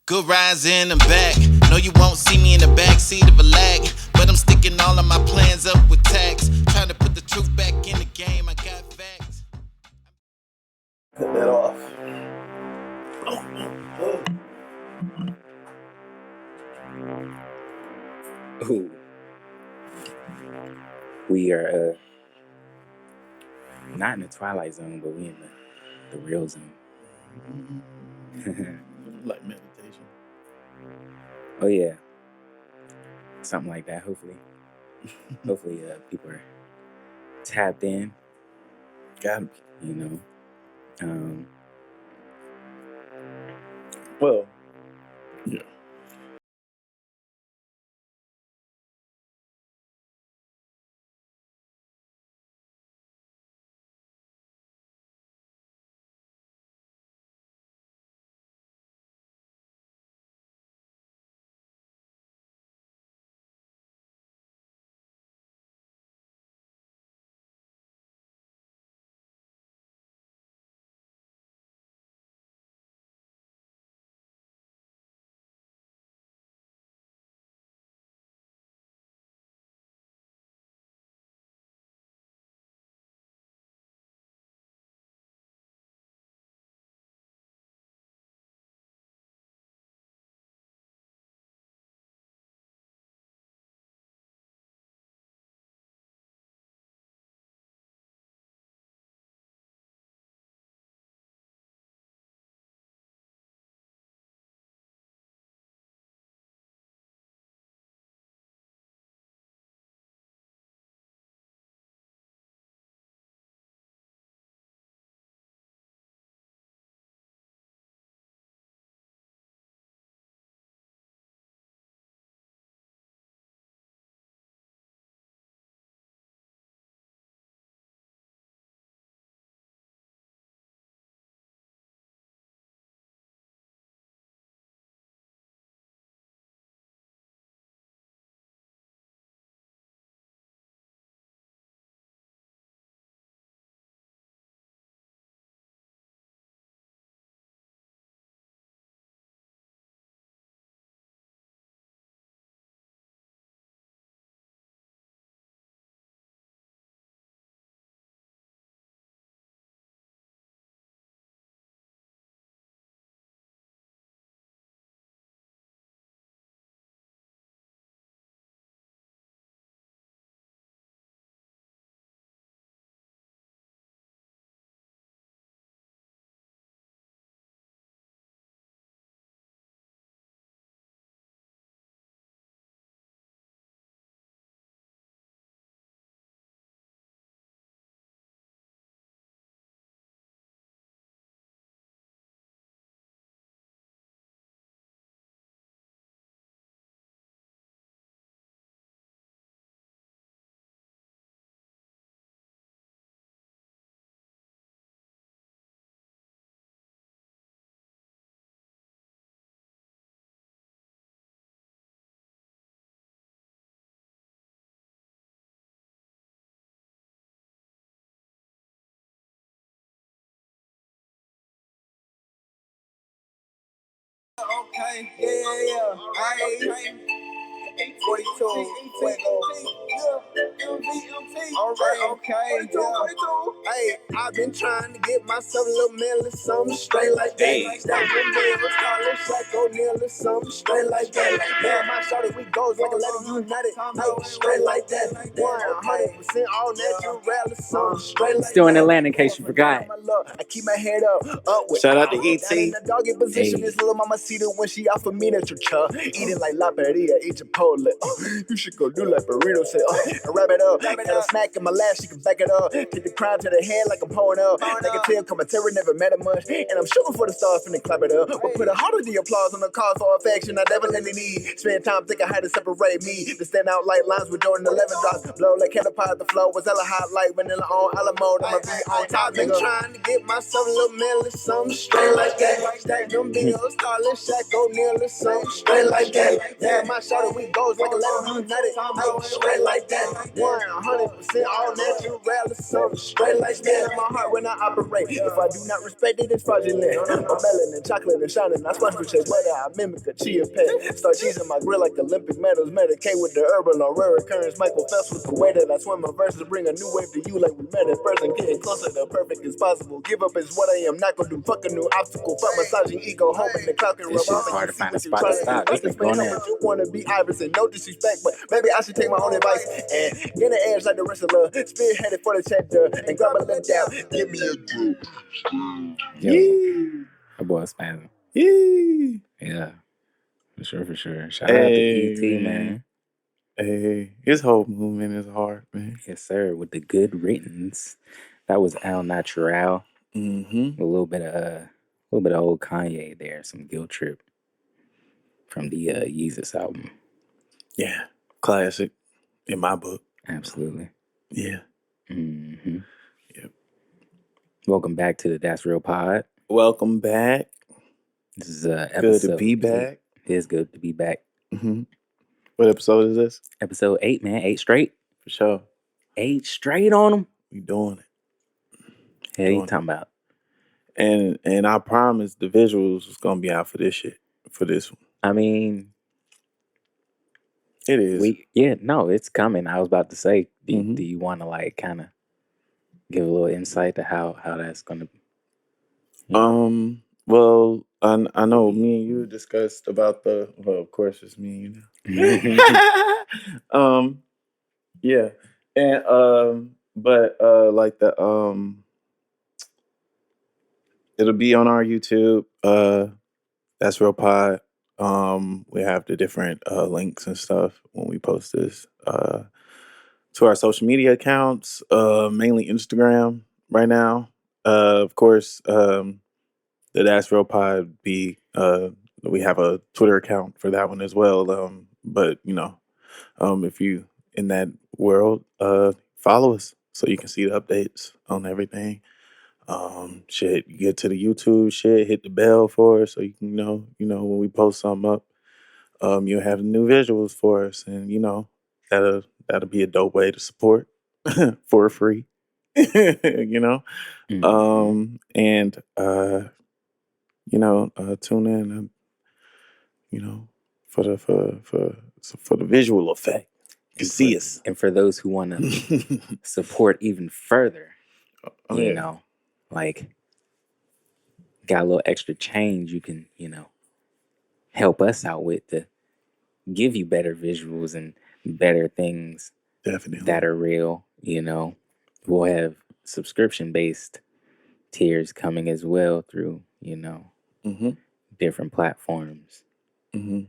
Good rides in and back. No, you won't see me in the backseat of a lag, but I'm sticking all of my plans up with tax. Trying to put the truth back in the game. I got facts. Cut that off. Ooh. We are not in the twilight zone, but we in the real zone. Like meditation. Oh yeah, something like that. Hopefully, people are tapped in. Gotta be. You know, Well, yeah. Okay, yeah. Alright. 42, Fuego. Alright, okay, yeah. Hey, I've been trying to get myself a little meal or something straight like that. Stack them bills, call it Shaq O'Neal or something straight like that. Yeah, my shawty, we goes like a letter united. Hey, straight like that. 100% all natural or something straight like that. still in Atlanta in case you forgot. I keep my head up with Shout out to E.T. Down in the doggy position, Hey. this little mama see when she offer me that chucha. Eating like La Perilla, eat Chipotle. You should go do like burrito, say, and wrap it up. Had a snack in my lap, she can back it up. Take the crown to the head like I'm pouring up. Take a tail, commentary, never met her much. And I'm shooting for the stars, finna clap it up. But put a heart of the applause on the cause for affection I definitely need. Spend time thinking how to separate me. To stand out like lines with Jordan 11 drops. Blow like catapult, the flow was hella hot like vanilla on Alamo. I'ma be on top, nigga. Trying to get myself a little meal or something straight like that. Stack them bills, call it Shaq O'Neal or something straight like that. Yeah, my shawty, we goes like like a letter united. I straight like that. 100% all natural. So straight like that in my heart when I operate. If I do not respect it, it's fraudulent. I'm melanin, chocolate, and shining. I sponge with shea butter. I mimic a chia pet. Start cheesing my grill like Olympic medals. Medicaid with the herbal on rare occurrence. Michael Phelps with the way that I swim my verses. Bring a new wave to you like we met in person. Getting closer to perfect as possible. Give up is what I am. Not gonna do. Fuck a new obstacle. Fuck massaging ego. Hoping the cloud can rub This shit's off. and hard you to see find a what spot you're to trying stop. do. It keeps Explain going how in. much you wanna be Iverson. No disrespect, but maybe I should take my own advice and get an edge like the rest of love. Spearheaded for the chapter and grab a lip down. Give me a group. Yo, that boy spazzing. Yee. Yeah, for sure, for sure. Shout out to E.T., man. Hey, his whole movement is hard, man. Yes, sir. With the good riddance. That was Al Natural. Mm-hmm. A little bit of old Kanye there. Some Guilt Trip from the Yeezus album. Yeah, classic in my book. Absolutely. Yeah. Mm-hmm. Yep. Welcome back to the That's Real Pod. Welcome back. This is episode. Good to be 8. back. It is good to be back. Mm-hmm. What episode is this? Episode 8, man. 8 straight. For sure. 8 straight on them. We doing it. Hell, you talking about? And I promise the visuals is gonna be out for this shit. For this one. I mean, it is. It's coming. I was about to say, do Mm-hmm. you want to like kind of give a little insight to how that's gonna be? Well, I know me and you discussed about of course it's me and you now. Yeah. And but like it'll be on our YouTube. That's Real Pod. We have the different links and stuff when we post this to our social media accounts, mainly Instagram right now. Of course, the That's Real Pod we have a Twitter account for that one as well. But you know, if you in that world, follow us so you can see the updates on everything. Shit, you get to the YouTube shit, hit the bell for us so you can know when we post something up. You'll have the new visuals for us, and that'll be a dope way to support for free. Mm-hmm. And tune in, for the visual effect. You can see us. And for those who want to support even further, like got a little extra change you can, help us out with to give you better visuals and better things Definitely that are real. We'll have subscription-based tiers coming as well through, Mm-hmm. different platforms. Mm-hmm.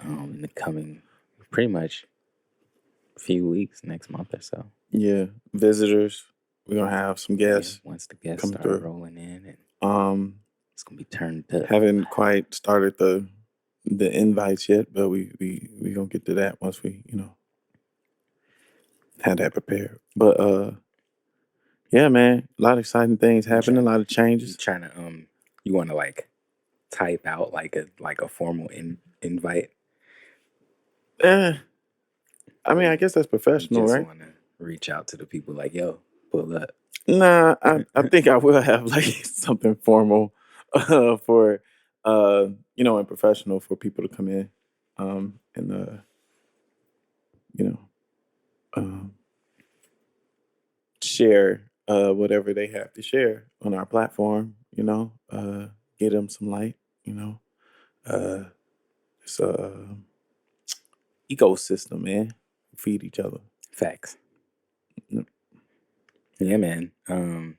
In the coming pretty much few weeks, next month or so. Yeah, visitors. We're gonna have some guests. Once the guests come start through. rolling in, and it's gonna be turned up. Haven't quite started the invites yet, but we gonna get to that once we had that prepared. But yeah, man, a lot of exciting things happening, a lot of changes. Trying to you want to like type out like a formal invite? I mean, I guess that's professional, You just right? want to reach out to the people like, yo, pull up. Nah, I think I will have like something formal for and professional for people to come in and share whatever they have to share on our platform, get them some light, it's a ecosystem, man. Feed each other. Facts. Yep. Yeah, man. I'm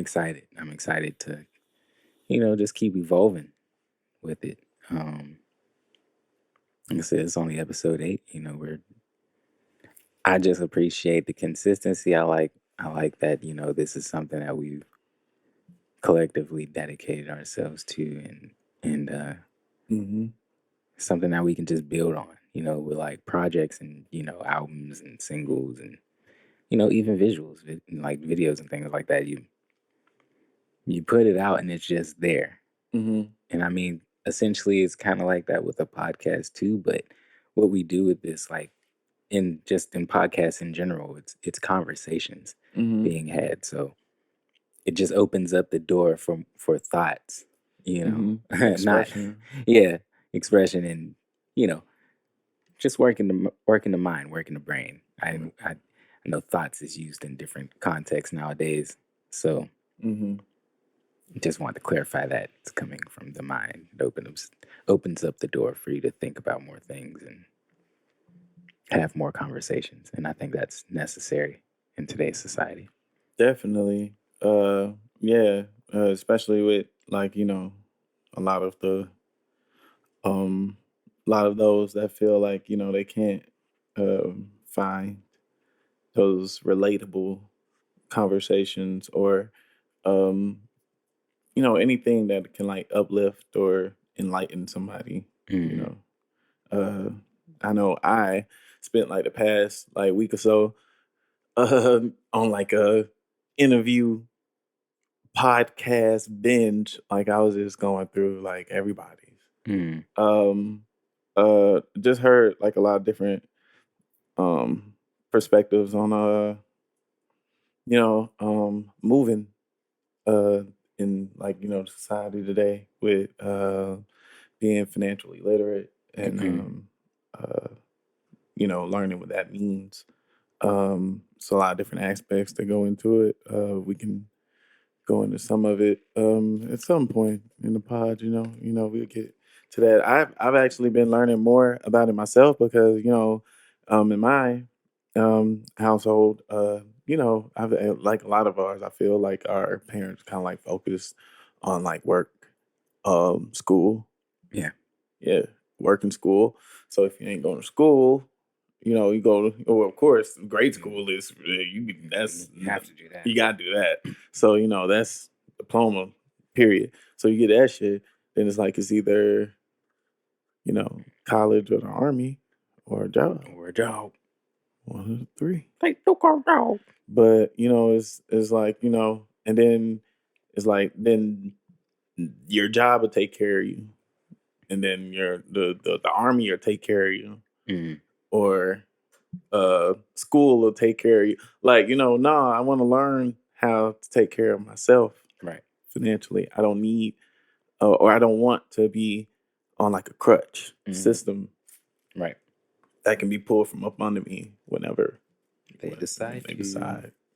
excited. I'm excited to, just keep evolving with it. Like I said, it's only episode 8. I just appreciate the consistency. I like that, this is something that we've collectively dedicated ourselves to and Mm-hmm. something that we can just build on, with like projects and, albums and singles and, even visuals, like videos and things like that. You put it out and it's just there. Mm-hmm. And I mean, essentially it's kind of like that with a podcast too, but what we do with this, like in podcasts in general, it's conversations being had. So it just opens up the door for thoughts, not Expression. expression, and just working the mind, working the brain. I know thoughts is used in different contexts nowadays, so just want to clarify that it's coming from the mind. It opens up the door for you to think about more things and have more conversations, and I think that's necessary in today's society. Definitely. Yeah. Especially with like, a lot of the a lot of those that feel like, they can't find those relatable conversations or anything that can like uplift or enlighten somebody, I know I spent like the past like week or so on like a interview podcast binge. Like I was just going through like everybody's. Just heard like a lot of different perspectives on moving in like society today with being financially literate and learning what that means. It's a lot of different aspects that go into it. We can go into some of it at some point in the pod. We'll get to that. I've actually been learning more about it myself because in my household, I've like a lot of ours. I feel like our parents kind of like focused on like work, school. Yeah, work and school. So if you ain't going to school, you go to, well, of course, grade school is, you have to do that. You got to do that. So, that's diploma, period. So you get that shit, then it's like it's either, college or the army or a job. One of the three. Take no car job. But, it's like, and then it's like, then your job will take care of you. And then the army will take care of you. Or school will take care of you. Like, I want to learn how to take care of myself. Right. Financially. I don't need or I don't want to be on like a crutch system. Right. That can be pulled from up under me whenever they decide.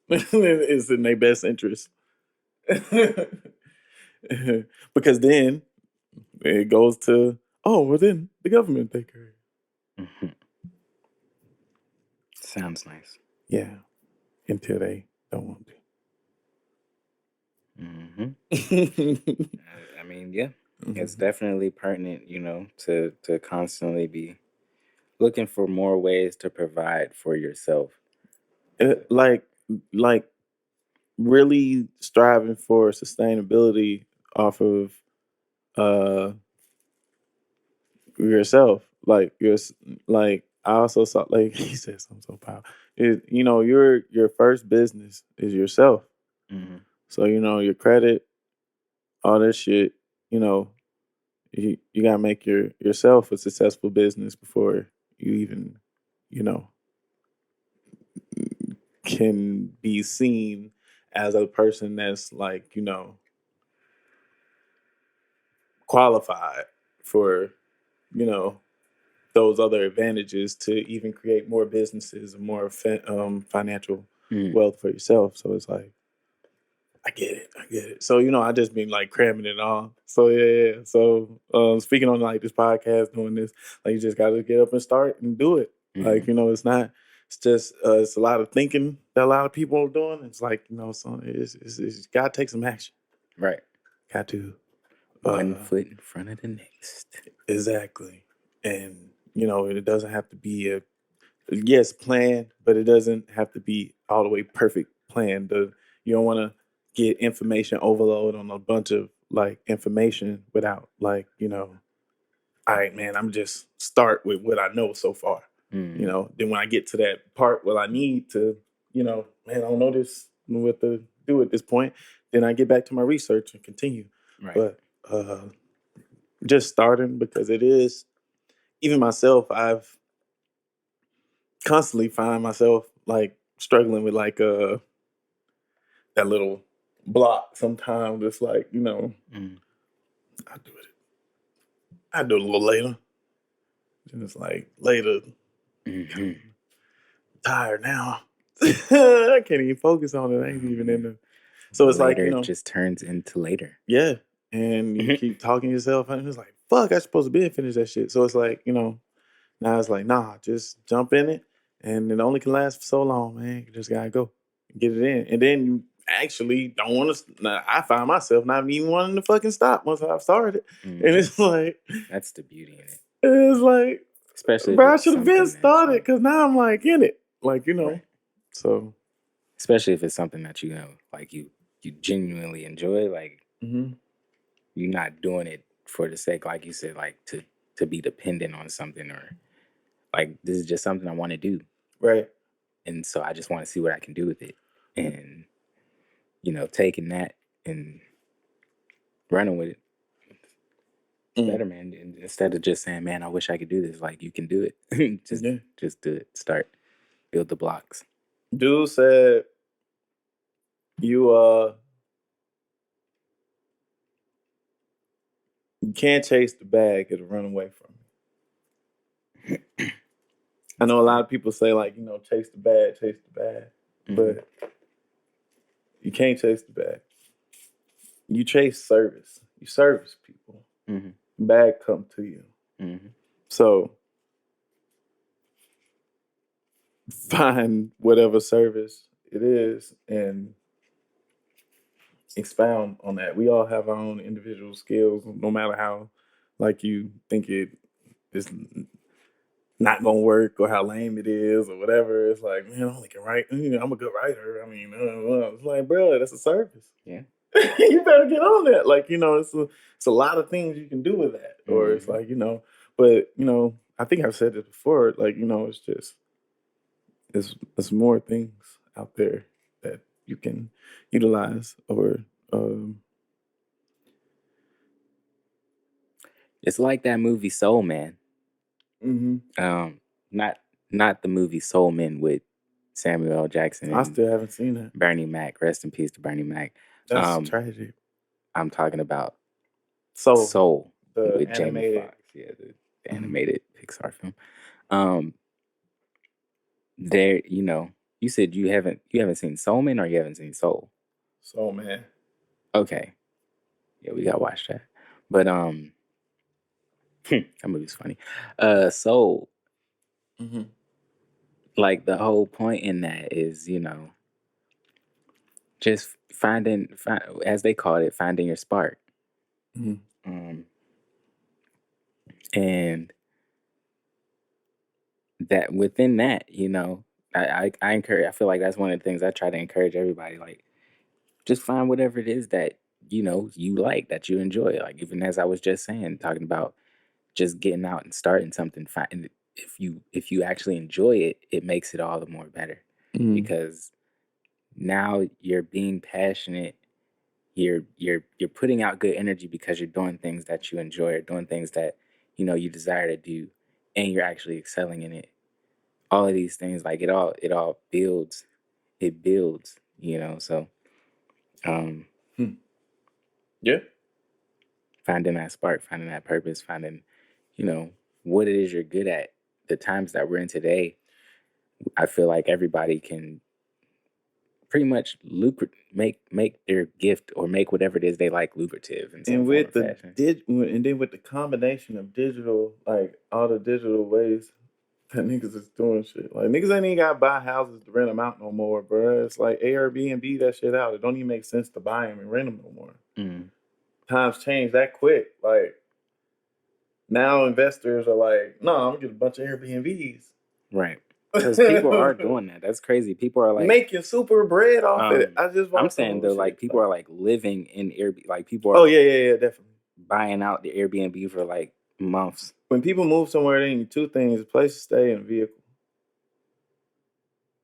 It's in their best interest. Because then it goes to, then the government take care of you. Sounds nice. Yeah. Until they don't want to. I mean, yeah. It's definitely pertinent, to constantly be looking for more ways to provide for yourself. Like really striving for sustainability off of yourself. Like I also saw, like he said something so powerful. Your first business is yourself. So your credit, all that shit. You gotta make yourself a successful business before you even can be seen as a person that's like qualified for those other advantages to even create more businesses and more financial wealth for yourself. So it's like, I get it. So, I just been like cramming it on. So yeah. So speaking on like this podcast, doing this, like you just got to get up and start and do it. Like, it's just, it's a lot of thinking that a lot of people are doing. It's like, so it's got to take some action. Right. Got to. One foot in front of the next. Exactly. And, it doesn't have to be planned, but it doesn't have to be all the way perfect planned. You don't want to get information overload on a bunch of like information without like, all right, man, I'm just start with what I know so far. Then when I get to that part where I need to, man, I don't know what to do at this point, then I get back to my research and continue. Right. But just starting, because it is, even myself, I've constantly find myself like struggling with like that little block sometimes. It's like, you know, Mm. I do it a little later. And it's like later, Mm-hmm. tired now. I can't even focus on it. I ain't even in the. So it's like, Later you know, just turns into later. yeah. And you keep talking to yourself, and it's like, fuck, I supposed to be and finish that shit. So it's like, you know, now it's like, nah, just jump in it. And it only can last for so long, man. You just gotta go. Get it in. And then you actually don't want to. I find myself not even wanting to fucking stop once I've started. Mm-hmm. And it's like, That's the beauty in it. it's like, Especially bro, if I it's should have been something that's started like, because now I'm like in it. Like, you know. right. So, Especially if it's something that, you know, like you genuinely enjoy, like mhm. you're not doing it for the sake, like you said, like to be dependent on something, or like this is just something I want to do. Right. And so I just want to see what I can do with it. And, you know, taking that and running with it. It's better, man. And instead of just saying, man, I wish I could do this, like you can do it. Just do it. Start. Build the blocks. Dude said you can't chase the bag, it'll run away from you. I know a lot of people say, like, you know, chase the bag, Mm-hmm. but you can't chase the bag. You chase service. You service people. Mm-hmm. Bag come to you. Mm-hmm. So find whatever service it is and expound on that. We all have our own individual skills, no matter how like you think it is not gonna work or how lame it is or whatever. It's like, man, I only can write. You know, I'm a good writer. I mean, it's like, bro, that's a service. Yeah. You better get on that. Like, you know, it's a lot of things you can do with that. Or it's like, you know, but you know, I think I've said it before. Like, you know, it's just it's more things out there that you can utilize or. It's like that movie Soul Man. Mm-hmm. Not the movie Soul Man with Samuel L. Jackson. I still haven't seen that. Bernie Mac. Rest in peace to Bernie Mac. That's tragic. I'm talking about Soul, the with animated. Jamie Foxx. Yeah, the animated Pixar film. There, you know, you said you haven't seen Soul Man, or you haven't seen Soul? Soul Man. Okay. Yeah, we gotta watch that. But that movie's funny. Soul. Mm-hmm. Like the whole point in that is, you know, just as they called it, finding your spark. Mm-hmm. And that within that, you know, I encourage. I feel like that's one of the things I try to encourage everybody. Like, just find whatever it is that you know you like, that you enjoy. Like, even as I was just saying, talking about just getting out and starting something. And if you actually enjoy it, it makes it all the more better, because now you're being passionate. You're putting out good energy because you're doing things that you enjoy, or doing things that you know you desire to do, and you're actually excelling in it. All of these things, like it all builds. It builds, you know. So, Yeah. finding that spark, finding that purpose, finding, you know, what it is you're good at. The times that we're in today, I feel like everybody can pretty much make their gift, or make whatever it is they like lucrative in some And form with or the fashion. and then with the combination of digital, like all the digital ways that niggas is doing shit. Like niggas ain't even gotta buy houses to rent them out no more, bro. It's like Airbnb that shit out. It don't even make sense to buy them and rent them no more. Times change that quick. Like now investors are like, no, I'm gonna get a bunch of Airbnbs. Right. Because people are doing that. That's crazy. People are like making super bread off it. I'm saying though, like people are like living in Airbnb. Like people are. Oh yeah, definitely buying out the Airbnb for like months. When people move somewhere, they need two things: a place to stay and a vehicle.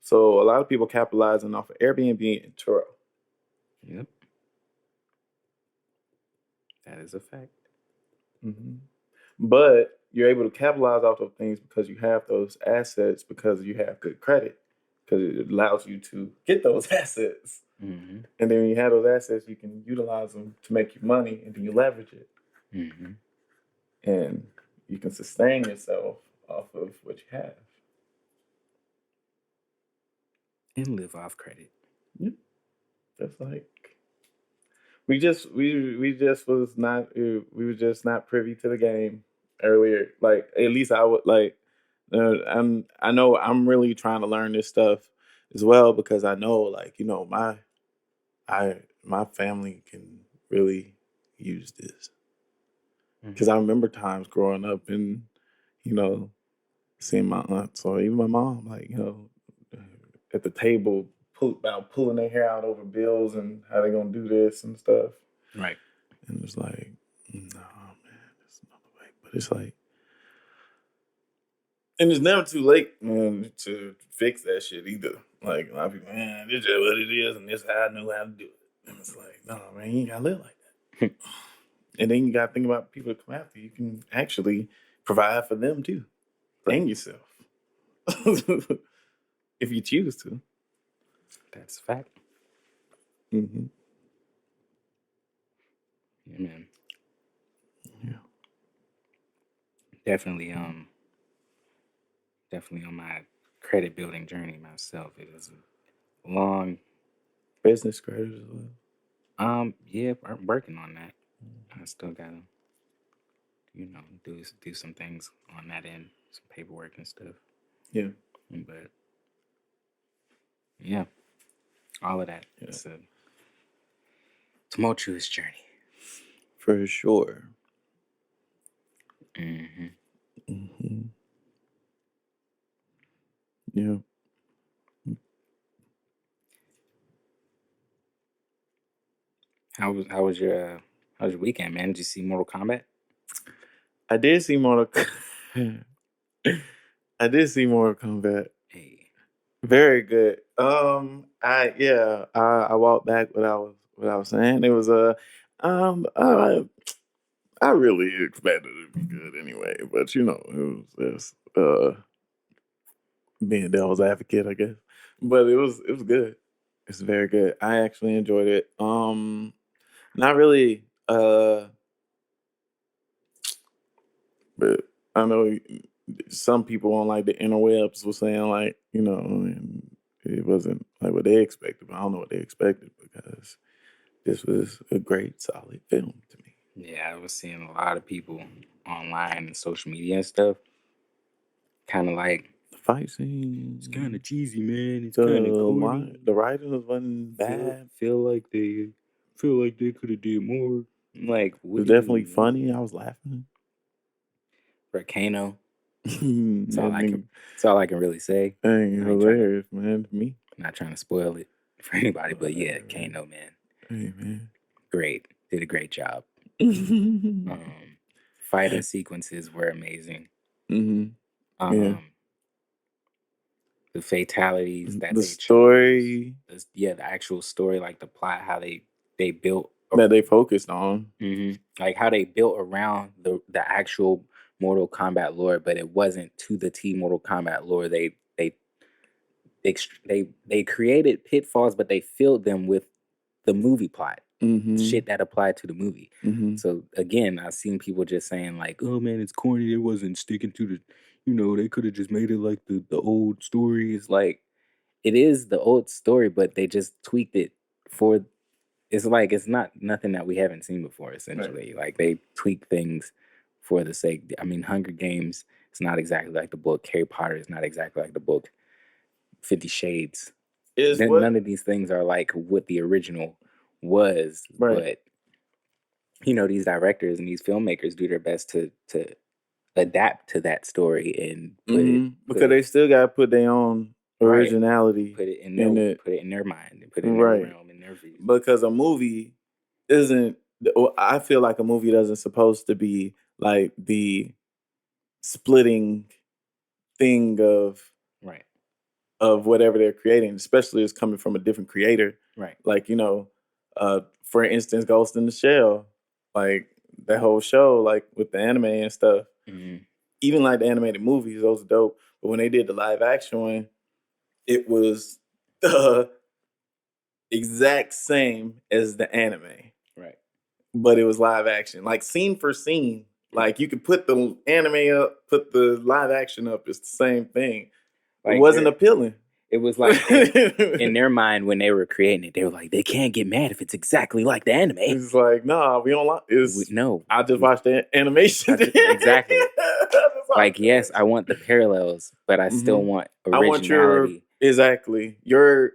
So a lot of people capitalizing off of Airbnb and Turo. Yep, that is a fact. But you're able to capitalize off of things because you have those assets, because you have good credit, because it allows you to get those assets. Mm-hmm. And then when you have those assets, you can utilize them to make you money, and then you leverage it. Mm-hmm. And you can sustain yourself off of what you have. And live off credit. Yep. That's like we just was not we were just not privy to the game earlier. Like at least I would like I know I'm really trying to learn this stuff as well, because I know like, you know, my family can really use this. Because I remember times growing up and, you know, seeing my aunts or even my mom, like, you know, at the table about pulling their hair out over bills and how they gonna do this and stuff. Right. And it's like, no, man, there's another way. But it's like, and it's never too late, man, to fix that shit either. Like a lot of people, man, this is what it is, and this is how I knew how to do it. And it's like, no, man, you ain't gotta live like that. And then you gotta think about people that come after you. You can actually provide for them too, and yourself, if you choose to. That's a fact. Mm-hmm. Yeah, man. Yeah. Definitely on my credit building journey myself. It was a long Business credit as well. yeah, I'm working on that. I still gotta, you know, do some things on that end, some paperwork and stuff. Yeah. But yeah, all of that. Yeah. It's a tumultuous journey. For sure. Mm-hmm. Mm-hmm. Yeah. How was your weekend, man? Did you see Mortal Kombat? I did see Mortal I did see Mortal Kombat. Hey. Very good. I walked back what I was saying. It was I really expected it to be good anyway, but you know, it was just being devil's advocate, I guess. But it was good. It's very good. I actually enjoyed it. Not really but I know some people on like the interwebs were saying like, you know, and it wasn't like what they expected, but I don't know what they expected because this was a great, solid film to me. Yeah, I was seeing a lot of people online and social media and stuff. Kind of like The fight scene. It's kind of cheesy, man. It's kind of corny. The writing wasn't bad. Feel like they could have did more. Like, it was definitely funny. I was laughing. Volcano. That's all I can really say. Dang, hilarious, man. To me. Not trying to spoil it for anybody, but yeah, Kano, man. Hey, man. Great. Did a great job. Fighting sequences were amazing. Mm-hmm. Yeah. The fatalities that the story. The actual story, like the plot, how they built that they focused on. Mm-hmm. Like how they built around the actual Mortal Kombat lore, but it wasn't to the T Mortal Kombat lore. They created pitfalls, but they filled them with the movie plot. Shit that applied to the movie. So again, I've seen people just saying like, "Oh man, it's corny. It wasn't sticking to the, you know, they could have just made it like the old story." It's like it is the old story, but they just tweaked it for. It's like it's not nothing that we haven't seen before. Essentially, right. Like they tweak things for the sake. I mean, Hunger Games. It's not exactly like the book. Harry Potter is not exactly like the book. 50 Shades. None of these things are like what the original was, right. But you know, these directors and these filmmakers do their best to adapt to that story and because they still got to put their own originality, right. Put it in their mind, and put it in right. their realm, in their view. Because a movie isn't. I feel like a movie doesn't supposed to be like the splitting thing of right. Of whatever they're creating, especially it's coming from a different creator. Right. Like, you know, for instance, Ghost in the Shell, like that whole show, like with the anime and stuff. even like the animated movies, those are dope. But when they did the live action one, it was the exact same as the anime, Right. but it was live action, like scene for scene. Like you could put the anime up, put the live action up. It's the same thing. It Like, wasn't appealing. It was like in their mind when they were creating it, they were like, they can't get mad if it's exactly like the anime. It's like, nah, we don't like. No, I just watched the animation. Exactly. Like, yes, I want the parallels, but I still want originality. Exactly your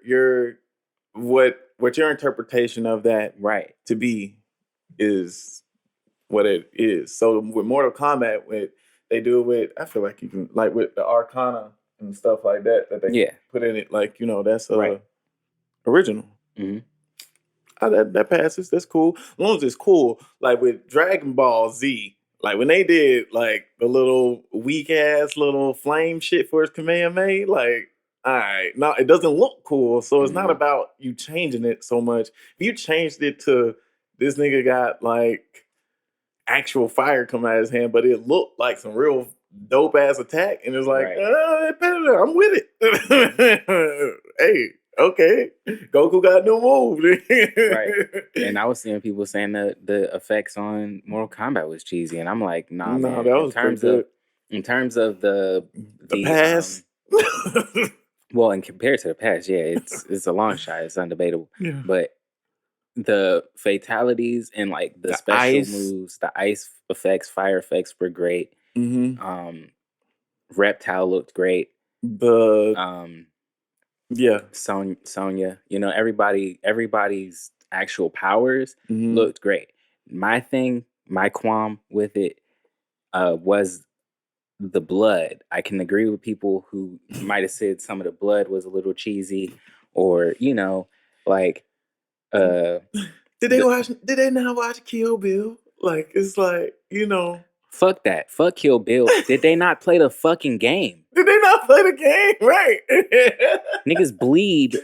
what your interpretation of that Right. to be is what it is. So with Mortal Kombat, they do it with, I feel like you can, like with the Arcana and stuff like that they put in it, like, you know, that's original. Mm-hmm. That passes. That's cool. As long as it's cool. Like with Dragon Ball Z, like when they did like the little weak ass little flame shit for his Kamehameha, like, all right, no, it doesn't look cool. So it's not about you changing it so much. If you changed it to this nigga got like actual fire come out of his hand, but it looked like some real dope ass attack, and it's like, I'm with it. Hey, okay, Goku got a new move. Right. And I was seeing people saying that the effects on Mortal Kombat was cheesy, and I'm like, nah, man. That was in terms of the past. Well, and compared to the past, yeah, it's a long shot. It's undebatable. Yeah. But the fatalities and like the special moves, the ice effects, fire effects were great. Mm-hmm. Reptile looked great. Sonya, you know, everybody's actual powers looked great. My qualm with it was the blood. I can agree with people who might have said some of the blood was a little cheesy, or, you know, like did they not watch Kill Bill? Like, it's like, you know, fuck that. Fuck Kill Bill. Did they not play the fucking game? Did they not play the game? Right. Niggas bleed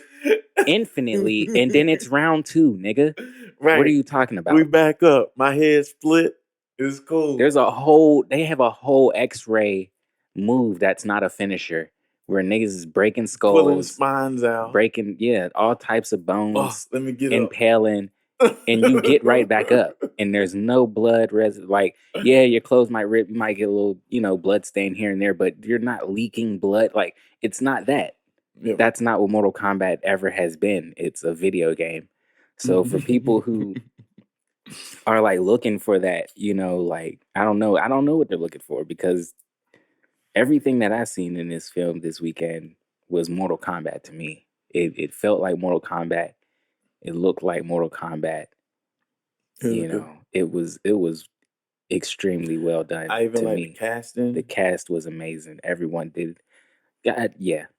infinitely, and then it's round 2, nigga. Right. What are you talking about? We back up. My head split. It's cool. They have a whole X-ray move that's not a finisher, where niggas is breaking skulls, pulling spines out, breaking all types of bones, let me get impaling, and you get right back up, and there's no blood like, your clothes might rip, you might get a little, you know, blood stain here and there, but you're not leaking blood. Like, it's not that. Yeah. That's not what Mortal Kombat ever has been. It's a video game. So for people who are like looking for that, you know, like, I don't know what they're looking for, because everything that I've seen in this film this weekend was Mortal Kombat to me. It felt like Mortal Kombat. It looked like Mortal Kombat. You know, it was extremely well done. I even like the casting. The cast was amazing. Everyone did. I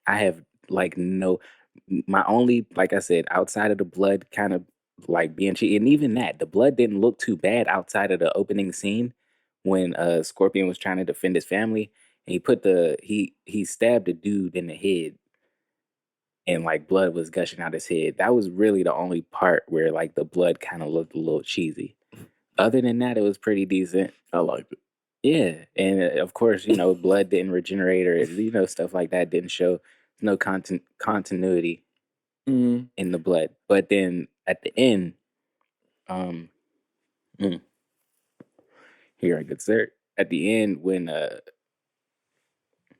have like my only, like I said, outside of the blood kind of like being cheated, and even that, the blood didn't look too bad outside of the opening scene when Scorpion was trying to defend his family, and he put he stabbed a dude in the head, and like blood was gushing out his head. That was really the only part where like the blood kind of looked a little cheesy. Other than that, it was pretty decent. I liked it. Yeah, and of course, you know, blood didn't regenerate, or, you know, stuff like that didn't show no continuity in the blood. But then at the end, here I get start. At the end, when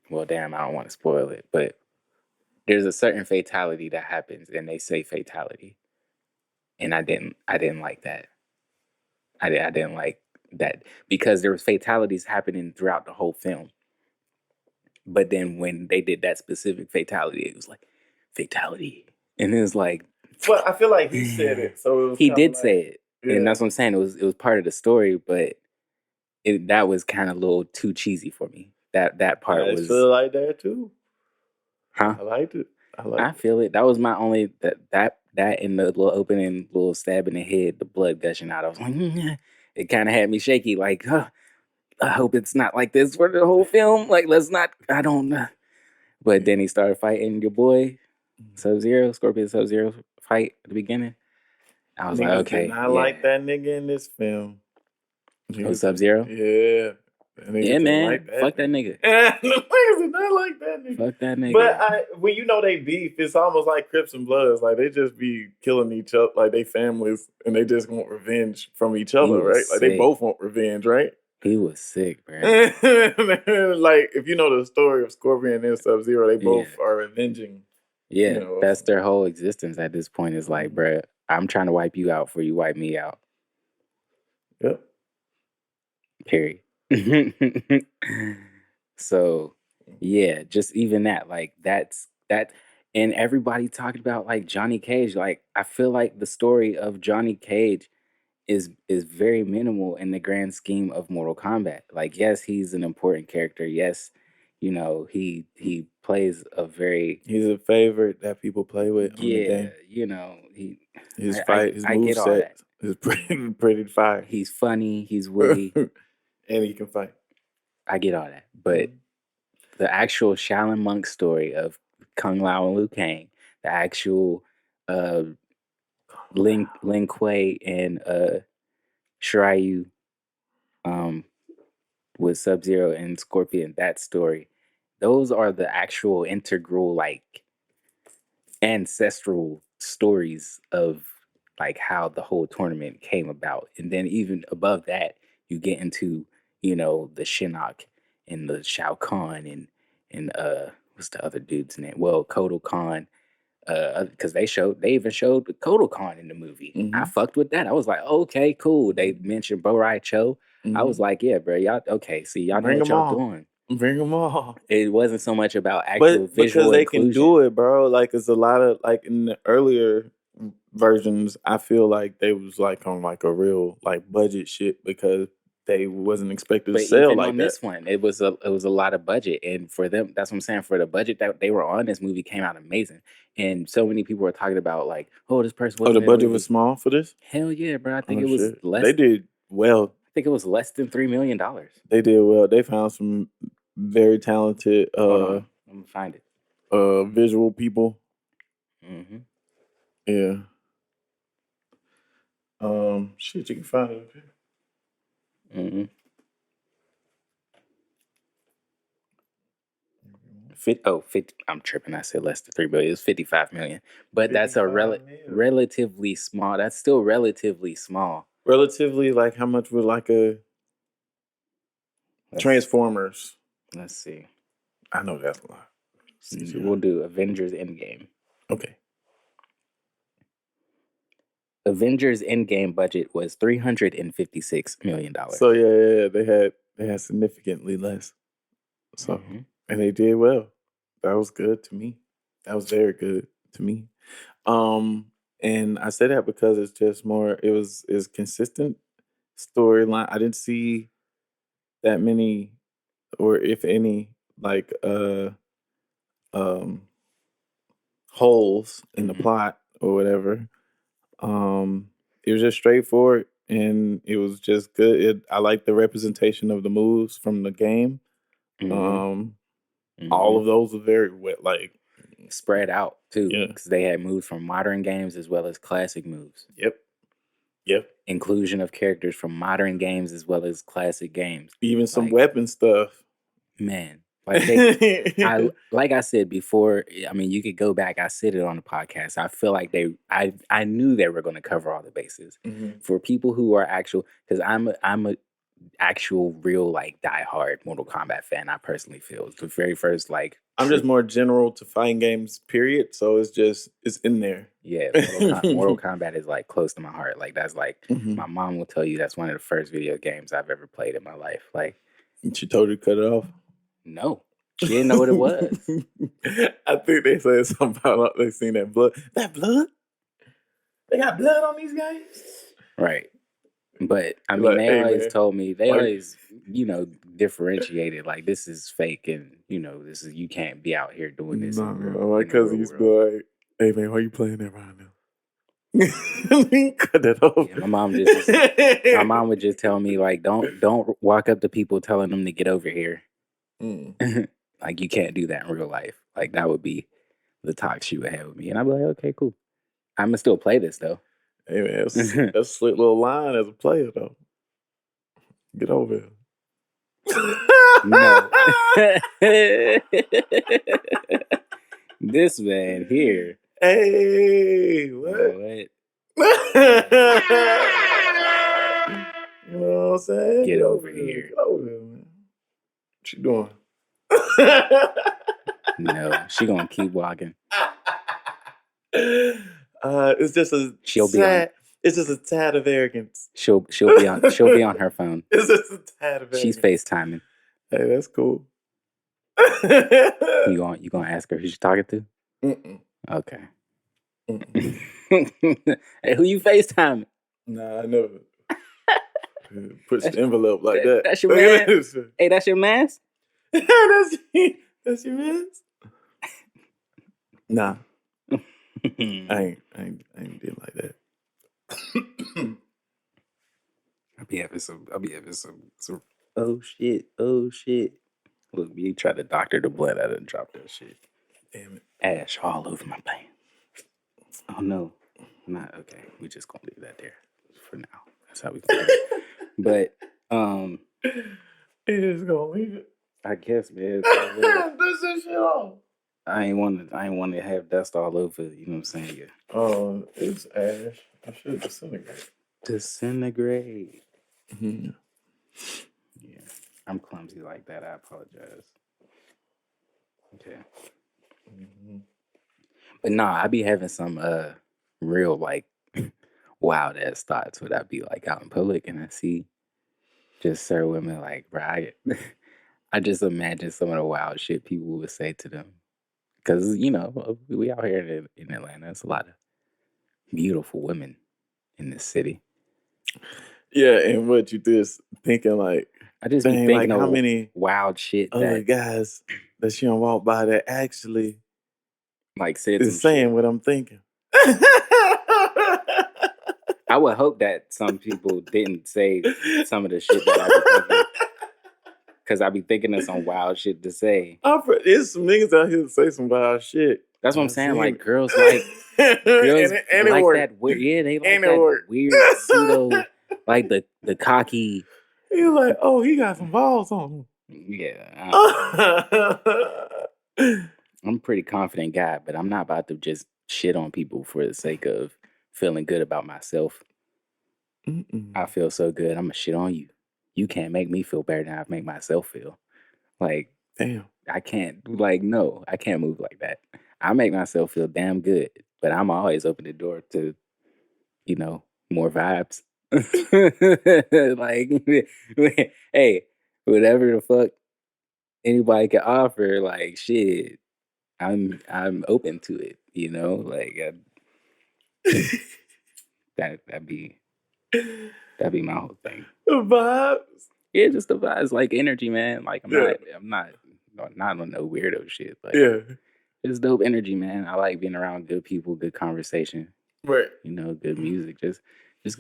well, damn, I don't want to spoil it, but there's a certain fatality that happens, and they say fatality, and I didn't like that. I didn't like that, because there was fatalities happening throughout the whole film. But then when they did that specific fatality, it was like, fatality. And it was like, well, I feel like he said it. So it was he did say it. Yeah. And that's what I'm saying. It was part of the story, but that was kind of a little too cheesy for me. That part was. I feel like that too. Huh? I liked it. I feel it. That was my only that in the little opening, little stab in the head, the blood gushing out. I was like, it kind of had me shaky. Like, I hope it's not like this for the whole film. Like, let's not. I don't know. But then he started fighting your boy Sub-Zero, Scorpion Sub-Zero fight at the beginning. I was like, okay. I like that nigga in this film. Oh, Sub-Zero? Yeah. And niggas Yeah, didn't man. like Fuck that nigga. niggas did not like that nigga. Fuck that nigga. But when you know they beef, it's almost like Crips and Bloods. Like they just be killing each other, like they families, and they just want revenge from each other, was right? Like they sick. both want revenge, right? He was sick, bro. Like if you know the story of Scorpion and Sub-Zero, they both are avenging. Yeah, You know, that's their whole existence at this point. Is like, bro, I'm trying to wipe you out before you wipe me out. Yep. Period. So, yeah, just even that, like that's that, and everybody talking about like Johnny Cage. Like, I feel like the story of Johnny Cage is very minimal in the grand scheme of Mortal Kombat. Like, yes, he's an important character. Yes, you know, he plays a very He's a favorite that people play with on the game. you know, His I get all moveset that. is pretty fire. He's funny, he's witty. And he can fight. I get all that. But the actual Shaolin Monk story of Kung Lao and Liu Kang, the actual Lin Kuei and Shiryu with Sub-Zero and Scorpion, that story, those are the actual integral, like, ancestral stories of like how the whole tournament came about. And then even above that, you get into, you know, the Shinnok and the Shao Kahn and what's the other dude's name? Well, Kotal Khan. Because they even showed Kotal Khan in the movie. I fucked with that. I was like, okay, cool. They mentioned Bo Rai Cho. I was like, yeah, bro, y'all okay. See, y'all know what y'all doing. Bring them all. It wasn't so much about actual visual because they inclusion. can do it, bro. Like it's a lot of like in the earlier versions, I feel like they was like on like a real like budget shit because they wasn't expected to sell even like on that. this one, it was a lot of budget, and for them, that's what I'm saying. For the budget that they were on, this movie came out amazing, and so many people were talking about like, oh, this person. Oh, the budget was small for this? Hell yeah, bro! I think it was less. They did well. I think it was less than $3 million. They did well. They found some very talented Hold on. I'm gonna find it. Visual people. Yeah. Shit, you can find it up here. 50, I'm tripping. I said less than 3 billion. It's 55 million, but that's a relatively small. That's still relatively small. Relatively, like how much would like a Transformers? Let's see. I know that's a lot. We'll do Avengers Endgame. Okay. Avengers Endgame budget was $356 million. So yeah, they had significantly less. So and they did well. That was good to me. That was very good to me. And I say that because it's just more. It's consistent storyline. I didn't see that many, or if any, like holes in the plot or whatever. It was just straightforward and it was just good. I like the representation of the moves from the game. All of those are very like spread out too, because they had moves from modern games as well as classic moves. Yep. Inclusion of characters from modern games as well as classic games. Even some weapon stuff. Man, like like I said before, I mean, you could go back. I said it on the podcast. I feel like I knew they were going to cover all the bases for people who are actual. Because I'm a actual real like diehard Mortal Kombat fan. I personally feel it's the very first like. I'm just more general to fighting games. Period. So it's in there. Yeah, Mortal Kombat is like close to my heart. Like that's like my mom will tell you that's one of the first video games I've ever played in my life. Like she told you to cut it off. No, she didn't know what it was. I think they said something about they seen that blood. That blood? They got blood on these guys? Right. But I mean, they always told me, they always, differentiated like this is fake and, this is, you can't be out here doing this. My cousin used to be like, hey man, why you playing that right now? Cut that off. Yeah, my mom would just tell me like, don't walk up to people telling them to get over here. Like you can't do that in real life. Like that would be the talk she would have with me. And I'd be like, okay, cool. I'm gonna still play this though. Hey man, that's a slick little line as a player though. Get over No. This man here. Hey, what? What? You know what I'm saying? Get over here. Get over here, man. What you doing? No, she gonna keep walking. It's just a it's just a tad of arrogance. She'll be on her phone. It's just a tad of arrogance. She's FaceTiming. Hey, that's cool. You gonna ask her who she's talking to? Mm-mm. Okay. Mm-mm. Hey, who you FaceTiming? Nah, I never puts the envelope like that. That's your man. Hey, that's your man's? That's your man's? Nah. I ain't did like that. I'll be having some oh shit. Look, you tried to doctor the blood out and drop that shit. Damn it. Ash all over my pants. Oh no. Not okay. We just gonna leave that there for now. That's how we can do it. But It is gonna leave it. I guess, man. Dust that shit off. I ain't want to have dust all over, you know what I'm saying? Yeah. Oh, it's ash. I should disintegrate. Disintegrate. Mm-hmm. Yeah. I'm clumsy like that. I apologize. Okay. Mm-hmm. But nah, I be having some real like wild ass thoughts when I be like out in public and I see just certain women like, bro, I just imagine some of the wild shit people would say to them. Because, you know, we out here in Atlanta. There's a lot of beautiful women in this city. Yeah, and what you just thinking like, I just be thinking like of how many wild shit other guys that she don't walk by that actually like said is saying shit. what I'm thinking. I would hope that some people didn't say some of the shit that I be thinking. Because I be thinking of some wild shit to say. There's some niggas out here to say some wild shit. That's what I'm saying. Like girls like girls and like work. that weird. Yeah, they like And that work. weird pseudo, like the cocky. He's like, oh, he got some balls on him. Yeah, I'm a pretty confident guy, but I'm not about to just shit on people for the sake of feeling good about myself. Mm-mm. I feel so good. I'm gonna shit on you. You can't make me feel better than I make myself feel. Like, damn. I can't, like, no, I can't move like that. I make myself feel damn good, but I'm always open the door to, you know, more vibes. Like, hey, whatever the fuck anybody can offer, like, shit, I'm open to it, you know? Like, that'd be my whole thing. The vibes. Yeah, just the vibes, like energy, man. Like I'm not on no weirdo shit. Like, yeah, it's dope energy, man. I like being around good people, good conversation. Right. You know, good music, just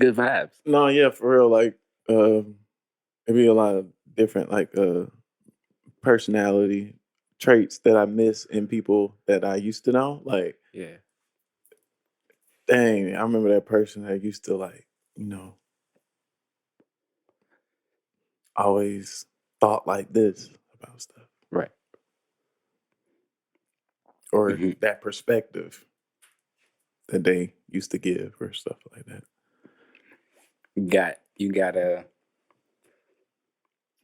good vibes. No, yeah, for real. Like, it'd be a lot of different like personality traits that I miss in people that I used to know. Like, Yeah. Dang, I remember that person that used to like, you know, always thought like this about stuff. Right. Or that perspective that they used to give or stuff like that. You got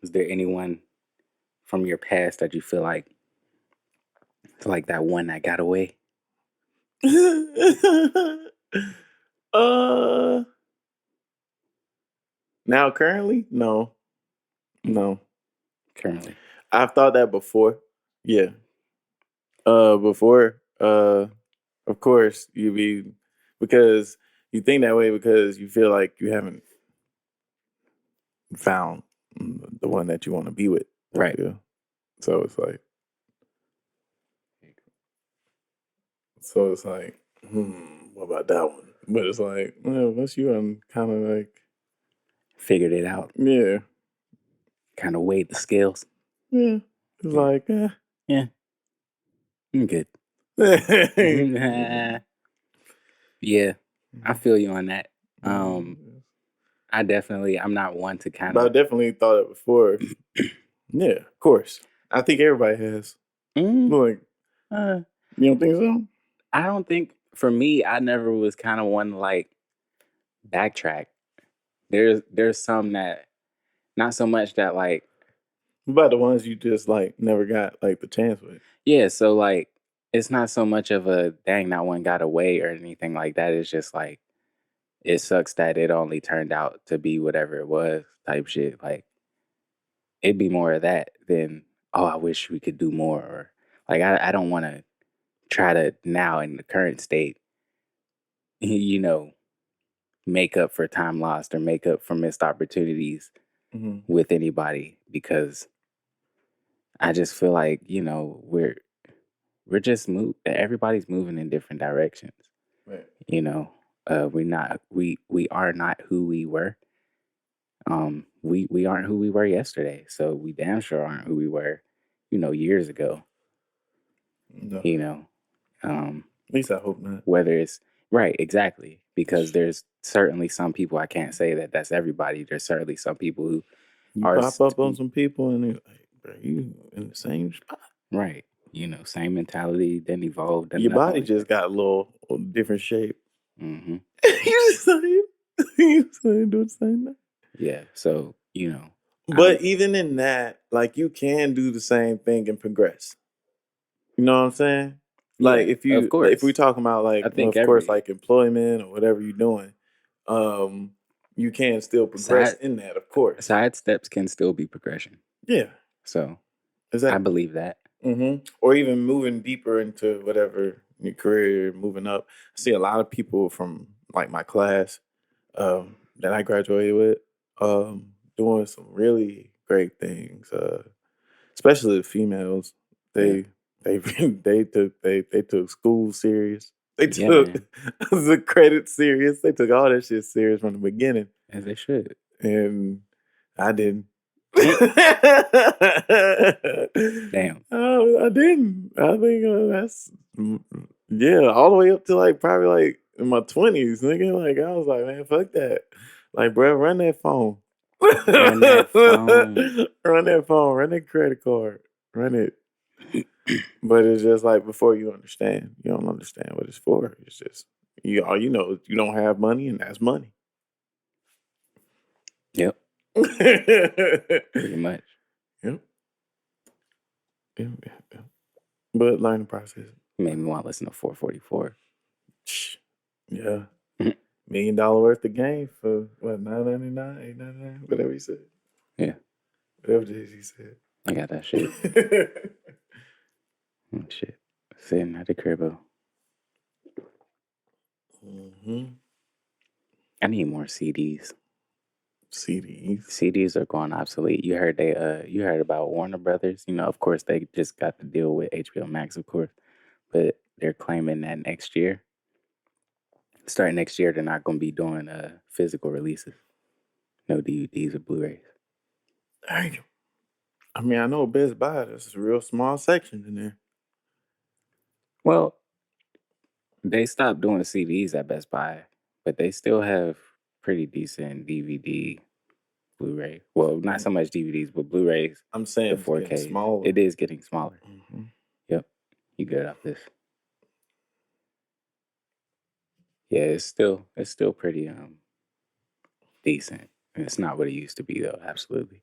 is there anyone from your past that you feel like it's like that one that got away? Now currently? No. Currently. I've thought that before. Yeah. Before, of course, because you think that way because you feel like you haven't found the one that you want to be with. Right. So it's like, what about that one? But it's like, well, once you kind of like figured it out. Yeah. Kind of weighed the scales. Yeah. It's like, yeah. I'm good. Yeah. I feel you on that. I'm not one to kind of. But I definitely thought it before. Yeah, of course. I think everybody has. Like, Uh, you don't think so? I don't think, for me, I never was kind of one to like backtrack. There's some that, not so much that like, What about the ones you just like never got like the chance with? yeah, so like it's not so much of a dang that one got away or anything like that. It's just like it sucks that it only turned out to be whatever it was type shit. Like it'd be more of that than, oh, I wish we could do more, or like I don't want to try to now in the current state, you know, make up for time lost or make up for missed opportunities with anybody, because I just feel like, you know, we're just everybody's moving in different directions. Right. You know, we are not who we were. We aren't who we were yesterday, so we damn sure aren't who we were, you know, years ago. No. You know, At least I hope not. whether it's right, exactly, because there's certainly some people, I can't say that that's everybody. There's certainly some people who You are pop up on some people and they're like, bro, you in the same spot. right. You know, same mentality, then evolved. Your body just got a little different shape. Mm-hmm. You just saying do the same thing. Yeah. So, you know. But even in that, like you can do the same thing and progress. You know what I'm saying? Like Yeah, if you of course. if we talking about like I think of course like employment or whatever you're doing, you can still progress in that, of course. Side steps can still be progression. Yeah. So exactly. I believe that. Or even moving deeper into whatever your career, moving up. I see a lot of people from like my class that I graduated with doing some really great things. Especially the females. They took school serious. They took the credit serious. They took all that shit serious from the beginning. As they should. And I didn't. Damn. I didn't. I think that's all the way up to like probably like in my 20s, nigga. Like I was like, man, fuck that. Like, bro, run that phone. Run that phone. Run that credit card. Run it. But it's just like before you understand, you don't understand what it's for. It's just all you know, you don't have money, and that's money. Yep. Pretty much. Yep. But learning process made me want to listen to 444. Yeah. $1 million worth of game for what, $9.99, $8.99, whatever he said. Yeah. Whatever he said. I got that shit. Shit. Sitting at the cribbo. I need more CDs. CDs are going obsolete. You heard about Warner Brothers. You know, of course, they just got the deal with HBO Max, of course. But they're claiming that starting next year, they're not going to be doing physical releases. No DVDs or Blu-rays. Damn. I mean, I know Best Buy, there's a real small section in there. Well, they stopped doing CDs at Best Buy, but they still have pretty decent DVD, Blu-ray. Well, not so much DVDs, but Blu-rays. I'm saying the 4K. It's getting smaller. It is getting smaller. Yep. You good off this? Yeah, it's still pretty decent. It's not what it used to be though. Absolutely.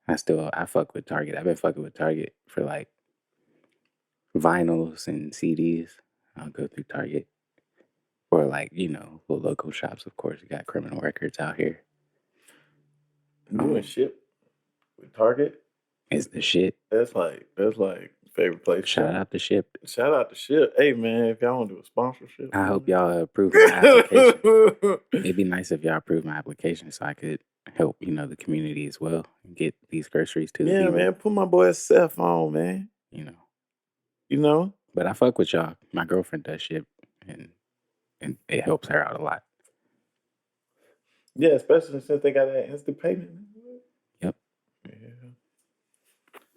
I fuck with Target. I've been fucking with Target for like vinyls and CDs. I'll go through Target. Or like, you know, the local shops, of course. You got Criminal Records out here. Doing shit with Target is the shit. That's like favorite place. Shout out to Ship. Shout out to Ship. Hey man, if y'all want to do a sponsorship, I hope y'all approve my application. It'd be nice if y'all approve my application so I could help, you know, the community as well and get these groceries to the people. Yeah, man, put my boy Seth on, man. You know. But I fuck with y'all. My girlfriend does Ship, and it helps her out a lot. Yeah, especially since they got that instant payment. Yep. Yeah.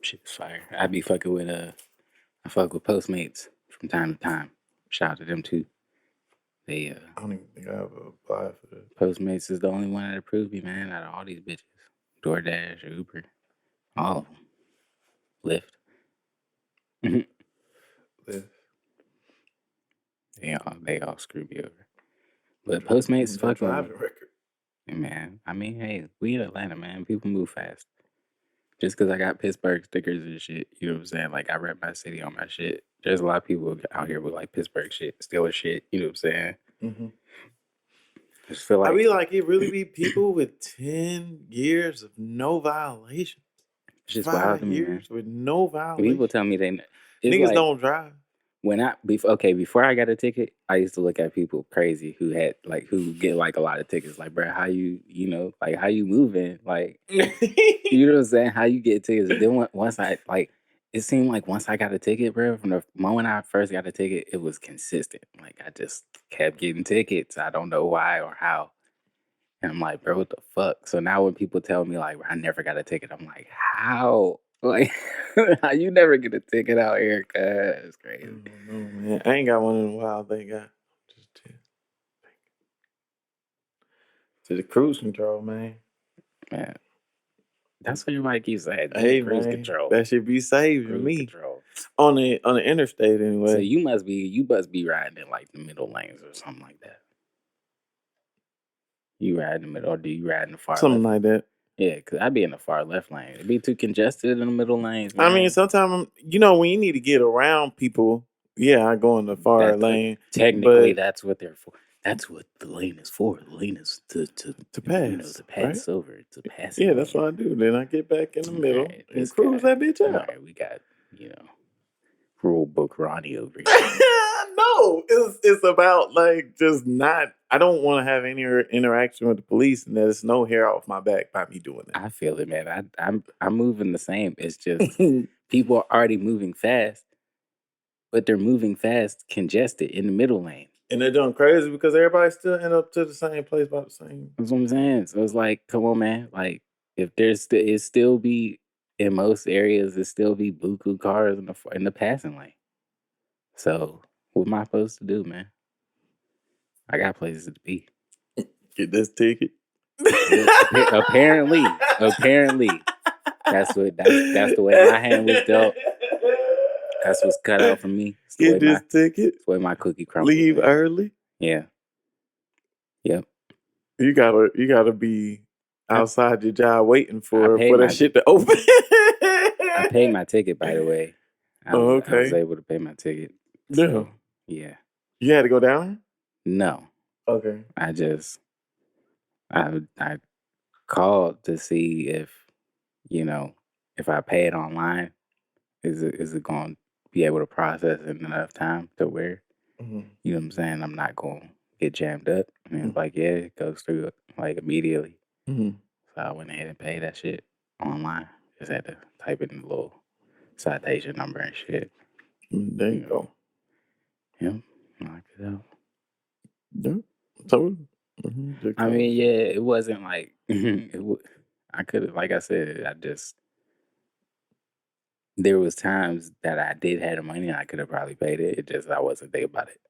Shit's fire. I be fucking with I fuck with Postmates from time to time. Shout out to them too. They I don't even think I ever applied for that. Postmates is the only one that approved me, man, out of all these bitches. DoorDash or Uber. All of them. Lyft. Lyft. They all screw me over. But Postmates, That fucking, driving record. man. I mean, hey, we in Atlanta, man. People move fast. Just because I got Pittsburgh stickers and shit, you know what I'm saying? Like, I rep my city on my shit. There's a lot of people out here with, like, Pittsburgh shit, Steelers shit, you know what I'm saying? Mm-hmm. I just feel like... I be like, it really be people with 10 years of no violations. It's just wild 5 to me, man. years with no violations. People tell me they... It's Niggas like, don't drive. Before I got a ticket, I used to look at people crazy who get like a lot of tickets. Like, bro, how you like, how you moving? Like, you know what I'm saying? How you get tickets? And then once I, like, it seemed like once I got a ticket, bro, from the moment I first got a ticket, it was consistent. Like, I just kept getting tickets. I don't know why or how. And I'm like, bro, what the fuck? So now when people tell me, like, I never got a ticket, I'm like, how? Like, how you never get a ticket out here? Cuz it's crazy. I don't know, man. I ain't got one in a while, thank God. Just to the cruise control, man. Man, that's what everybody keeps saying. Hey, Cruise man, control. that should be saving Cruise me control. on the interstate anyway. So you must be riding in like the middle lanes or something like that. You ride in the middle, or do you ride in the far Something left? like that. Yeah, because I'd be in the far left lane. It'd be too congested in the middle lanes, man. I mean, sometimes, when you need to get around people, yeah, I go in the far lane. Technically, that's what they're for. That's what the lane is for. The lane is to pass. to pass right? over, to pass. Yeah, that's what I do. Then I get back in the middle and this cruise guy- that bitch out. All right, we got, rule book Ronnie over here. No, it's about like just not. I don't want to have any interaction with the police, and there's no hair off my back by me doing that. I feel it, man. I'm moving the same. It's just people are already moving fast, but they're moving fast congested in the middle lane. And they're doing crazy because everybody still end up to the same place by the same. That's what I'm saying. So it's like, come on, man. Like, if there's it still be in most areas, it still be buku cars in the passing lane. So what am I supposed to do, man? I got places to be. Get this ticket. Apparently, that's the way my hand was dealt. That's what's cut out for me. Get this ticket. It's the way my cookie crumbles. Leave early. Yeah. Yep. You gotta be outside your job waiting for that shit to open. I paid my ticket, by the way. I was able to pay my ticket. So, yeah. You had to go down? No. Okay. I called to see if I pay it online, is it going to be able to process in enough time to where, you know what I'm saying, I'm not going to get jammed up. And it's like, yeah, it goes through like immediately. So I went ahead and paid that shit online. Just had to type in the little citation number and shit. There you go. Yep. Knocked it out. Yeah. So, I mean, yeah, it wasn't like I could have, like I said, there was times that I did have the money and I could have probably paid it. It just I wasn't thinking about it.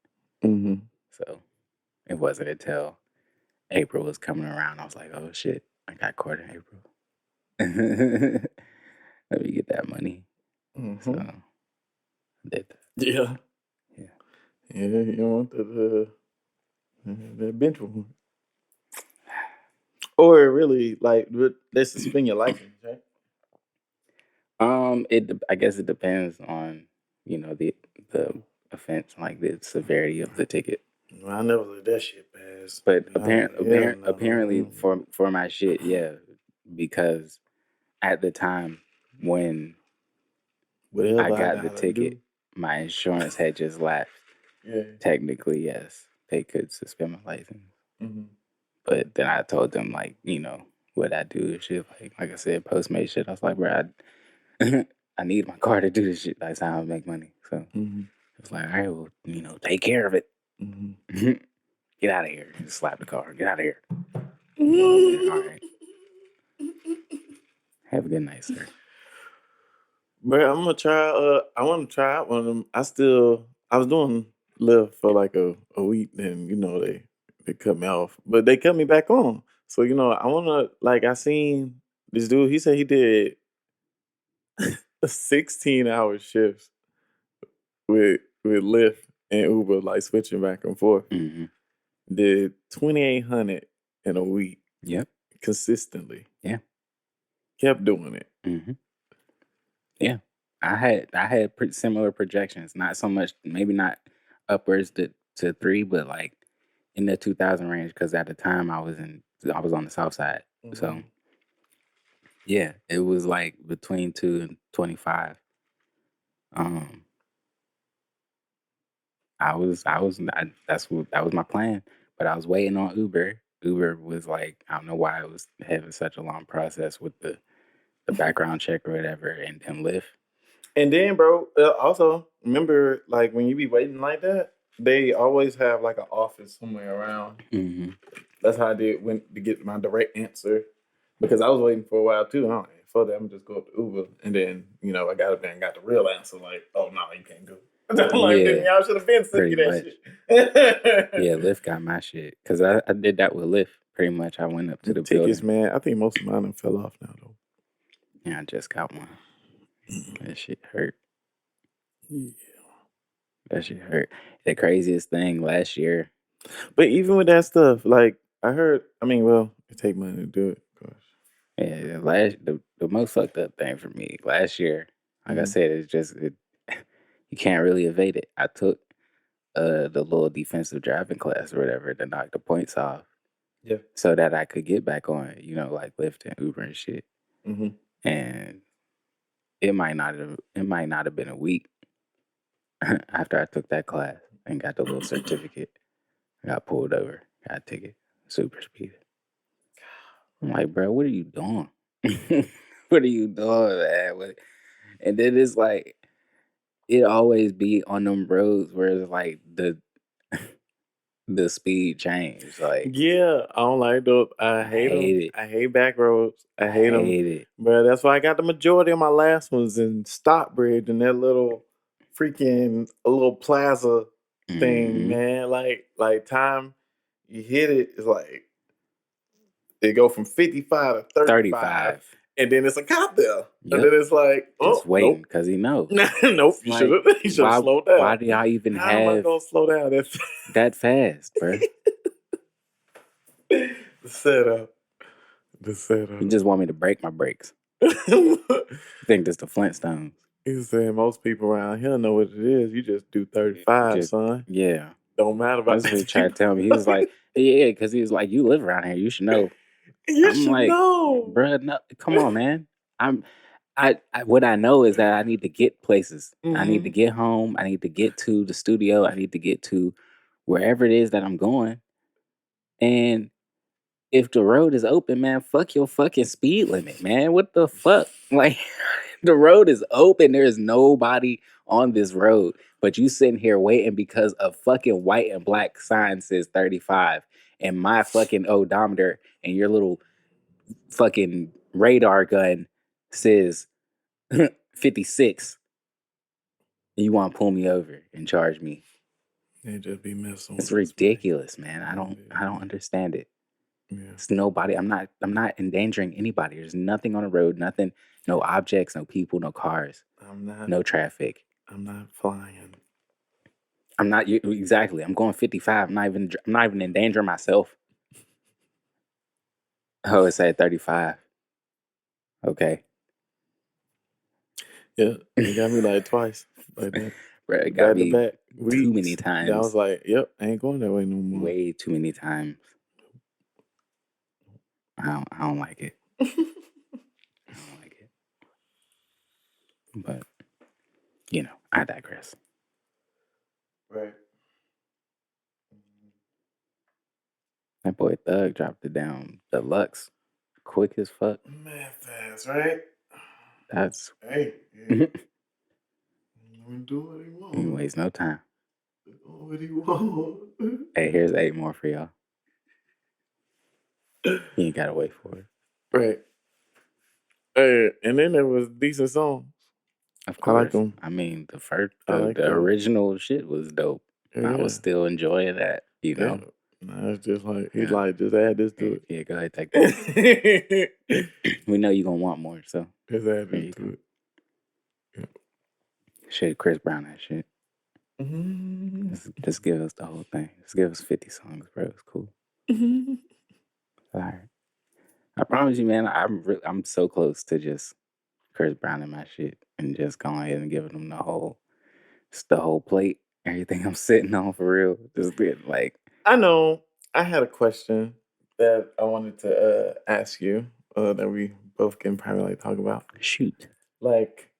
So it wasn't until April was coming around, I was like, oh shit, I got caught in April. Let me get that money. So I did that. Yeah. You don't want that bench one. Or really, like, let's suspend your license, right? I guess it depends on, the offense, like the severity of the ticket. Well, I never let that shit pass. But apparently for my shit, yeah, because at the time when I got the ticket, my insurance had just lapsed. Yeah. Technically, yes, they could suspend my license. But then I told them, like, what I do and shit. Like I said, Postmate shit. I was like, bro, I need my car to do this shit. That's how I make money. So it's like, all right, well, take care of it. Get out of here. Just slap the car. Get out of here. All right. Have a good night, sir. Bro, I'm gonna try. I want to try out one of them. I was doing Lyft for like a week, and they cut me off, but they cut me back on. So I want to, like, I seen this dude. He said he did 16-hour shifts with Lyft and Uber, like switching back and forth. Mm-hmm. Did 2,800 in a week. Yep. Consistently. Yeah. Kept doing it. Mm-hmm. Yeah. I had pretty similar projections. Not so much, maybe not upwards to 3, but like in the 2,000 range. Because at the time I was on the south side. Mm-hmm. So yeah, it was like between 2 and 25. That was my plan, but I was waiting on Uber. Uber was like, I don't know why it was having such a long process with the background check or whatever, and Lyft. And then, bro, also remember, like when you be waiting like that, they always have like an office somewhere around. Mm-hmm. That's how I did went to get my direct answer, because I was waiting for a while too. And I'm like, for that, I'm just go up to Uber, and then I got up there and got the real answer. Like, oh no, you can't go. I'm like, then y'all should have been sending you that shit. Yeah, Lyft got my shit because I did that with Lyft. Pretty much, I went up to the tickets, building. man. I think most of mine fell off now though. Yeah, I just got one. That shit hurt. Yeah. That shit hurt. The craziest thing last year. But even with that stuff, like I heard, it take money to do it, of course. Yeah, the most fucked up thing for me last year, like I said, it's just you can't really evade it. I took the little defensive driving class or whatever to knock the points off. Yeah. So that I could get back on, like Lyft and Uber and shit. Mm-hmm. And it might not have been a week after I took that class and got the little certificate. I got pulled over, got a ticket, super speed. I'm like, bro, what are you doing? What are you doing, man? And then it's like, it always be on them roads where it's like the speed change. Like, yeah, I don't like those. I hate them. I hate backroads. I hate them. it. But that's why I got the majority of my last ones in Stockbridge and that little freaking little plaza thing, man. Like time you hit it, it's like it go from 55 to 35. And then it's a cop there. Yep. And then it's like, just waiting because he knows. Nope, you should have slowed down. Why do y'all even How am I gonna slow down that fast, bro? The setup. You just want me to break my brakes. I think that's the Flintstones. He's saying most people around here know what it is. You just do 35, son. Yeah. Don't matter about that. That's what he tried to tell me. He was like, yeah, because he was like, you live around here. You should know. You should know. Bruh, no, come on, man. What I know is that I need to get places. Mm-hmm. I need to get home. I need to get to the studio. I need to get to wherever it is that I'm going. And if the road is open, man, fuck your fucking speed limit, man. What the fuck? Like, the road is open. There is nobody on this road. But you sitting here waiting because a fucking white and black sign says 35. And my fucking odometer and your little fucking radar gun says 56. And you want to pull me over and charge me. They just be messing. It's ridiculous, man. I don't understand it. Yeah. It's nobody. I'm not endangering anybody. There's nothing on the road, nothing, no objects, no people, no cars. No traffic. I'm not flying. I'm not exactly. I'm going 55. I'm not even endangering myself. Oh, it's at 35. Okay. Yeah, you got me like twice. Like that. Bro, it got me back too many times. I was like, yep, I ain't going that way no more. Way too many times. I don't like it. I don't like it. But, I digress. Right. That boy Thug dropped it down deluxe quick as fuck. Man, fast, right? That's... Hey. Yeah. Do what he wants. He wastes no time. Do what he wants. Hey, here's 8 more for y'all. You ain't gotta wait for it. Right. And then there was decent songs. Of course. I like them. I mean, the original shit was dope. Yeah. I was still enjoying that, Yeah. No, it's just like, he's like, just add this to it. Yeah, go ahead, take that. We know you're gonna want more, so. Just add this to it. Shit, Chris Brown, that shit. Mm-hmm. Just give us the whole thing. Just give us 50 songs, bro. It's cool. Mm-hmm. All right. I promise you, man. I'm so close to just Chris Brown and my shit, and just going ahead and giving them the whole plate. Everything I'm sitting on for real. Just get like. I know. I had a question that I wanted to ask you that we both can probably like talk about. Shoot. Like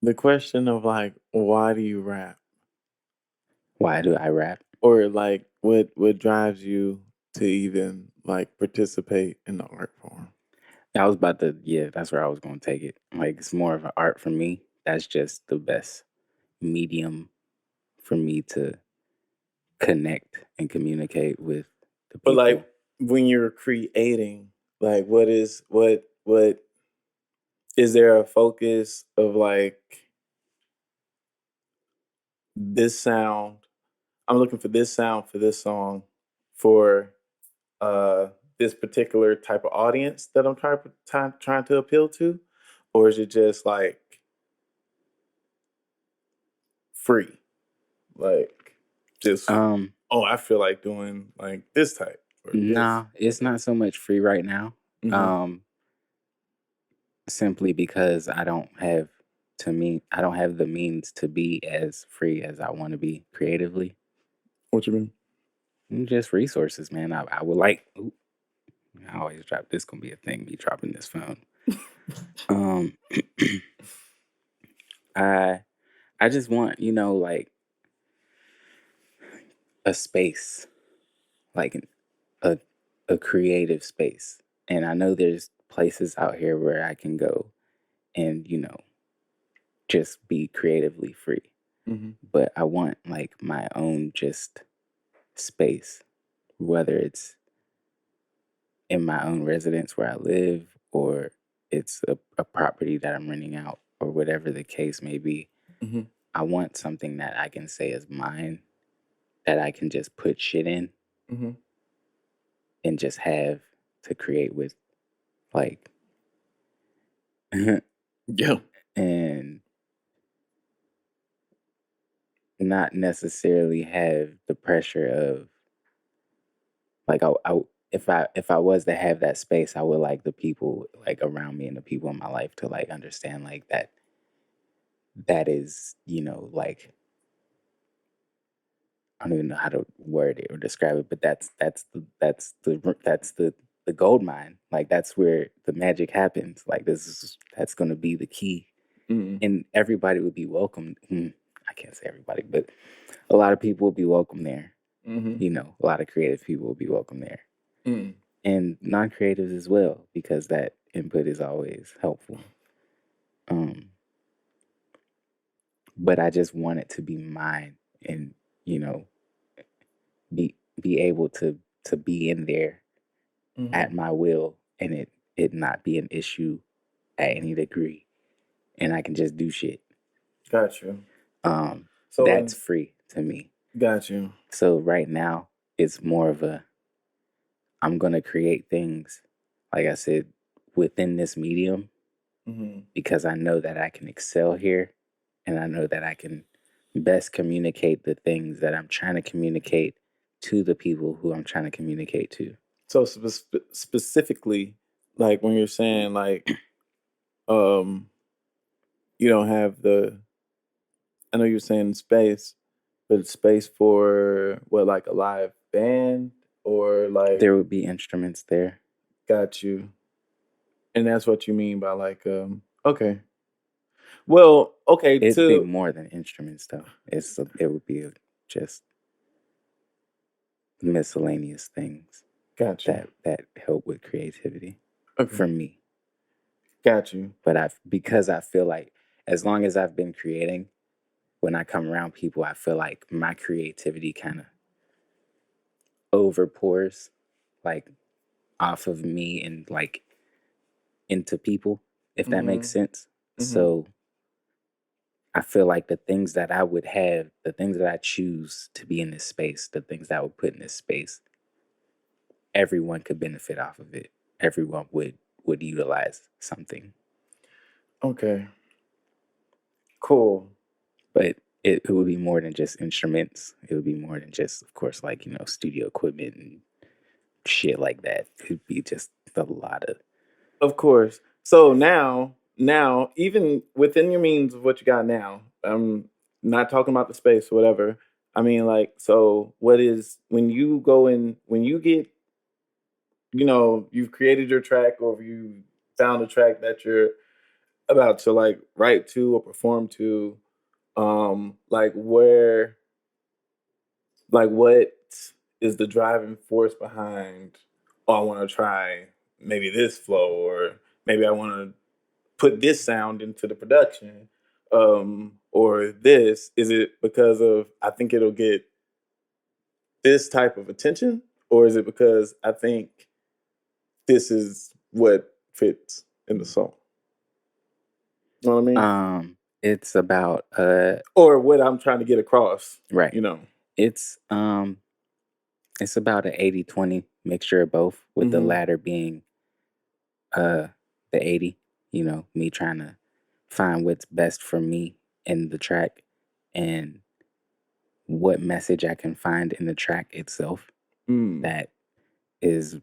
the question of like, why do you rap? Why do I rap? Or like what drives you to even like participate in the art form? I was about to, yeah, that's where I was going to take it. Like, it's more of an art for me. That's just the best medium for me to connect and communicate with the But people. like when you're creating, like what is there a focus of like this sound? I'm looking for this sound for this song for this particular type of audience that I'm trying to appeal to, or is it just like free, like just I feel like doing like this type or Nah, it's not so much free right now. Mhm. Simply because I don't have the means to be as free as I want to be creatively. What you mean? Just resources, man. I would like. Ooh, I always drop this. Gonna be a thing. Me dropping this phone. I just want, like a space, like a creative space. And I know there's places out here where I can go and, just be creatively free. Mhm. But I want like my own just space, whether it's in my own residence where I live or it's a property that I'm renting out or whatever the case may be. Mhm. I want something that I can say is mine, that I can just put shit in Mhm. and just have to create with, like, Yeah. and not necessarily have the pressure of like if I was to have that space, I would like the people like around me and the people in my life to like understand like that is, like, I don't even know how to word it or describe it, but that's the gold mine. Like that's where the magic happens. Like that's gonna be the key. Mhm. And everybody would be welcome. I can't say everybody, but a lot of people will be welcome there. Mhm. A lot of creative people will be welcome there. Mhm. And non-creatives as well, because that input is always helpful. But I just want it to be mine and, you know, be able to be in there at Mhm. my will and it not be an issue at any degree. And I can just do shit. Got you. That's free to me. Got you. So right now it's more of I'm gonna create things, like I said, within this medium Mhm. because I know that I can excel here and I know that I can best communicate the things that I'm trying to communicate to the people who I'm trying to communicate to. So specifically, like when you're saying like, um, you don't have I know you're saying space, but space for what, like a live band or like? There would be instruments there. Got you. And that's what you mean by like, okay. Well, okay, It'd be more than instruments though. It would be just miscellaneous things got you. that help with creativity Okay. for me. Got you. But because I feel like as long as I've been creating, when I come around people, I feel like my creativity kind of overpours like off of me and like into people, if that makes sense. Mhm. So I feel like the things that I would have, the things that I choose to be in this space, the things that I would put in this space, everyone could benefit off of it. Everyone would utilize something. Okay. Cool. But it would be more than just instruments. It would be more than just, of course, like, studio equipment and shit like that. It'd be just a lot of. Of course. So now, even within your means of what you got now, I'm not talking about the space or whatever. I mean, like, so what is when you go in, when you get, you've created your track or you found a track that you're about to like write to or perform to, like where, like what is the driving force behind, oh, I want to try maybe this flow or maybe I want to put this sound into the production, or this? Is it because of I think it'll get this type of attention, or is it because I think this is what fits in the song? You know what I mean? It's about Or what I'm trying to get across, right. It's It's about an 80-20 mixture of both, with the latter being the 80, me trying to find what's best for me in the track and what message I can find in the track itself that is,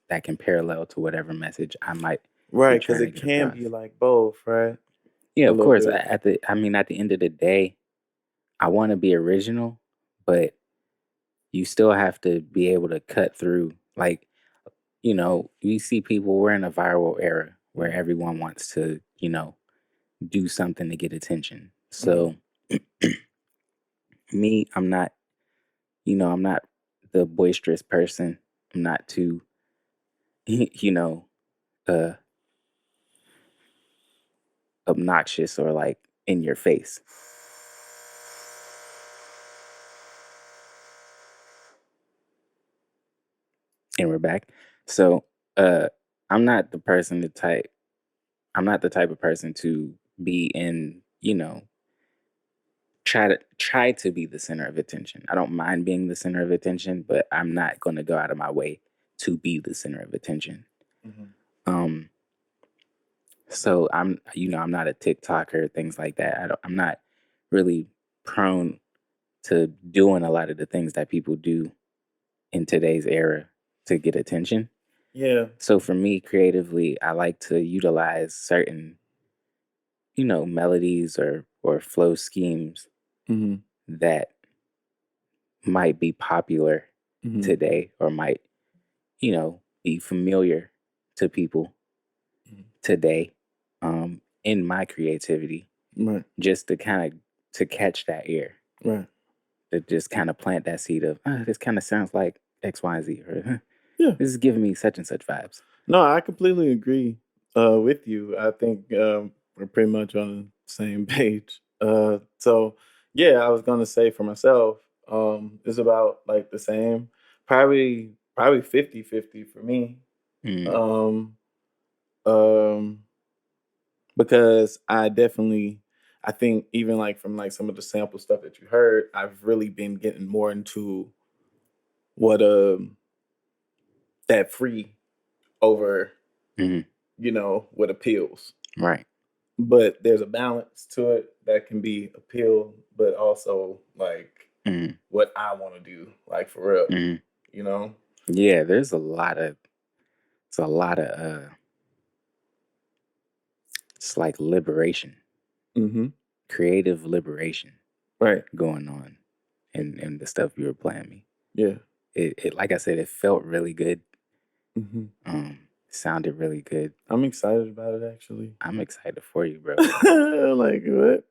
that can parallel to whatever message I might right, be because trying it to get can across. be like both, right? Yeah, A of little course. bit. At the end of the day, I want to be original, but you still have to be able to cut through. Like, you see people, we're in a viral era where everyone wants to, do something to get attention. So me, I'm not, I'm not the boisterous person. I'm not too, uh, obnoxious or like in your face. And we're back. So, I'm not the person to type. I'm not the type of person to be in, try to be the center of attention. I don't mind being the center of attention, but I'm not going to go out of my way to be the center of attention. Um, so I'm not a TikToker, things like that. I'm not really prone to doing a lot of the things that people do in today's era to get attention. Yeah. So for me, creatively, I like to utilize certain, melodies or flow schemes that might be popular today or might, be familiar to people today, in my creativity, Right. just to kind of to catch that ear, Right. to just kind of plant that seed of, this kind of sounds like X, Y, and Z, or Yeah. this is giving me such and such vibes. No, I completely agree with you. I think we're pretty much on the same page. So yeah, I was gonna say for myself, it's about like the same. Probably 50-50 for me. Um, um, because I think even like from like some of the sample stuff that you heard, I've really been getting more into what that free over what appeals. Right. But there's a balance to it that can be appeal, but also like what I want to do, like for real, Yeah, there's a lot of, it's like liberation, creative liberation, right, going on in the stuff you were playing me. Yeah. It like I said, it felt really good. Sounded really good. I'm excited about it, actually. I'm excited for you, bro. Like what?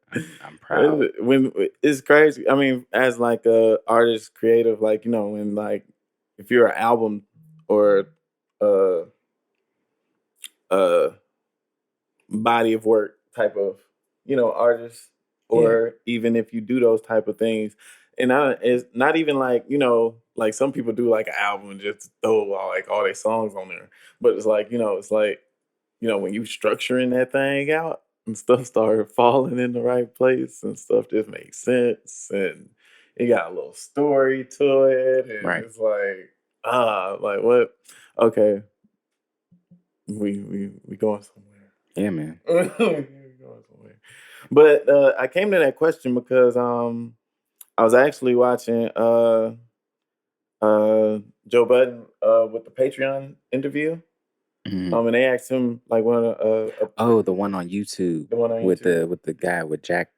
I'm proud. When it's crazy. I mean, as like a artist, creative, like when like if you're an album or a body of work type of artist, or even if you do those type of things, and it's not even like like some people do like an album and just throw all their songs on there, but it's like when you structuring that thing out and stuff started falling in the right place and stuff just makes sense and it got a little story to it and it's like like what? Okay, we going somewhere. Yeah, man. We're going somewhere. But I came to that question because I was actually watching Joe Budden with the Patreon interview. Mhm. And they asked him like one Oh, the one on YouTube the one on with YouTube. the guy with Jack.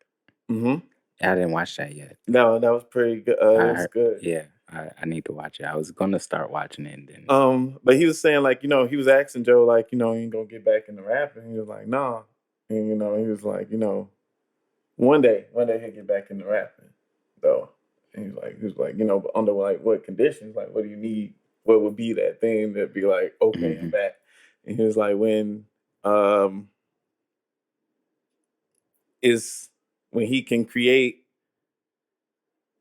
Mm-hmm. I didn't watch that yet. No, that was pretty good. It I was heard, good. yeah, I need to watch it. I was gonna start watching it, and then But he was saying like, you know, he was asking Joe like, you know, you ain't gonna get back into rapping. And he was like, nah. And you know, he was like, you know, one day he'll get back into rapping, though. And he was like, you know, but under like what conditions? Like, what do you need? What would be that thing that'd be like, okay, I'm Mhm. back? And he was like, when he can create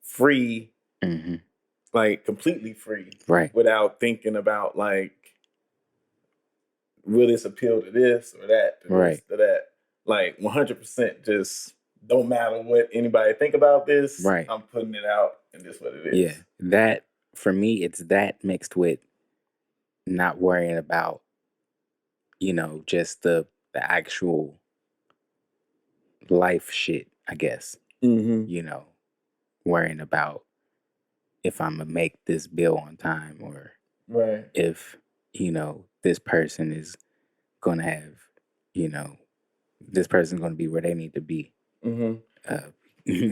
free, Mhm. like completely free, Right. without thinking about like, will this appeal to this or that, to Right. this, to that? Like 100% just don't matter what anybody think about this. Right. I'm putting it out and this is what it is. Yeah, that for me, it's that mixed with not worrying about, you know, just the actual life shit, I guess. Mm-hmm. You know, worrying about if I'm gonna make this bill on time, or Right. if, you know, this person is gonna have, you know, this person's gonna be where they need to be. Mm-hmm. Because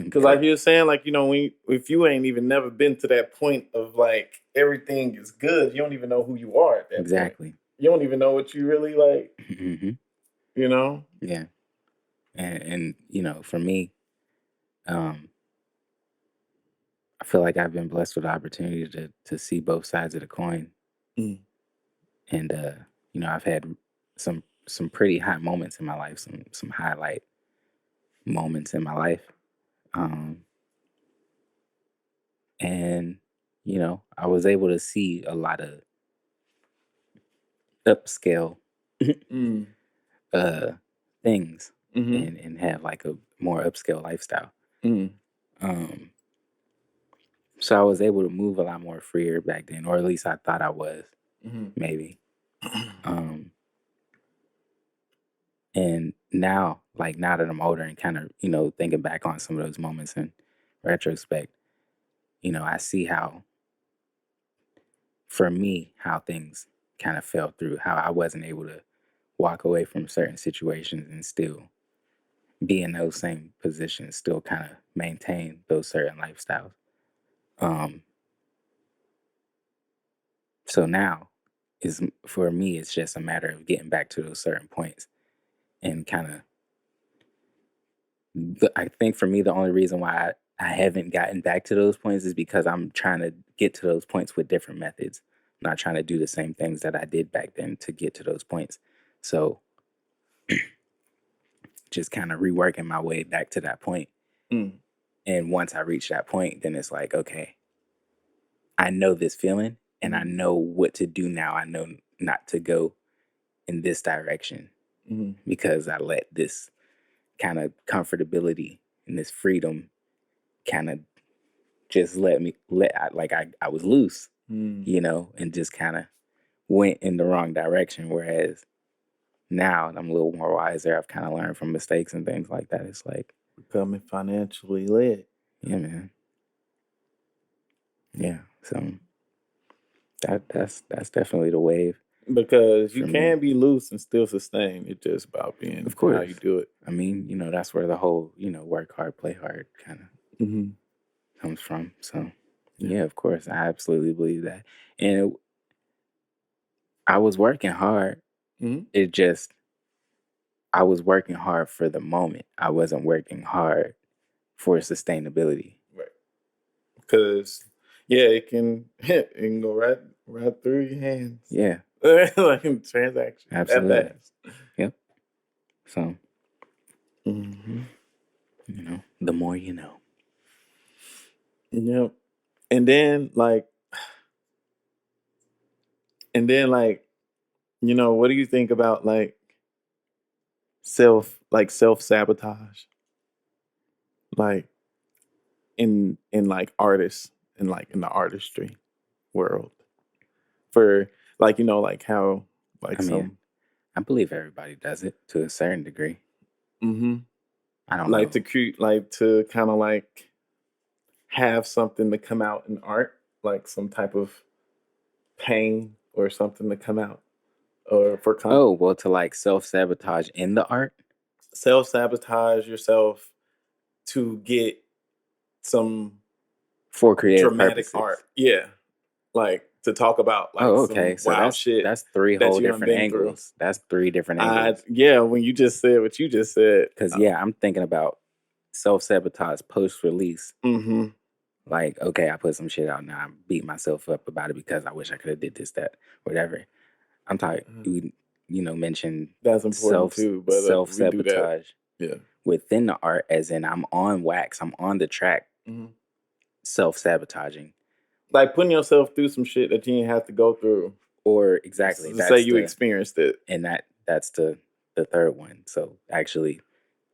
Because like you were saying, like, you know, if you ain't even never been to that point of like everything is good, you don't even know who you are at that point. exactly. You don't even know what you really like, Hmm. you know? Yeah, and you know, for me, I feel like I've been blessed with the opportunity to see both sides of the coin, Mm. and you know, I've had some pretty hot moments in my life, some highlight moments in my life, and you know, I was able to see a lot of upscale Mm. things, Mm-hmm. and have like a more upscale lifestyle. Mm. Um, so I was able to move a lot more freer back then, or at least I thought I was, Mm-hmm. maybe. And now, like now that I'm older and kind of, you know, thinking back on some of those moments in retrospect, you know, I see how, for me, how things kind of fell through, how I wasn't able to walk away from certain situations and still be in those same positions, still kind of maintain those certain lifestyles. So now is for me, it's just a matter of getting back to those certain points and kind of. I think for me, the only reason why I haven't gotten back to those points is because I'm trying to get to those points with different methods. I'm not trying to do the same things that I did back then to get to those points. So just kind of reworking my way back to that point. Mm. And once I reach that point, then it's like, okay, I know this feeling and I know what to do now. I know not to go in this direction because I let this kind of comfortability and this freedom kind of just I was loose, you know, and just kind of went in the wrong direction. Whereas now I'm a little more wiser. I've kind of learned from mistakes and things like that. It's like Becoming financially lit. yeah, man. Yeah. So that's definitely the wave. Because you For can me. be loose and still sustain. It's just about being Of course. how you do it. I mean, you know, that's where the whole, you know, work hard, play hard kind of comes from. So yeah, of course. I absolutely believe that. And I was working hard. Mm-hmm. It just I was working hard for the moment. I wasn't working hard for sustainability. Right. Because yeah, it can go right through your hands. Yeah. Like in transaction. Absolutely. That fast. Yep. So, Mm-hmm. you know, the more you know. Yep. And then like, you know, what do you think about like self sabotage? Like in like artists and like in the artistry world. For like, you know, like how like I mean, I believe everybody does it to a certain degree. Mm-hmm. I don't like know. to kind of like have something to come out in art, like some type of pain or something to come out, or for Oh, well, to like self-sabotage in the art? self-sabotage yourself to get some For creative dramatic purposes. art. Yeah. Like to talk about like Okay. some So wild shit that's three that whole you done different been through. angles. That's 3 different angles. Yeah, when you just said what you just said. Because yeah, I'm thinking about self-sabotage post-release. Mm-hmm. Like, okay, I put some shit out now. I beat myself up about it because I wish I could have did this, that, whatever. I'm talking, mentioned That's important too, but we do that. self-sabotage Yeah. within the art, as in I'm on wax, I'm on the track, self-sabotaging. Like putting yourself through some shit that you didn't have to go through. Or exactly. To say you experienced it. And that's the third one. So actually,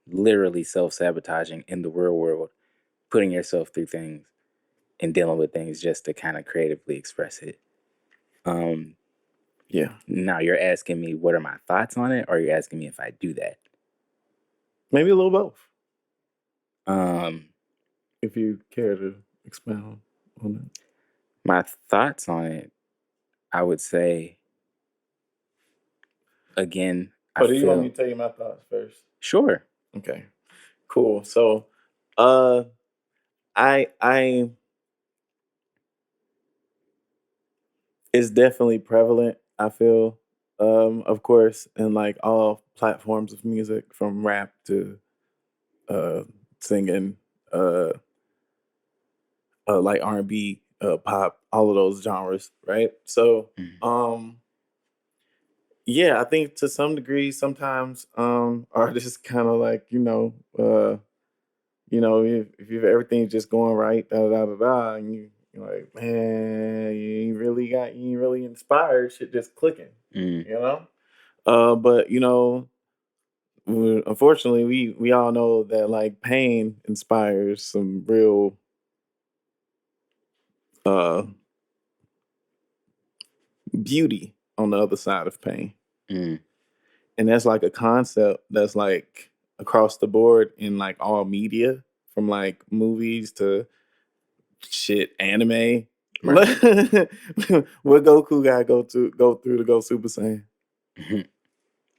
literally self-sabotaging in the real world, putting yourself through things and dealing with things just to kind of creatively express it. Yeah. Now you're asking me what are my thoughts on it, or you're asking me if I do that? Maybe a little both. If you care to expound on it. My thoughts on it, I would say, again, do you want me to tell you my thoughts first? Sure. Okay. Cool. So, I it's definitely prevalent, I feel, of course, in like all platforms of music, from rap to singing, like R&B, pop, all of those genres, right? So, yeah, I think to some degree, sometimes artists kind of like, if everything's just going right, and you're like, man, you ain't really inspired, shit just clicking, but unfortunately, we all know that like pain inspires some real beauty on the other side of pain. And that's like a concept that's like across the board in like all media, from like movies to shit anime. Right. What Goku got go through to go Super Saiyan?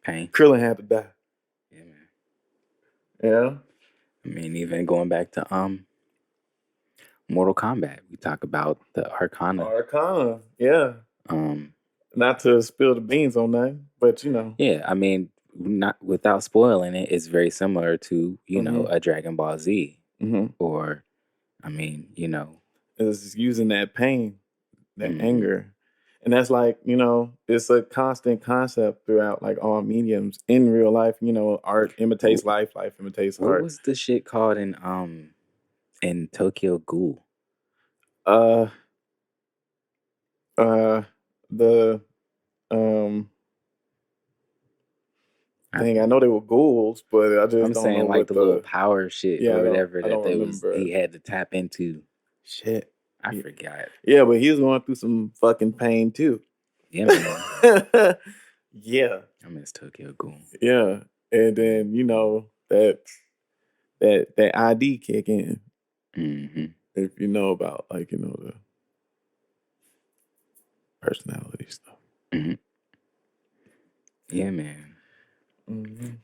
Pain. Krillin had to die. Yeah, man. Yeah. I mean, even going back to Mortal Kombat, we talk about the Arcana. Yeah. Not to spill the beans on that, but Yeah, I mean, not without spoiling it, it's very similar to a Dragon Ball Z, or I mean, it's using that pain, that anger. And that's like, it's a constant concept throughout like all mediums in real life. Art imitates life, life imitates art. What was the shit called in Tokyo Ghoul? The I know they were ghouls, but I just I'm don't saying know like what the little power shit or whatever that he had to tap into. Shit. I forgot. Yeah, but he was going through some fucking pain too. Yeah, man. Yeah. I miss Tokyo Ghoul. Yeah. And then, that ID kick in. If you know about like, the personality stuff. Yeah, man.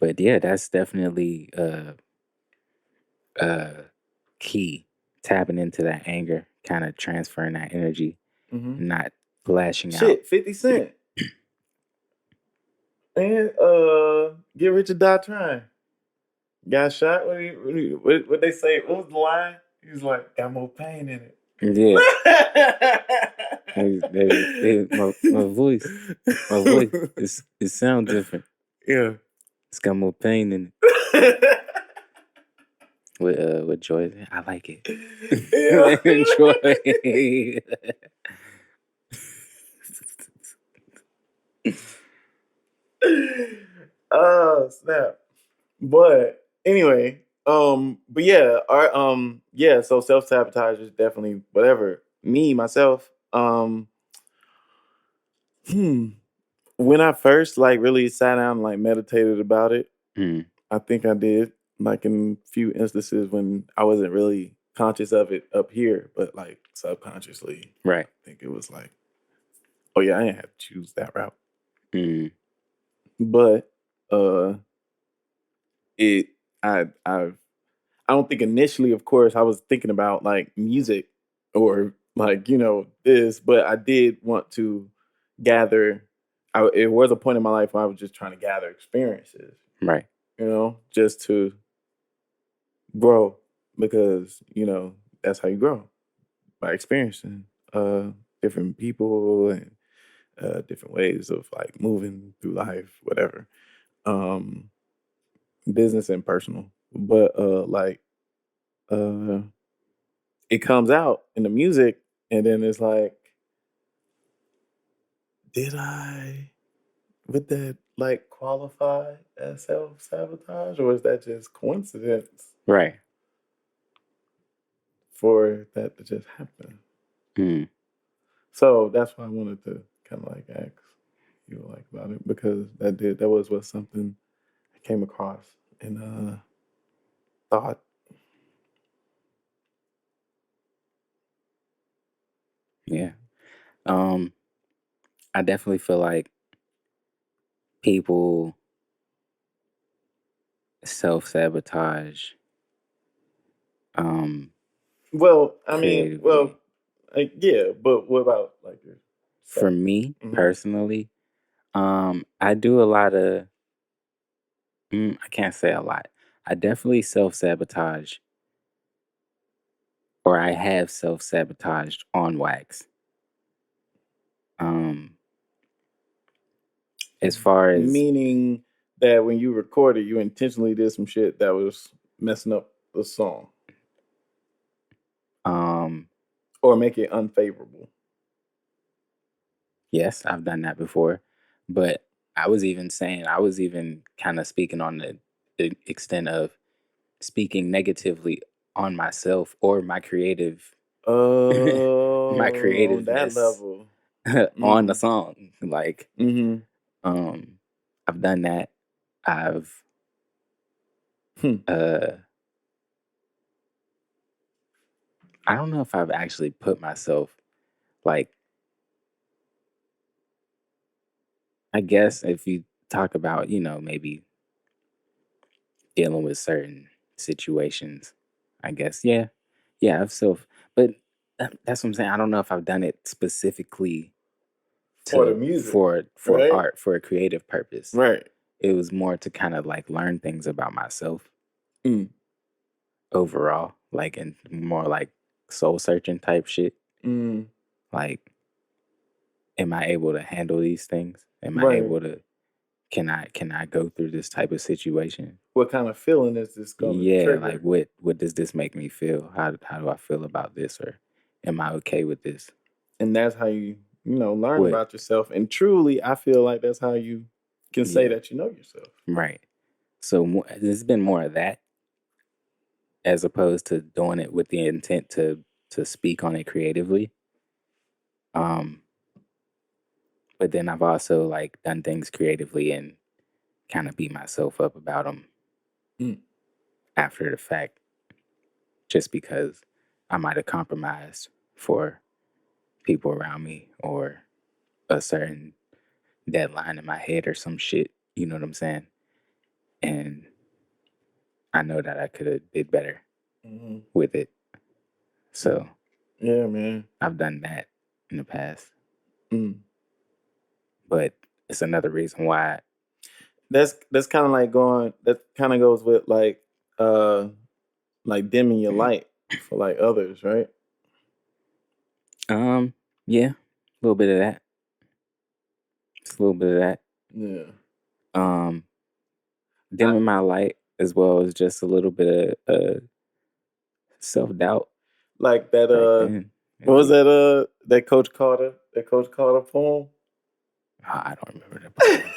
But yeah, that's definitely key. Tapping into that anger, kind of transferring that energy, not flashing out. 50 Cent. And Get Rich or Die Trying. Got shot. What they say? What was the line? He was like, got more pain in it. Yeah. My voice, it sounds different. Yeah. It's got more pain in it. With Joy, I like it. Joy. Oh snap! But anyway, but yeah, so self-sabotage is definitely whatever. Me myself, when I first like really sat down and like meditated about it, I think I did. like in a few instances when I wasn't really conscious of it up here, but like subconsciously, Right. I think it was like, oh yeah, I didn't have to choose that route. Mm. But it I don't think initially, of course, I was thinking about like music or like, you know, this, but I did want to gather. It was a point in my life where I was just trying to gather experiences, Right. you know, just to grow because, you know, that's how you grow by experiencing different people and different ways of like moving through life, whatever. Um, business and personal. But uh it comes out in the music and then it's like, would that like qualify as self-sabotage or is that just coincidence Right. for that to just happen? Mm. So that's why I wanted to kind of like ask you like about it because that was what something I came across and thought. Yeah. I definitely feel like people self-sabotage Well, I mean, creatively. yeah, but what about like yourself? For me Mhm. personally, I do a lot of I can't say a lot. I definitely self-sabotage or I have self-sabotaged on wax. Um as far as Meaning that when you recorded, you intentionally did some shit that was messing up the song um or make it unfavorable. yes, I've done that before. But I was even kind of speaking on the extent of speaking negatively on myself or my my Oh, on that creativeness level. on the Mm. song. Like Mm-hmm. um I've done that. I've Hmm. I don't know if I've actually put myself like I guess if you talk about, maybe dealing with certain situations, I guess yeah, I've but that's what I'm saying. I don't know if I've done it specifically For the music, for right? art, for a creative purpose. Right. It was more to kind of like learn things about myself Mm. overall, like and more like soul searching type shit. Mm. Like, am I able to handle these things? Am I Right. able to can I go through this type of situation? What kind of feeling is this going to Yeah, like trigger? what does this make me feel? How do I feel about this, or am I okay with this? And that's how you learn What about yourself. And truly, I feel like that's how you can say yeah, that you know yourself. right. So there's been more of that as opposed to doing it with the intent to speak on it creatively. Um, but then I've also like done things creatively and kind of beat myself up about them Mm. after the fact, just because I might have compromised for people around me or a certain deadline in my head or some shit. You know what I'm saying? And I know that I could have did better Mm-hmm. with it. So Yeah, man. I've done that in the past, Mm. but it's another reason why. That's kind of like going. That kind of goes with like dimming your light for like others, right? Yeah, a little bit of that. Just a little bit of that. Yeah. Um, dimming my light as well as just a little bit of self doubt Like that. back then. What was Maybe. that Coach Carter poem? I don't remember that poem.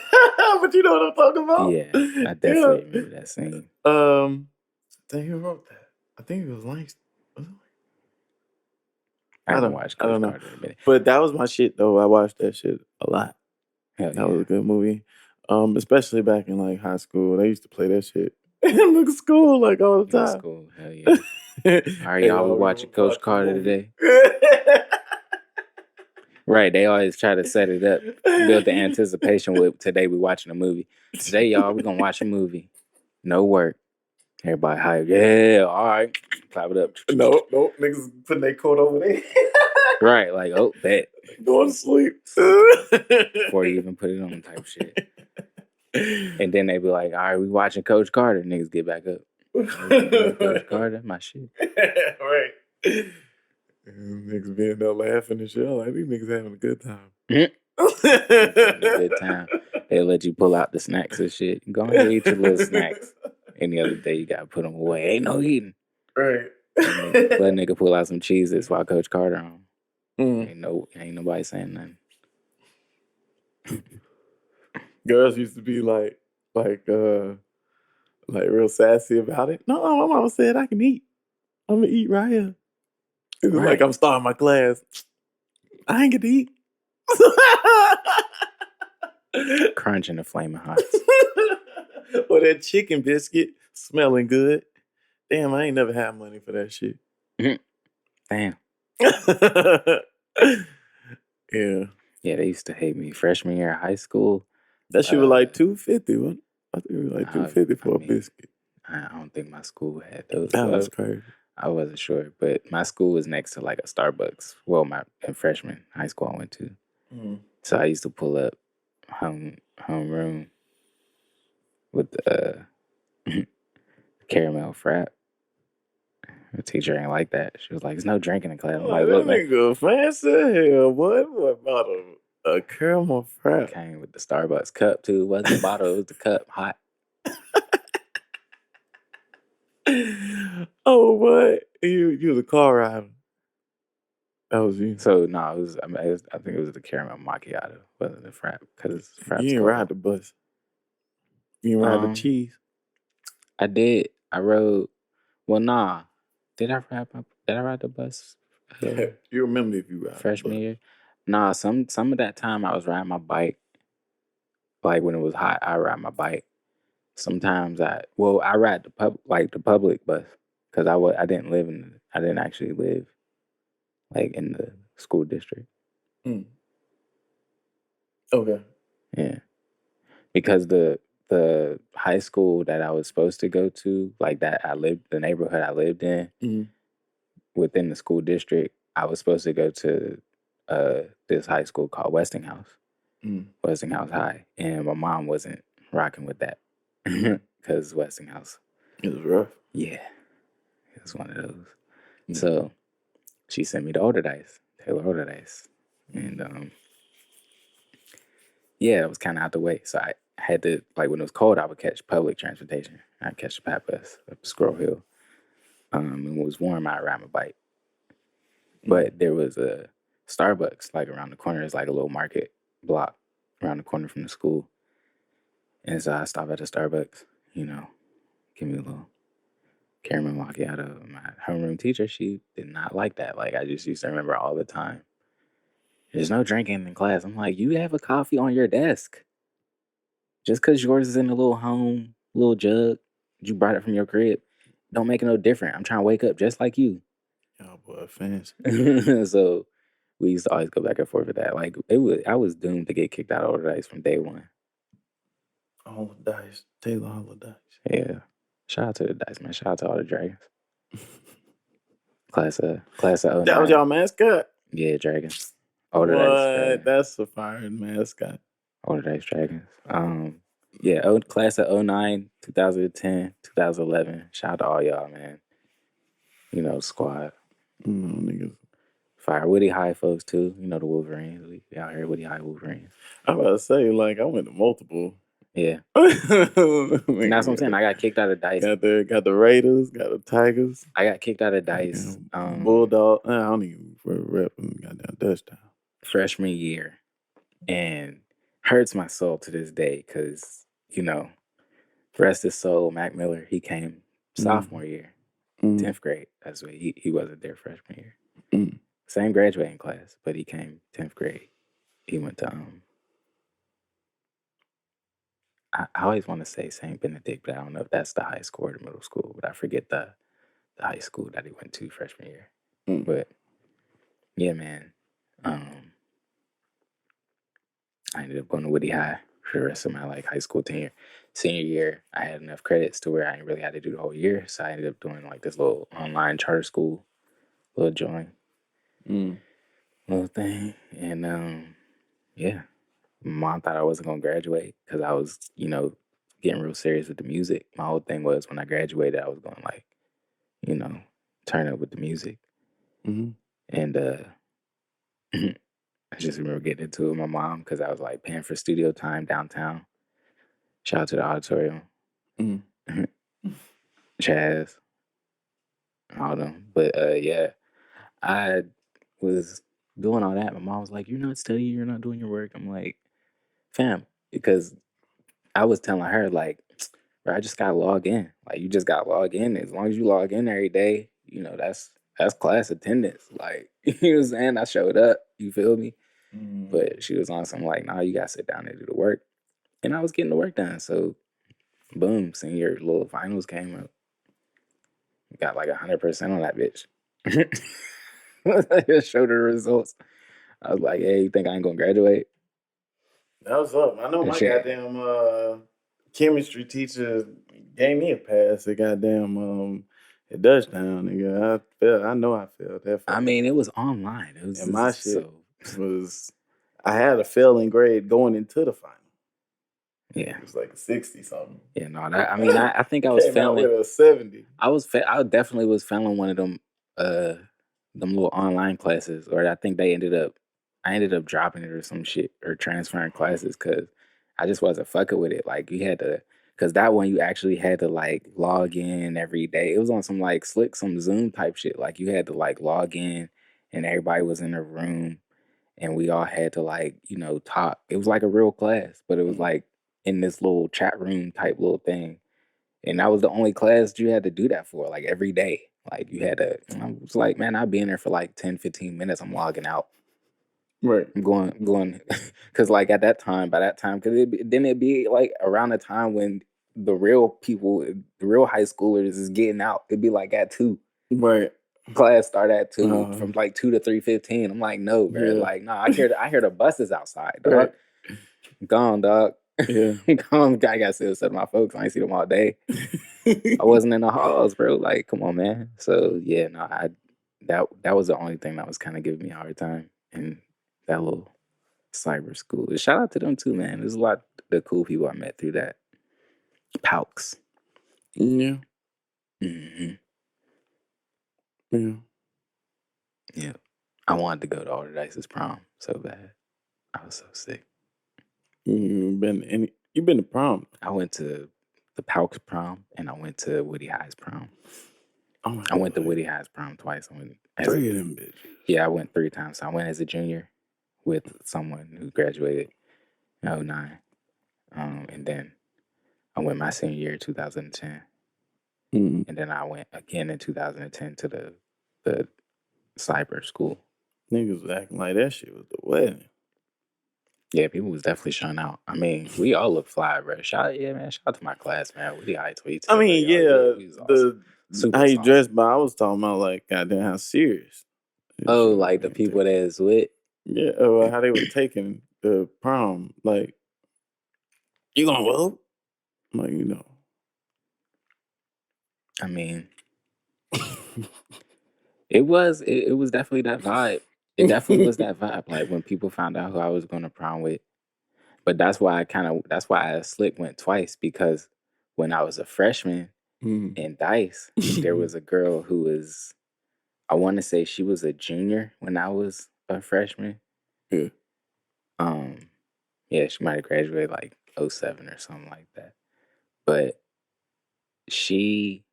But you know what I'm talking about? Yeah, I Yeah. definitely remember that scene. I think who wrote that? I think it was Langston. I haven't watched I Coach don't know. Carter in a minute. But that was my shit though. I watched that shit a lot. Hell That was yeah. a good movie. Especially back in like high school. They used to play that shit in the school like all the In time. school, hell yeah. All right, y'all, we watching Coach Carter today. Right, they always try to set it up, build the anticipation with today we watching a movie. Today, y'all, we gonna watch a movie. No work. Everybody hype. Yeah, all right. Clap it up. No, niggas putting their coat over there. Right, like, oh, bet. Going to sleep. Before you even put it on type shit. And then they be like, all right, we watching Coach Carter. Niggas get back up. Coach Carter, my shit. Right. Niggas being there laughing and shit. I'm like, these niggas having a good time. Having a good time. They let you pull out the snacks and shit. Go ahead and eat your little snacks. Any other day, you gotta put them away. Ain't no eating. Right. Let nigga pull out some cheeses while Coach Carter on. Ain't nobody saying nothing. Girls used to be like real sassy about it. No, my mama said I can eat. I'm gonna eat right here. It's Right. like I'm starting my class. I ain't get to eat. Crunching the flaming hot. Or that chicken biscuit smelling good. Damn, I ain't never had money for that shit. Damn. Yeah. Yeah, they used to hate me. Freshman year of high school. That shit was like $2.50, wasn't it? I think it was like $2.50 for a biscuit. I don't think my school had those. That was crazy. I wasn't sure, but my school was next to like a Starbucks. Well, in freshman high school I went to. So I used to pull up homeroom with the caramel frap. The teacher ain't like that. She was like, "There's no drinking in class." I'm like, "Look, man, nigga, fancy hell, boy. What about a caramel frap?" Came with the Starbucks cup too. It wasn't the bottle, it was the cup, hot. Oh, what? You was a car rider. That was you. So no, I think it was the caramel macchiato, wasn't the frap, because frap's You didn't ride the bus. You didn't ride the cheese. I did. I rode. Well, nah. Did I ride the bus? You remember if you ride freshman year? Nah. Some of that time I was riding my bike. Like when it was hot, I ride my bike. Sometimes I ride the public bus because I didn't actually live like in the school district. Okay. Yeah, because the high school that I was supposed to go to, like the neighborhood I lived in, within the school district, I was supposed to go to this high school called Westinghouse, Westinghouse High, and my mom wasn't rocking with that because Westinghouse. It was rough. Yeah, it was one of those. So she sent me to Taylor Olderdice, and yeah, it was kind of out the way. So I had to, like, when it was cold, I would catch public transportation. I'd catch the Pat bus up Squirrel Hill. And when it was warm, I'd ride my bike. But there was a Starbucks, like, around the corner. It's like a little market block around the corner from the school. And so I stopped at the Starbucks, give me a little caramel macchiato. My homeroom teacher, she did not like that. Like, I just used to remember all the time. There's no drinking in class. I'm like, you have a coffee on your desk. Just because yours is in a little jug, you brought it from your crib, don't make it no different. I'm trying to wake up just like you. Oh, boy, fancy. So we used to always go back and forth with that. Like, I was doomed to get kicked out of Roadhouse from day one. All the dice. Taylor all the dice. Yeah. Shout out to the dice, man. Shout out to all the dragons. Class of 09. That was y'all mascot? Yeah, dragons. Older what? Dice. That's a fire mascot. Older Dice Dragons. Class of 09, 2010, 2011. Shout out to all y'all, man. Squad. Niggas. Fire Woody High folks too. The Wolverines. We out here Woody High Wolverines. I was about to say, like, I went to multiple. Yeah. And that's what I'm saying. I got kicked out of Dice. Got the Raiders, got the Tigers. I got kicked out of Dice. Bulldog. I don't even rep and got that touchdown. Freshman year. And hurts my soul to this day because, rest his soul, Mac Miller, he came sophomore year, 10th grade. That's what he wasn't there freshman year. Same graduating class, but he came 10th grade. He went to, I always want to say St. Benedict, but I don't know if that's the high school or the middle school. But I forget the high school that he went to freshman year. But yeah, man. I ended up going to Woody High for the rest of my like high school tenure. Senior year, I had enough credits to where I didn't really had to do the whole year, so I ended up doing like this little online charter school, little joint, little thing, and yeah, my mom thought I wasn't gonna graduate because I was, getting real serious with the music. My whole thing was when I graduated, I was going like, turn up with the music, and I just remember getting into it with my mom because I was like paying for studio time downtown. Shout out to the auditorium. Chaz, all them. But yeah, I was doing all that. My mom was like, "You're not studying, you're not doing your work." I'm like, fam, because I was telling her, like, bro, I just gotta log in. Like, you just gotta log in. As long as you log in every day, that's class attendance. Like, you know what I'm saying? I showed up, you feel me? But she was on something like, nah, you gotta sit down and do the work. And I was getting the work done. So boom, senior little finals came up. Got like 100% on that bitch. I just showed her the results. I was like, hey, you think I ain't gonna graduate? That was up. I know And my shit. goddamn chemistry teacher gave me a pass at goddamn at Dutchtown, nigga. I know I failed that. I mean, it was online. It was And my shit so was, I had a failing grade going into the final. yeah. It was like a 60 something. Yeah, no, I think I was Came out failing. with a 70. I definitely was failing one of them little online classes, or I think I ended up dropping it or some shit or transferring classes because I just wasn't fucking with it. Like you had to, because that one you actually had to like log in every day. It was on some like some Zoom type shit. Like you had to like log in and everybody was in a room and we all had to like, talk. It was like a real class, but it was like in this little chat room type little thing. And that was the only class you had to do that for, like every day. Like you had to, I was like, man, I'll be in there for like 10, 15 minutes. I'm logging out. Right. I'm going, because like at that time, by that time, because then it'd be like around the time when the real people, the real high schoolers is getting out. It'd be like at 2. Right. Class start at 2, from like 2 to 3:15. I'm like, no, bro. Yeah. Like, no, I hear the buses outside, dog. Right. Gone, dog. Yeah. Gone. I got to see my folks. I ain't see them all day. I wasn't in the halls, bro. Like, come on, man. So yeah, no, that was the only thing that was kind of giving me a hard time in that little cyber school. Shout out to them too, man. There's a lot of cool people I met through that. Palks. Yeah. Mm-hmm. Yeah. Yeah. I wanted to go to Alder Dice's prom so bad. I was so sick. You've been to prom? I went to the Palks prom and I went to Woody High's prom. Oh my I went to God. Woody High's prom twice. I went 3 of them bitches. Yeah, I went 3 times. So I went as a junior with someone who graduated in 2009. And then I went my senior year, 2010. And then I went again in 2010 to the cyber school. Niggas was acting like that shit was the wedding. Yeah, people was definitely showing out. I mean, we all look fly, bro. Shout out to my class, man. Woody High tweets. I mean, yeah, we was awesome. Super how you awesome. dressed, but I was talking about like goddamn how serious. Oh, like the people that is with. Yeah, how they were taking the prom. Like, you gonna vote? Like, I mean, it was definitely that vibe. It definitely was that vibe. Like when people found out who I was going to prom with. But that's why I slick went twice, because when I was a freshman in Dice, there was a girl who was, I want to say she was a junior when I was a freshman. Yeah. Yeah, she might have graduated like 2007 or something like that. But she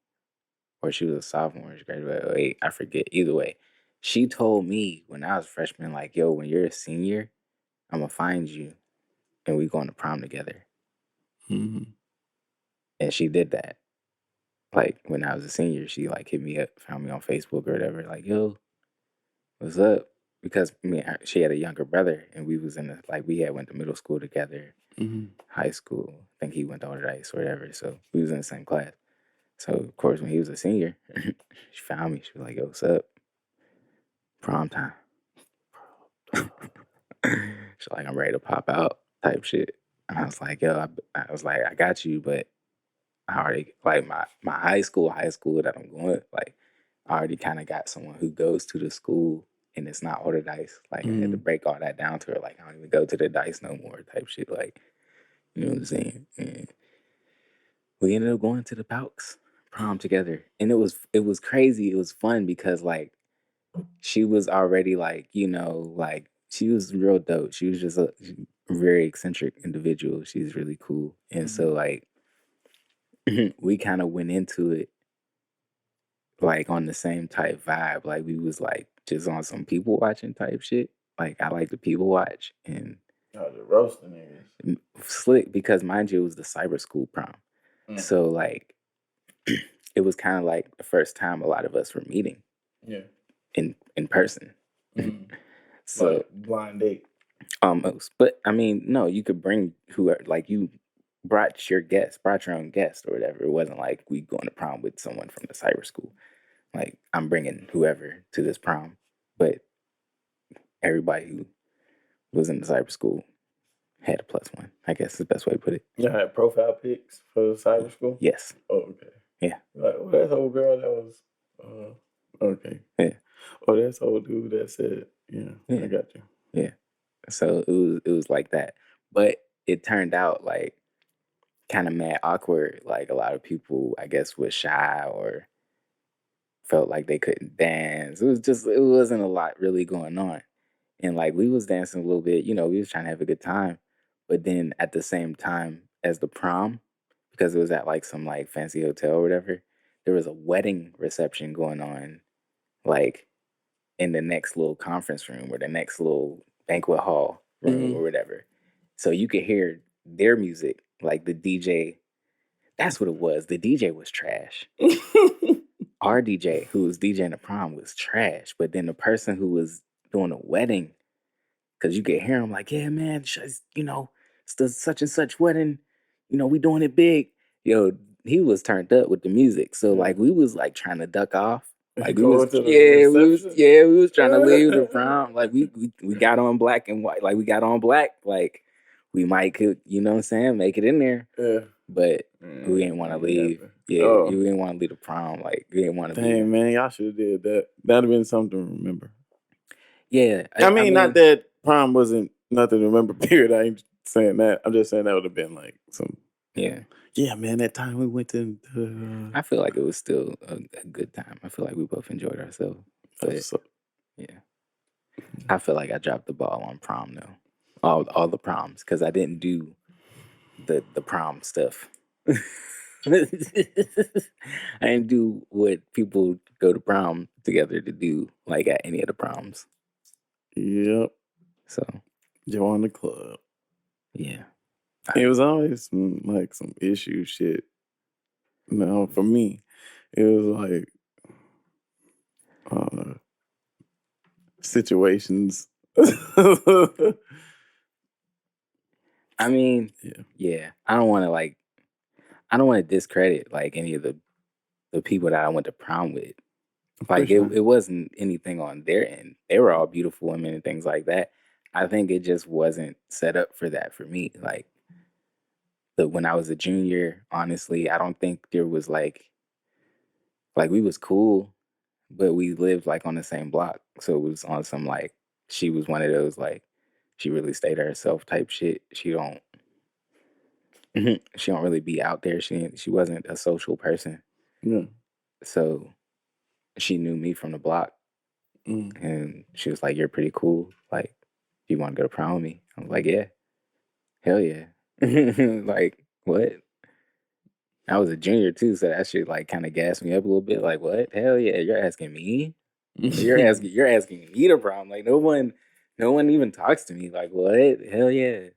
was a sophomore, she graduated 2008, I forget. Either way, she told me when I was a freshman, like, yo, when you're a senior, I'm going to find you and we going to prom together. Mm-hmm. And she did that. Like when I was a senior, she like hit me up, found me on Facebook or whatever, like, yo, what's up? because she had a younger brother, and we was in the, like, we had went to middle school together, high school. I think he went to Roadhouse or whatever. So we was in the same class. So of course, when he was a senior, she found me. She was like, "Yo, what's up? Prom time." She's like, "I'm ready to pop out," type shit. And I was like, "Yo," I got you, but I already, like, my high school that I'm going, like, I already kind of got someone who goes to the school and it's not order dice. Like, I had to break all that down to her. Like, I don't even go to the dice no more type shit. Like, you know what I'm saying? And we ended up going to the Pauks prom together. And it was crazy. It was fun because, like, she was already, like, you know, like, she was real dope. She was just a very eccentric individual. She's really cool. And so, like, we kind of went into it like on the same type vibe. Like, we was like just on some people watching type shit. Like, I like to people watch and the roasting niggas. slick because, mind you, it was the cyber school prom. So, like, it was kind of like the first time a lot of us were meeting. Yeah. In person. So like blind date. Almost. But I mean, no, you could bring whoever, like, you brought your own guest or whatever. It wasn't like we going to prom with someone from the cyber school. Like, I'm bringing whoever to this prom, but everybody who was in the cyber school had a +1. I guess is the best way to put it. You had profile pics for the cyber school? Yes. Oh, okay. Yeah. Like, well, that whole girl that was, okay. Yeah. Oh, that's old dude that said, yeah, I got you. Yeah. So it was like that. But it turned out, like, kind of mad awkward. Like, a lot of people, I guess, was shy or felt like they couldn't dance. It wasn't a lot really going on. And, like, we was dancing a little bit, you know, we was trying to have a good time. But then at the same time as the prom, because it was at, like, some, like, fancy hotel or whatever, there was a wedding reception going on, like, in the next little conference room or the next little banquet hall room or whatever. So you could hear their music, like the DJ. That's what it was. The DJ was trash. Our DJ, who was DJing the prom, was trash. But then the person who was doing the wedding, because you could hear him like, "Yeah, man, you know, it's the such and such wedding. You know, we doing it big." Yo, he was turned up with the music. So, like, we was, like, trying to duck off. Like, we was trying to leave the prom. Like, we got on black and white. Like, we got on black. Like, we might could, you know what I'm saying, make it in there. Yeah. But we didn't want to leave. Yeah, you didn't want to leave the prom. Like, we didn't want to. Dang, man, y'all should have did that. That'd have been something to remember. Yeah, I mean, not that prom wasn't nothing to remember. Period. I ain't saying that. I'm just saying that would have been like some. Yeah. Yeah, man, that time we went to. I feel like it was still a good time. I feel like we both enjoyed ourselves. But, yeah. I feel like I dropped the ball on prom, though. All the proms, because I didn't do the prom stuff. I didn't do what people go to prom together to do, like, at any of the proms. Yep. So. Join the club. Yeah. It was always like some issue shit. No, for me, it was like situations. I mean, yeah. I don't want to discredit, like, any of the people that I went to prom with. Like, it wasn't anything on their end. They were all beautiful women and things like that. I think it just wasn't set up for that for me. Like, when I was a junior, honestly, I don't think there was like we was cool, but we lived, like, on the same block. So it was on some, like, she was one of those, like, she really stayed to herself type shit. She don't really be out there. She wasn't a social person. Yeah. So she knew me from the block. And she was like, "You're pretty cool. Like, do you want to go to prom with me?" I was like, "Yeah. Hell yeah." Like, what? I was a junior too, so that shit, like, kind of gassed me up a little bit. Like, what? Hell yeah, you're asking me? You're asking me to prom. Like, no one even talks to me. Like, what? Hell yeah.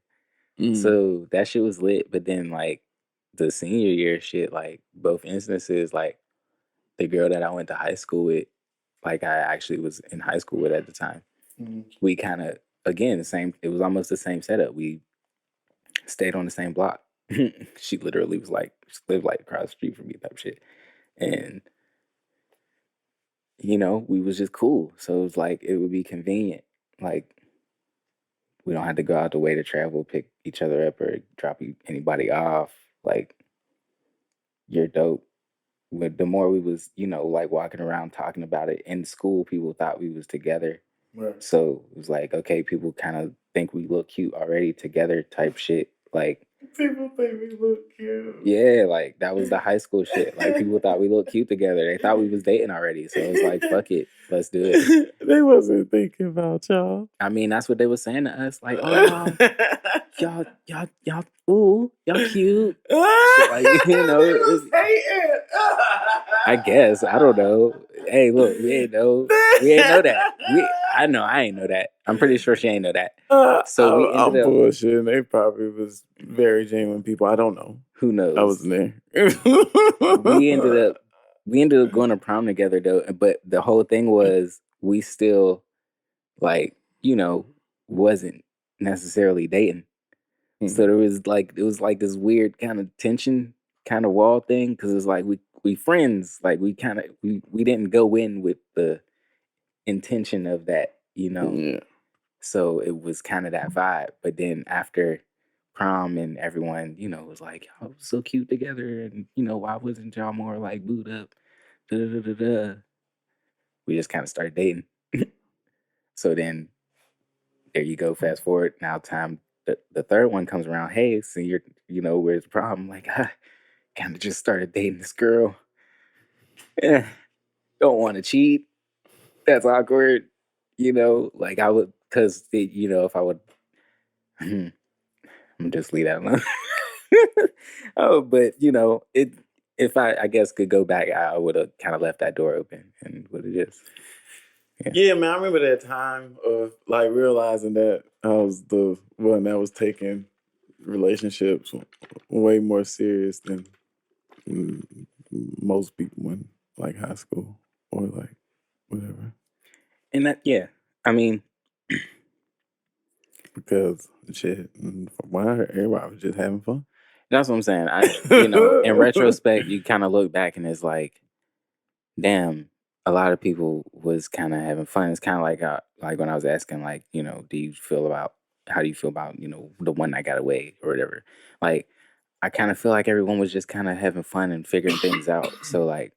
So that shit was lit. But then, like, the senior year shit, like, both instances, like, the girl that I went to high school with, like, I actually was in high school with at the time. we kind of, again, it was almost the same setup. We stayed on the same block. She literally was like, she lived like across the street from me type shit. And, you know, we was just cool. So it was like, it would be convenient. Like, we don't have to go out the way to travel, pick each other up or drop anybody off. Like, you're dope. But the more we was, you know, like walking around talking about it in school, people thought we was together. Right. So it was like, okay, people kind of think we look cute already together type shit. Like, People think we look cute. yeah, like that was the high school shit. Like people thought we looked cute together. They thought we was dating already. So it was like, fuck it, let's do it. They wasn't thinking about y'all. I mean, that's what they were saying to us. Like, oh, y'all, ooh, y'all cute. Shit, like, you know, it was, I guess, I don't know. Hey, look, we ain't know that. I ain't know that. I'm pretty sure she ain't know that. So we ended up bullshitting. They probably was very genuine people. I don't know. Who knows? I wasn't there. we ended up going to prom together though. But the whole thing was we still, like, you know, wasn't necessarily dating. So it was like this weird kind of tension, kind of wall thing, because it's like we friends, like we didn't go in with the intention of that, you know. Yeah. So it was kind of that vibe. But then after prom and everyone, you know, was like, y'all was so cute together, and you know, why wasn't y'all more like booed up? We just kind of started dating. So then there you go. Fast forward now, the third one comes around. Hey, so you know, where's the problem? Like, I kind of just started dating this girl. Don't want to cheat. That's awkward. You know, like I would, because, you know, if I would, I'm just leave that alone. Oh, but, you know, if I guess could go back, I would have kind of left that door open and would have just. Yeah, man, I remember that time of like realizing that I was the one that was taking relationships way more serious than most people in like high school or like whatever. And that, yeah, I mean, because shit, from what I heard, everybody was just having fun. That's what I'm saying. You know, in retrospect, you kind of look back and it's like, damn, a lot of people was kind of having fun. It's kind of like when I was asking, like, you know, how do you feel about, you know, the one that got away or whatever? Like, I kind of feel like everyone was just kind of having fun and figuring things out. So, like,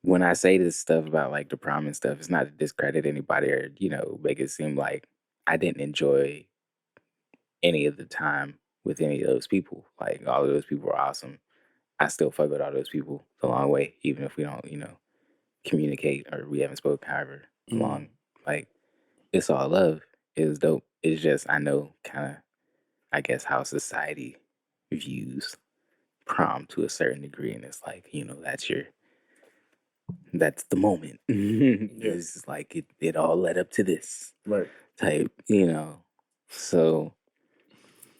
when I say this stuff about, like, the prom and stuff, it's not to discredit anybody or, you know, make it seem like I didn't enjoy any of the time with any of those people. Like, all of those people were awesome. I still fuck with all those people the long way, even if we don't, you know, communicate or we haven't spoken however long. Like, it's all love. It was dope. It's just, I know kind of, I guess, how society views prom to a certain degree. And it's like, you know, that's the moment. It's like it all led up to this. Right. Type, you know. So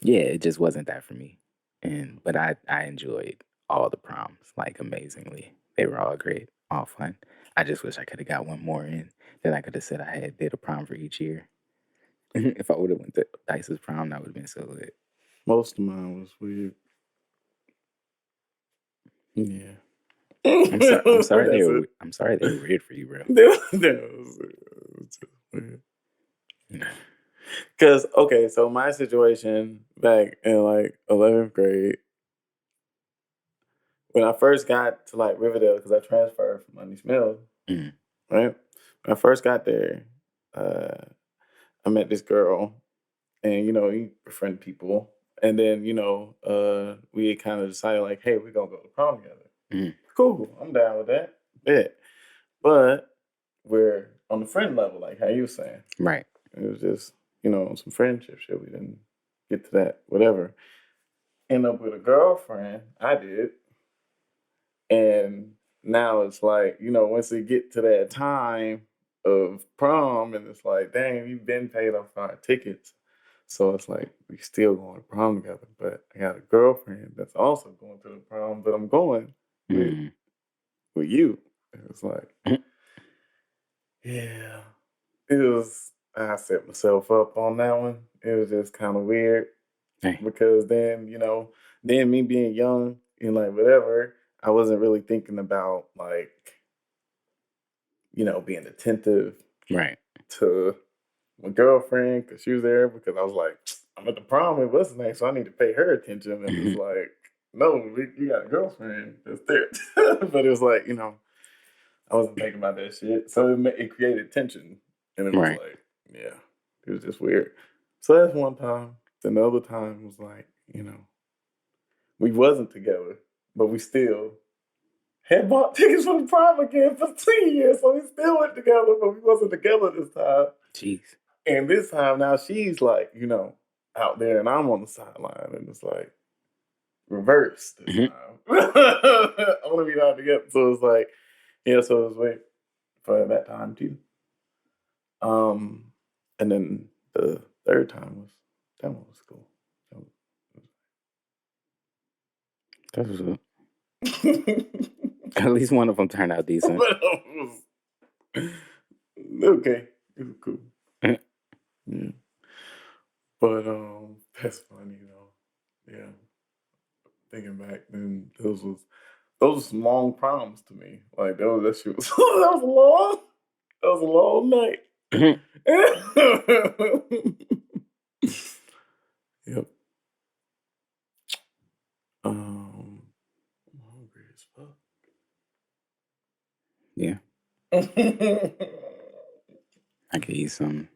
yeah, it just wasn't that for me. But I enjoyed all the proms, like, amazingly. They were all great, all fun. I just wish I could have got one more in. Then I could have said I had did a prom for each year. If I would have went to Dice's prom, that would have been so lit. Most of mine was weird. Yeah. I'm sorry they were weird for you, bro. That was weird. Because, okay, so my situation back in like 11th grade, when I first got to like Riverdale, because I transferred from Money Mills, right? When I first got there, I met this girl, and, you know, you befriend people. And then, you know, we kind of decided, like, hey, we're going to go to prom together. Cool, I'm down with that. Yeah. But we're on the friend level, like how you were saying. Right. It was just, you know, some friendship shit. We didn't get to that, whatever. End up with a girlfriend. I did. And now it's like, you know, once we get to that time of prom, and it's like, dang, we've been paid off our tickets. So it's like, we still going to prom together. But I got a girlfriend that's also going to the prom, but I'm going with you. And it's like, yeah. I set myself up on that one. It was just kind of weird Hey. because then, then me being young and like whatever, I wasn't really thinking about like, being attentive Right. to my girlfriend because she was there because I was like, I'm at the prom with what's his name, so I need to pay her attention. And it's like, no, you got a girlfriend that's there. But it was like, I wasn't thinking about that shit. So it created tension. And it was Right. like, yeah, it was just weird. So that's one time. Then the other time was like, we wasn't together, but we still had bought tickets for the prom again for 2 years. So we still went together, but we wasn't together this time. Jeez. And this time now she's like, out there and I'm on the sideline. And it's like reverse this time. I want to be out together. So it's like, yeah, so it was wait for that time too. And then the third time that one was cool. That was up. At least one of them turned out decent. Okay, it was cool. Yeah, but that's funny though. Yeah, thinking back, then those were some long proms to me. Like that shit was that was a long night. Yep. I'm hungry as fuck. Yeah. I could eat some.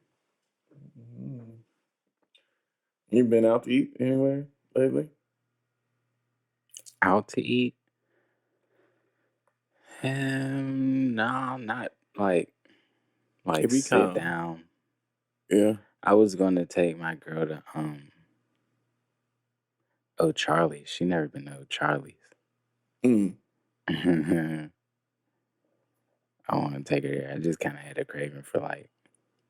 You been out to eat anywhere lately? Out to eat? No, not like Every sit time. down. Yeah. I was gonna take my girl to Charlie's. She never been to Charlie's. I want to take her there. I just kind of had a craving for like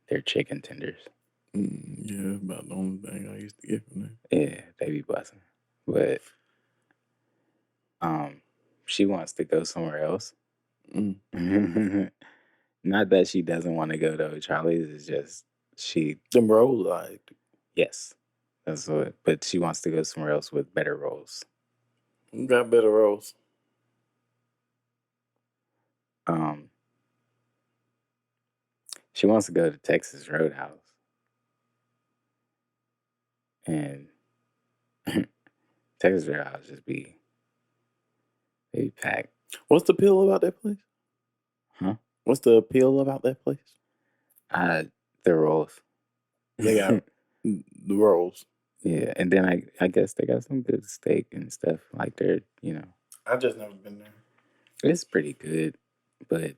their chicken tenders. Yeah, about the only thing I used to get from there. Yeah, they be busting. But she wants to go somewhere else. Not that she doesn't want to go to Charlie's. It's just them rolls like. Yes, that's what. But she wants to go somewhere else with better rolls. You got better rolls. She wants to go to Texas Roadhouse. And Texas Roadhouse just be packed. What's the appeal about that place? Huh? What's the appeal about that place? The rolls. They got the rolls. Yeah, and then I guess they got some good steak and stuff. Like they're, I just never been there. It's pretty good, but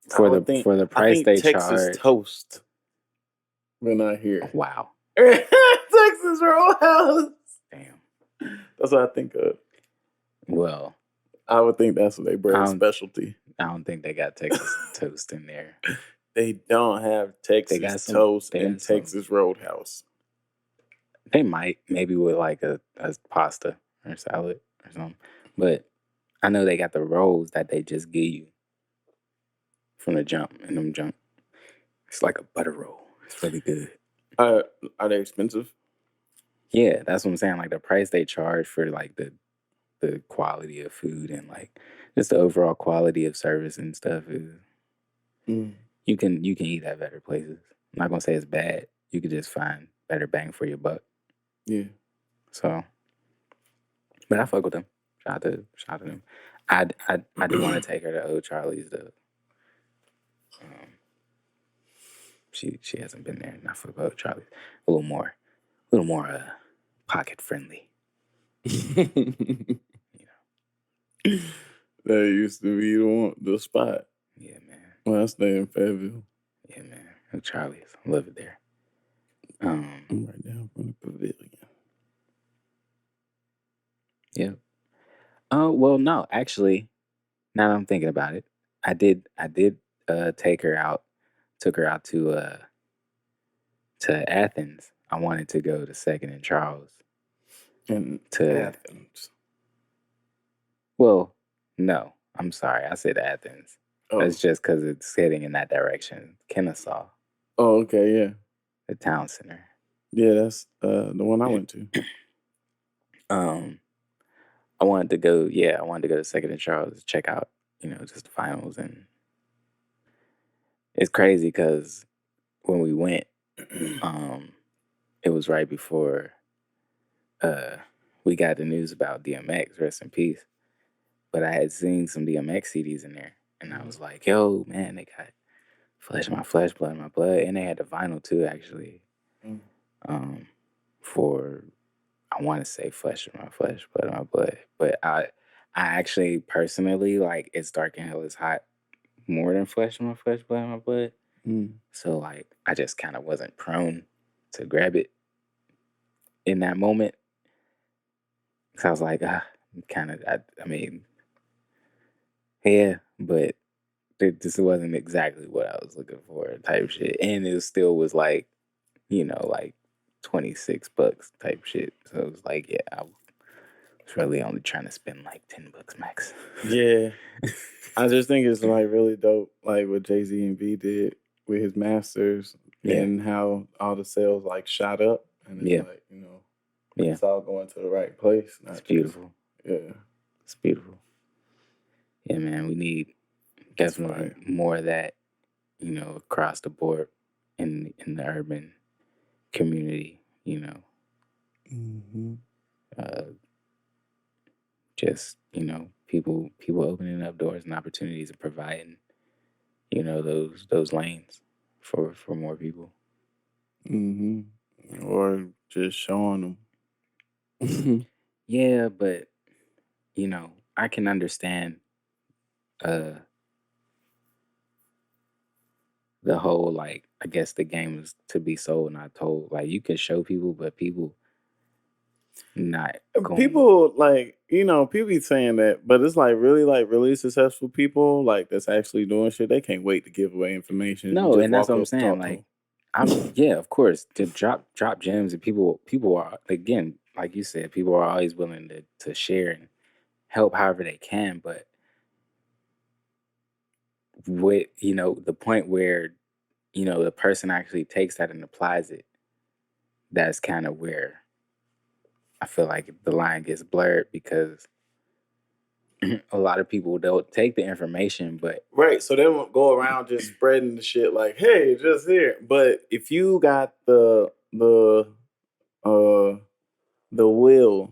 for the price they Texas charge. toast. When I hear wow. Texas Roadhouse. Damn. That's what I think of. Well, I would think that's what they bread specialty. I don't think they got Texas toast in there. They don't have Texas toast in Texas Roadhouse. They might, maybe with like a pasta or salad or something. But I know they got the rolls that they just give you from the jump. And them jump, it's like a butter roll. It's really good. Are they expensive? Yeah, that's what I'm saying. Like the price they charge for like the quality of food and like just the overall quality of service and stuff is you can eat at better places. I'm not gonna say it's bad. You could just find better bang for your buck. Yeah. So, but I fuck with them. Shout out to them. I do want to take her to Old Charlie's though. She hasn't been there, and I fuck with Old Charlie's. A little more pocket friendly. That used to be the spot. Yeah, man. When I stay in Fayetteville. Yeah, man. Old Charlie's. I love it there. I'm right down from the pavilion. Yeah. Oh, well, no, actually, now that I'm thinking about it, I did took her out to Athens. I wanted to go to 2nd and Charles. And to Athens. Well, no, I'm sorry. I said Athens. Oh. It's just because it's heading in that direction. Kennesaw, Oh, okay, yeah. the town center. Yeah, that's the one I went to. I wanted to go to 2nd and Charles to check out, just the finals. And it's crazy because when we went, it was right before we got the news about DMX, rest in peace. But I had seen some DMX CDs in there, and I was like, yo, man, they got Flesh of My Flesh, Blood of My Blood, and they had the vinyl too, actually. For, I want to say Flesh of My Flesh, Blood of My Blood. But I actually personally like It's Dark and Hell is Hot more than Flesh of My Flesh, Blood of My Blood. So like I just kind of wasn't prone to grab it in that moment. So I was like, I mean, yeah, but this wasn't exactly what I was looking for type shit. And it still was like, like $26 type shit. So it was like, yeah, I was really only trying to spend like $10 max. Yeah. I just think it's like really dope, like what Jay-Z and V did with his masters and how all the sales like shot up. And it's like, it's all going to the right place. It's beautiful. It's beautiful. Yeah, man, we need definitely more of that, across the board in the urban community, just, people opening up doors and opportunities and providing, those lanes for more people. Or just showing them. Yeah, but, I can understand the whole, like, I guess the game is to be sold, not told. Like, you can show people, but people not going. People like, people be saying that, but it's like really successful people like that's actually doing shit. They can't wait to give away information. No, and that's what I'm saying. Like, yeah, of course, to drop gems, and people are, again, like you said, people are always willing to share and help however they can. But with the point where the person actually takes that and applies it, that's kind of where I feel like the line gets blurred, because a lot of people, they'll take the information, but right, so they won't go around just spreading the shit like, hey, just here. But if you got the will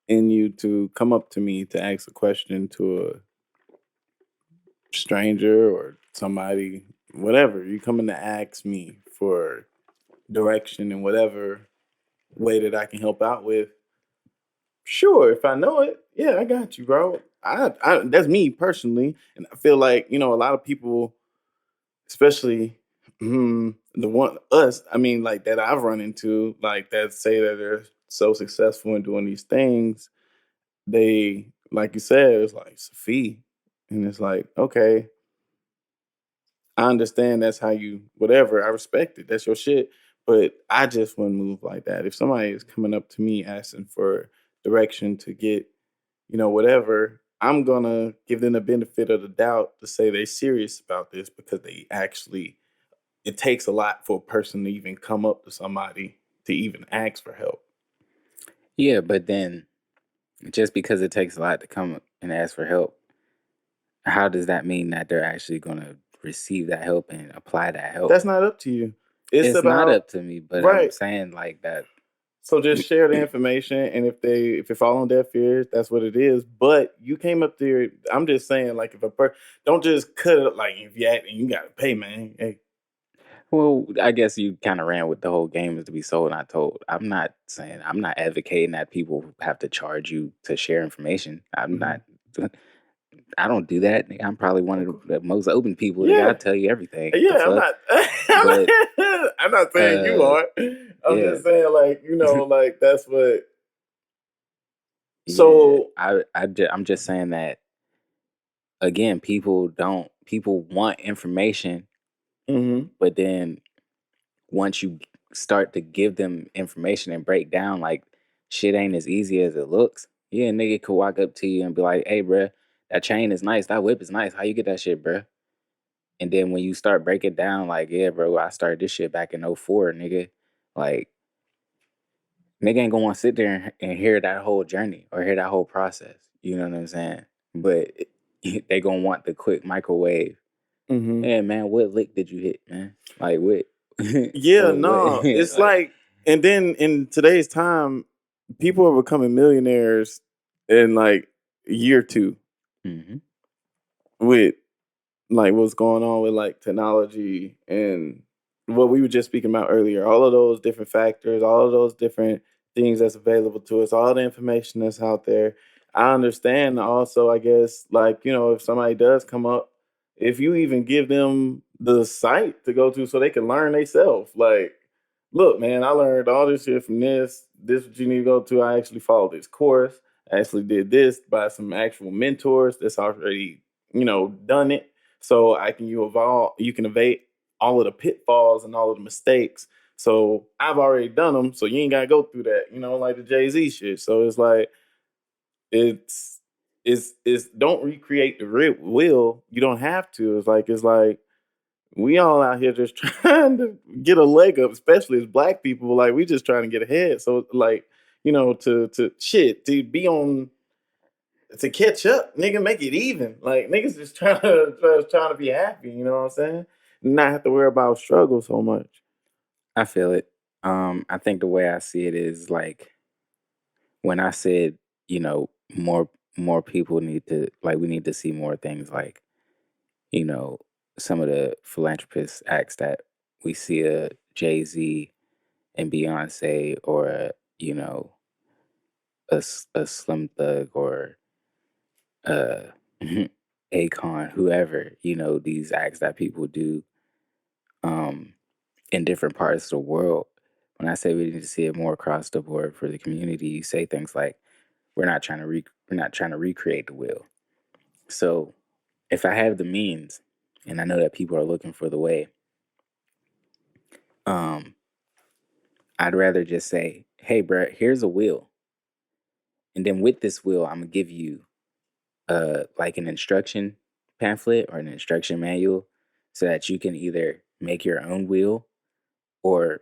in you to come up to me to ask a question to a stranger or somebody, whatever, you coming to ask me for direction in whatever way that I can help out with, sure, if I know it, yeah, I got you, bro. I that's me personally, and I feel like a lot of people, especially like that I've run into, like that say that they're so successful in doing these things, they, like you said, it's like it's a fee, and it's like, okay, I understand that's how you whatever, I respect it, that's your shit, but I just wouldn't move like that. If somebody is coming up to me asking for direction to get whatever, I'm gonna give them the benefit of the doubt to say they're serious about this, because they actually, it takes a lot for a person to even come up to somebody to even ask for help. Yeah, but then just because it takes a lot to come and ask for help, how does that mean that they're actually going to receive that help and apply that help? That's not up to you. It's not up to me, but I'm saying like that. So just share the information, and if it fall on deaf ears, that's what it is. But you came up there. I'm just saying, like, if don't just cut it, like, if you act and you gotta pay, man. Hey. Well, I guess you kind of ran with the whole game is to be sold, not told. I'm not advocating that people have to charge you to share information. I'm not. I don't do that. I'm probably one of the most open people that gotta tell you everything. Yeah, I'm not saying you are. I'm just saying, like, like that's what. So I'm just saying that, again, people want information, but then once you start to give them information and break down, like, shit ain't as easy as it looks. Yeah, nigga could walk up to you and be like, hey, bruh, that chain is nice. That whip is nice. How you get that shit, bruh? And then when you start breaking down, like, yeah, bro, I started this shit back in 04, nigga. Like, nigga ain't gonna want to sit there and hear that whole journey or hear that whole process. You know what I'm saying? But they gonna want the quick microwave. Mm-hmm. Yeah, man, what lick did you hit, man? Like, what? Yeah, what- no, it's like, like, and then in today's time, people are becoming millionaires in like year 2 mhm. with like what's going on with like technology and what we were just speaking about earlier. All of those different factors, all of those different things that's available to us, all the information that's out there. I understand also, I guess, like, you know, if somebody does come up, if you even give them the site to go to so they can learn themselves, like, look, man, I learned all this shit from this. This what you need to go to. I actually followed this course. I actually did this by some actual mentors that's already, you know, done it. So I can you can evade all of the pitfalls and all of the mistakes. So I've already done them. So you ain't gotta go through that, you know, like the Jay-Z shit. So it's like it's it's don't recreate the wheel. You don't have to. It's like we all out here just trying to get a leg up, especially as black people. Like we just trying to get ahead. So like, you know, to be on to catch up, nigga, make it even. Like niggas just trying to be happy, you know what I'm saying? Not have to worry about struggle so much. I feel it. I think the way I see it is like when I said, you know, more people need to like we need to see more things like, you know, some of the philanthropists acts that we see a Jay-Z and Beyonce or a, you know, a Slim Thug or uh Akon, whoever, you know, these acts that people do um in different parts of the world. When I say we need to see it more across the board for the community, you say things like we're not trying to recreate the wheel. So if I have the means and I know that people are looking for the way, um, I'd rather just say, hey, bro, here's a wheel. And then with this wheel, I'm gonna give you like an instruction pamphlet or an instruction manual so that you can either make your own wheel or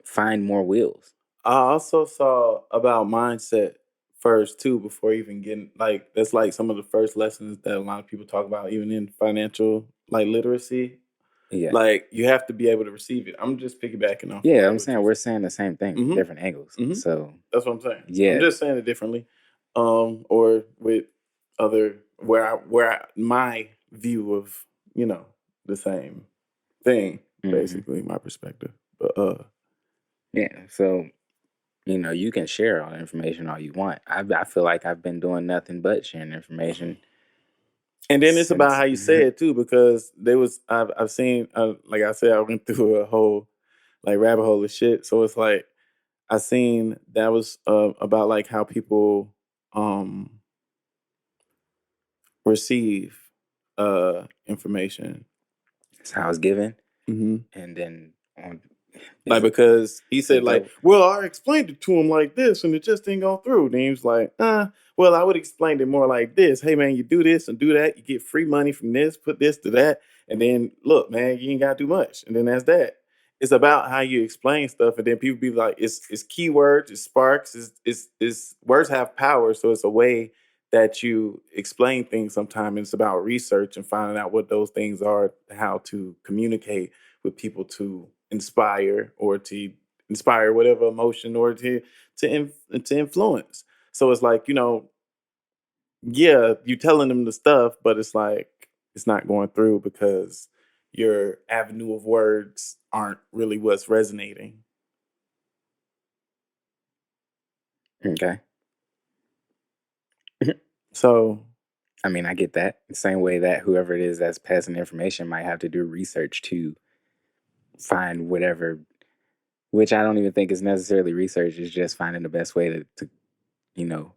find more wheels. I also saw about mindset first too before even getting like that's like some of the first lessons that a lot of people talk about even in financial like literacy. Yeah. Like you have to be able to receive it. I'm just piggybacking off. Yeah, like, I'm what saying you we're said. saying the same thing from Mhm. different angles. Mhm. So That's what I'm saying. yeah. I'm just saying it differently. Or with other my view of, you know, the same thing, Mhm. basically, my perspective. But Yeah. So, you know, you can share all the information all you want. I feel like I've been doing nothing but sharing information. and then it's about Since how you say it too, because I've seen like I said, I went through a whole like rabbit hole of shit. So it's like I seen that was about like how people um receive information. it's how it's given. Mm-hmm. And then on Like is it because he the said like, double well, I explained it to him like this, and it just didn't go through. Then he was like, well, I would explain it more like this. Hey man, you do this and do that, you get free money from this, put this to that, and then look, man, you ain't gotta do much. And then that's that. It's about how you explain stuff, and then people be like, it's keywords, it's sparks, it's words have power, so it's a way that you explain things sometimes. It's about research and finding out what those things are, how to communicate with people to inspire whatever emotion or to influence. So it's like, you know, yeah, you telling them the stuff, but it's like it's not going through because your avenue of words aren't really what's resonating. okay. So I mean, I get that. The same way that whoever it is that's passing the information might have to do research to find whatever, which I don't even think is necessarily research, is just finding the best way to you know,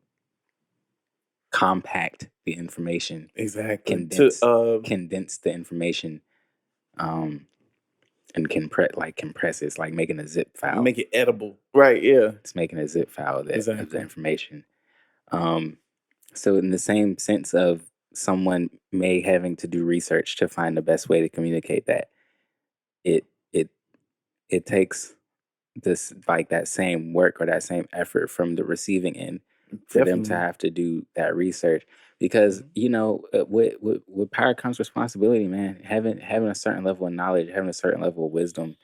compact the information, exactly condense the information, um, and compress it. It's like making a zip file. make it edible, right? Yeah, It's making a zip file of the exactly. information. So in the same sense of someone may having to do research to find the best way to communicate that, it it it takes this like that same work or that same effort from the receiving end for them to Definitely. have to do that research, because with power comes responsibility, man. Having a certain level of knowledge, having a certain level of wisdom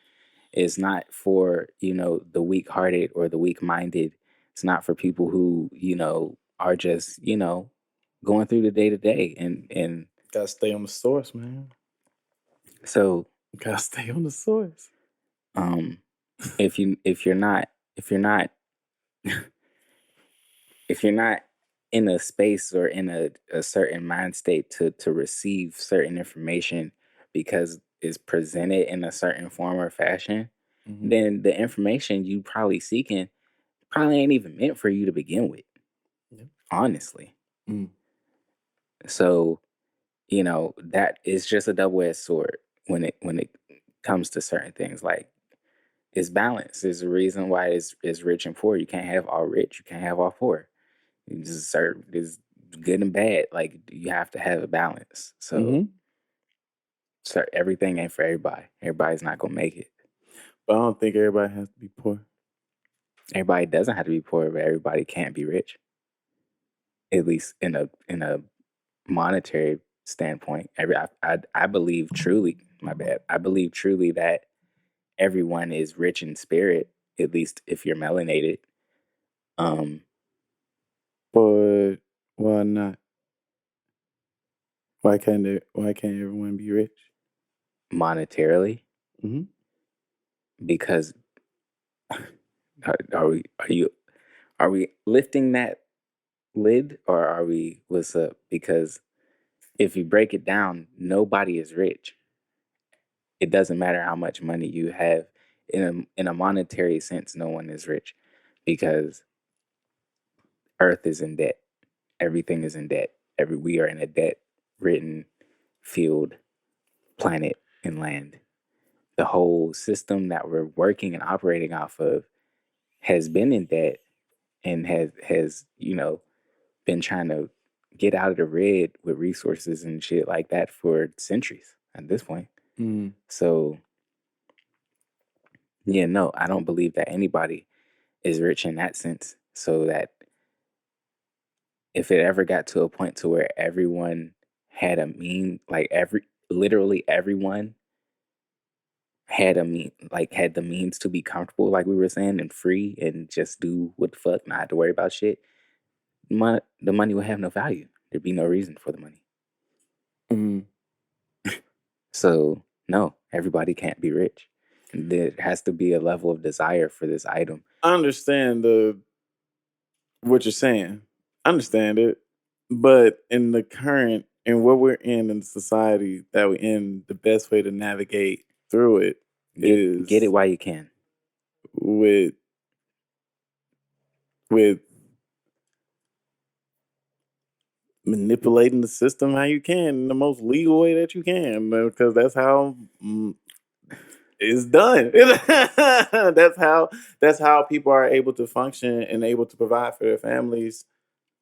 is not for the weak-hearted or the weak-minded. It's not for people who are just going through the day-to-day, and Gotta stay on the source, man. so Gotta stay on the source. if you're not if you're not in a space or in a certain mind state to receive certain information because it's presented in a certain form or fashion, Mhm. then the information you probably seeking probably ain't even meant for you to begin with. Yep. Honestly. Mm. So, that is just a double-edged sword when it comes to certain things. Like, it's balance. There's a reason why it's rich and poor. You can't have all rich. You can't have all poor. You just serve is good and bad. Like, you have to have a balance. So, Mhm. so everything ain't for everybody. Everybody's not gonna make it. But I don't think everybody has to be poor. Everybody doesn't have to be poor, but everybody can't be rich. At least in a monetary standpoint. I believe truly. My bad. I believe truly that everyone is rich in spirit. At least if you're melanated. But why not? Why can't everyone be rich? Monetarily, Mm-hmm. because are we lifting that lid, or are we what's up? Because if you break it down, nobody is rich. It doesn't matter how much money you have. In a monetary sense, no one is rich, because Earth is in debt. Everything is in debt. We are in a debt-ridden field, planet, and land. The whole system that we're working and operating off of has been in debt, and has been trying to get out of the red with resources and shit like that for centuries at this point. Mm. So yeah, no, I don't believe that anybody is rich in that sense. So that if it ever got to a point to where everyone had literally everyone had had the means to be comfortable, like we were saying, and free, and just do what the fuck, not have to worry about shit, the money would have no value. There'd be no reason for the money. Mm. So no, everybody can't be rich. There has to be a level of desire for this item. I understand what you're saying. I understand it. But in the current and what we're in the society that we're in, the best way to navigate through it is Get it while you can. with manipulating the system how you can in the most legal way that you can, because that's how it's done. that's how people are able to function and able to provide for their families.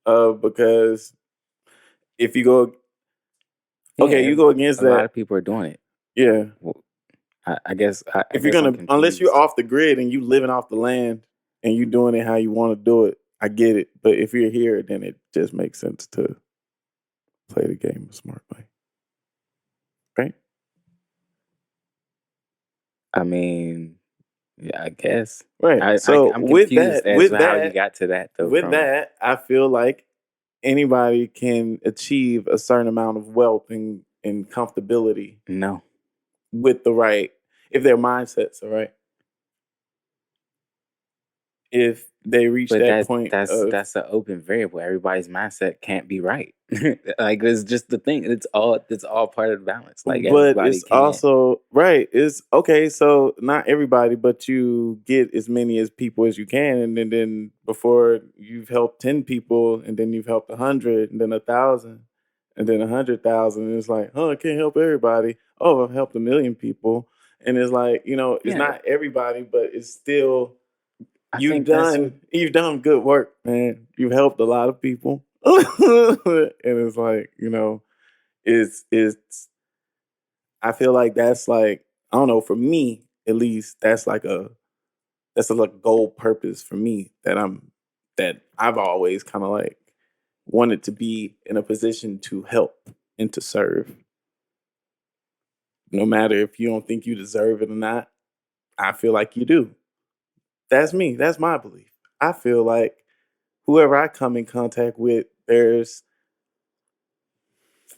Because if you go, you go against a lot that. of people are doing it. Yeah. Well, I guess If you're gonna, unless you're off the grid and you living off the land and you doing it how you want to do it, I get it. But if you're here, then it just makes sense to play the game a smart way, right? I mean, yeah, I guess. Right. So I'm confused as to how you got to that though. That, I feel like anybody can achieve a certain amount of wealth and comfortability. No. With the right, if their mindsets are right. If they reach that point, that's an open variable. Everybody's mindset can't be right. Like, it's just the thing. It's all part of the balance. Like, but everybody it's can't. also right. It's okay. So not everybody, but you get as many as people as you can, and then before you've helped 10 people, and then you've helped 100, and then 1,000, and then 100,000. It's like, I can't help everybody. Oh, I've helped 1,000,000 people, and it's like, it's not everybody, but it's still. You've done good work, man. You've helped a lot of people, And it's like, it's I feel like that's like, I don't know, for me at least, that's like goal purpose for me that I've always kind of like wanted to be in a position to help and to serve. No matter if you don't think you deserve it or not, I feel like you do. That's me. That's my belief. I feel like whoever I come in contact with,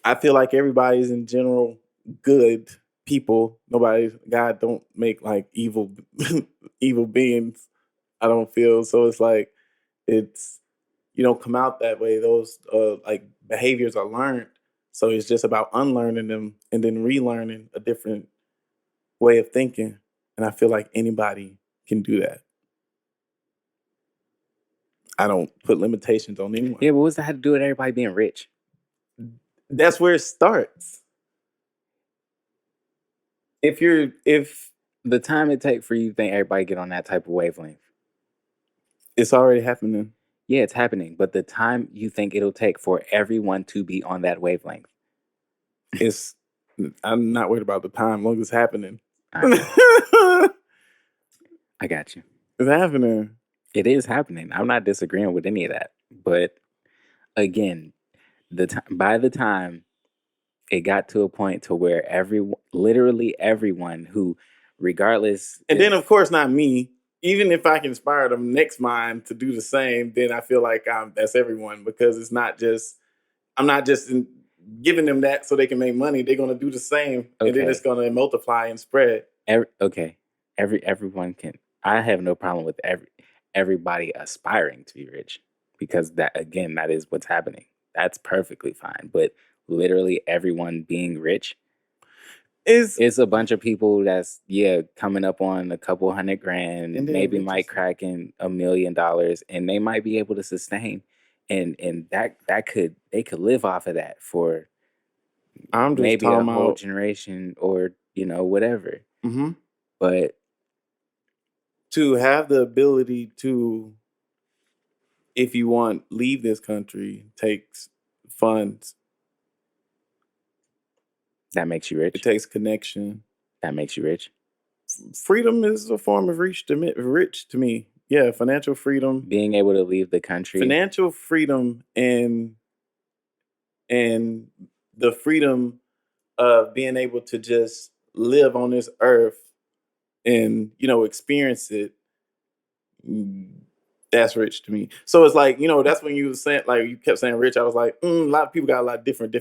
I feel like everybody's in general good people. God don't make like evil evil beings. I don't feel so. It's like it's you don't come out that way. Those like behaviors are learned. So it's just about unlearning them and then relearning a different way of thinking. And I feel like anybody can do that. I don't put limitations on anyone. Yeah, but what's that have to do with everybody being rich? That's where it starts. If The time it takes for you to think everybody get on that type of wavelength. it's already happening. Yeah, it's happening. But the time you think it'll take for everyone to be on that wavelength. I'm not worried about the time, long as it's happening. I got you. It's happening. It is happening. I'm not disagreeing with any of that. But again, by the time it got to a point to where literally everyone who, regardless, and then of course not me. Even if I can inspire the next mind to do the same, then I feel like that's everyone, because it's not just I'm not just giving them that so they can make money. They're gonna do the same, and then it's gonna multiply and spread. Everyone can. I have no problem with everybody aspiring to be rich, because that is what's happening. That's perfectly fine. But literally everyone being rich it's a bunch of people that's coming up on a couple $100,000 and maybe might crack in $1 million, and they might be able to sustain and they could live off of that for maybe a whole generation or whatever. Mm-hmm. But to have the ability to, if you want, leave this country takes funds. That makes you rich. It takes connection. That makes you rich. Freedom is a form of rich to me. Yeah, financial freedom. Being able to leave the country. Financial freedom and the freedom of being able to just live on this earth and, experience it. That's rich to me. So it's like, that's when you were saying, like, you kept saying rich. I was like, a lot of people got a lot of different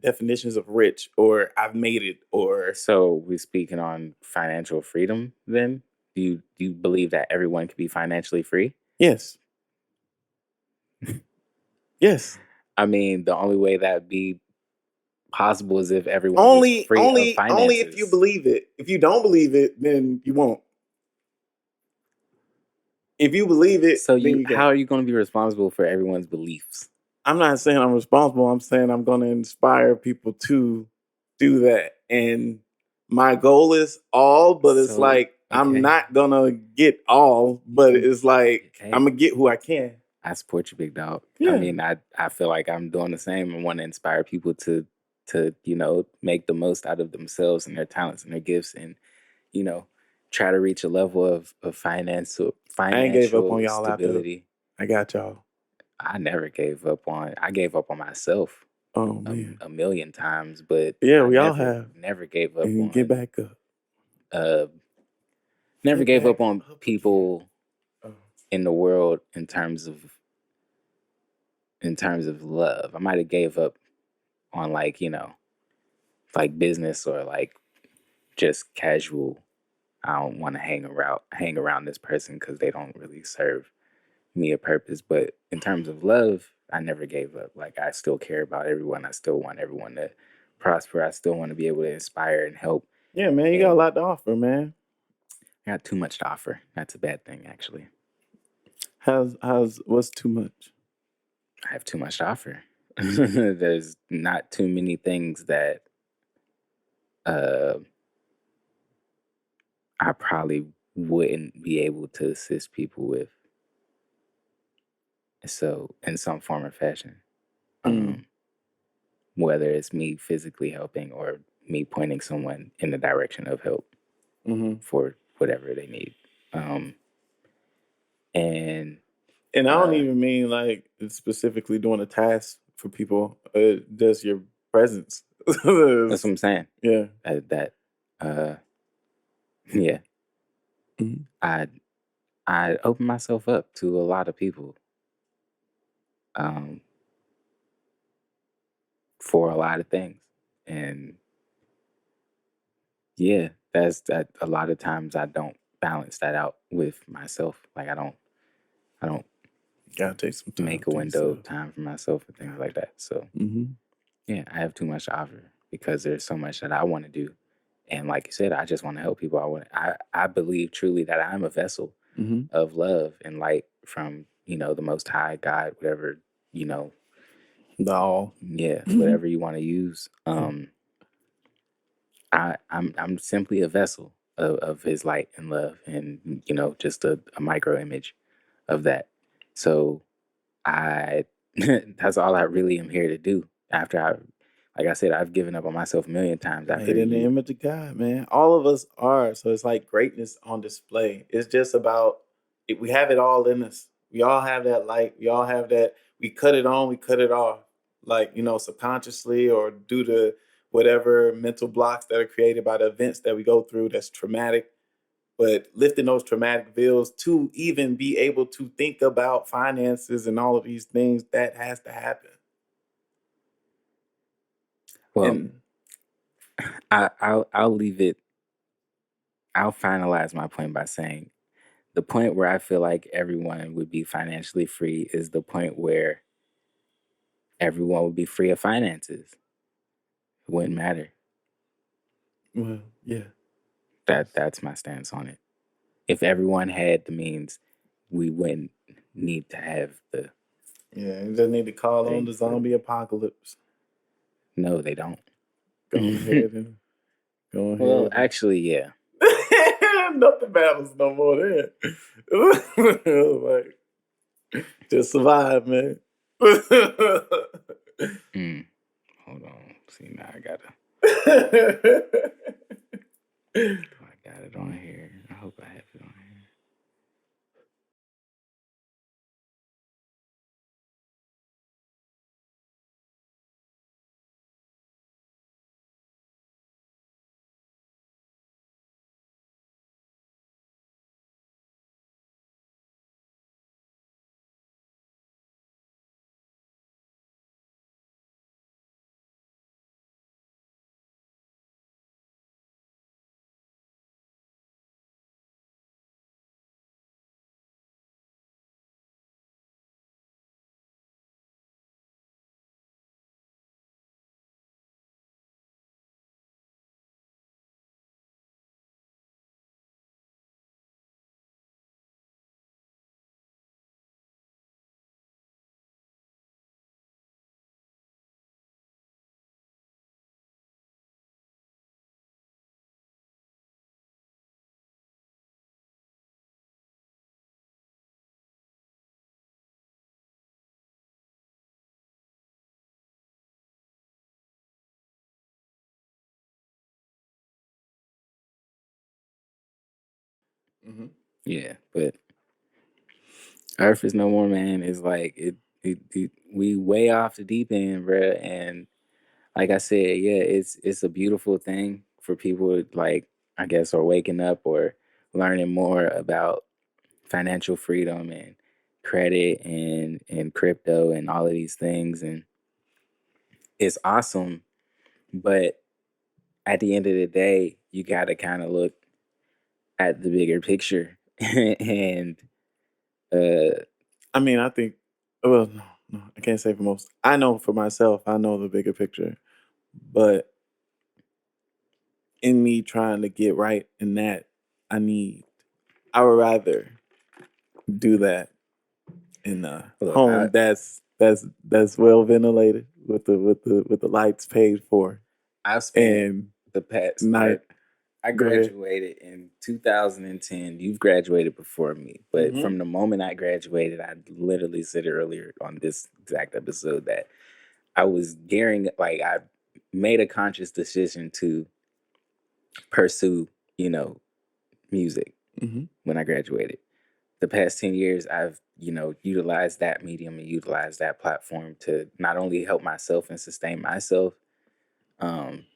definitions of rich, or I've made it, or. So we're speaking on financial freedom then? Do you believe that everyone can be financially free? Yes. Yes. I mean, the only way that would be possible is if everyone was free of finances. Only if you believe it. If you don't believe it, then you won't. If you believe it, so how are you going to be responsible for everyone's beliefs? I'm not saying I'm responsible. I'm saying I'm going to inspire people to do that. And my goal is all, but it's like, I'm not going to get all, but it's like, I'm going to get who I can. I support you, big dog. Yeah. I mean, I feel like I'm doing the same and want to inspire people to make the most out of themselves and their talents and their gifts, and, try to reach a level of financial I ain't gave up on y'all stability. I got y'all. I never gave up on. I gave up on myself. Oh man, a million times, but yeah, we all have. Never gave up on. Get back up. Never gave up on people in the world in terms of love. I might have gave up on like business or like just casual. I don't want to hang around this person because they don't really serve me a purpose. But in terms of love, I never gave up. Like, I still care about everyone. I still want everyone to prosper. I still want to be able to inspire and help. Yeah, man, you got a lot to offer, man. I got too much to offer. That's a bad thing, actually. What's too much? I have too much to offer. There's not too many things that I probably wouldn't be able to assist people with. So, in some form or fashion. Whether it's me physically helping or me pointing someone in the direction of help for whatever they need. And I don't even mean like specifically doing a task for people. Just your presence. that's what I'm saying. Yeah. Yeah. I open myself up to a lot of people. For a lot of things. And yeah, that's that a lot of times I don't balance that out with myself. Like I don't Gotta take some time. make a window of time for myself and things like that. So yeah, I have too much to offer because there's so much that I want to do. And like you said, I just want to help people. I believe truly that I'm a vessel of love and light from, the Most High, God, whatever, No. yeah, whatever you want to use. I'm simply a vessel of his light and love, and just a micro image of that. So I that's all I really am here to do. After like I said, I've given up on myself a million times. After Made in the image of God, man. All of us are. So it's like greatness on display. It's just about we have it all in us. We all have that light. We all have that. We cut it on. We cut it off. Like subconsciously or due to whatever mental blocks that are created by the events that we go through. That's traumatic. But lifting those traumatic veils to even be able to think about finances and all of these things, that has to happen. Well, I'll leave it. I'll finalize my point by saying the point where I feel like everyone would be financially free is the point where everyone would be free of finances. It wouldn't matter. Well, yeah. That's my stance on it. If everyone had the means, we wouldn't need to have the... Yeah, you just need to call on the zombie apocalypse. No, they don't. Go ahead. Well, actually, yeah. Nothing matters no more then. Like, just survive, man. Hold on. See, now I gotta... I got it on here. I hope I have it on here. Yeah, but Earth is no more, man. It's like we way off the deep end, bruh. And like I said, yeah, it's a beautiful thing for people like I guess are waking up or learning more about financial freedom and credit and crypto and all of these things, and it's awesome. But at the end of the day, you got to kind of look at the bigger picture and I mean, I think, well, no, I can't say for most. I know for myself, I know the bigger picture. But in me trying to get right in that, I would rather do that in a home that's well ventilated with the lights paid for. I've spent the past night. I graduated in 2010. You've graduated before me. But from the moment I graduated, I literally said earlier on this exact episode that I was gearing, like, I made a conscious decision to pursue, music Mhm. when I graduated. The past 10 years, I've, utilized that medium and utilized that platform to not only help myself and sustain myself. Um,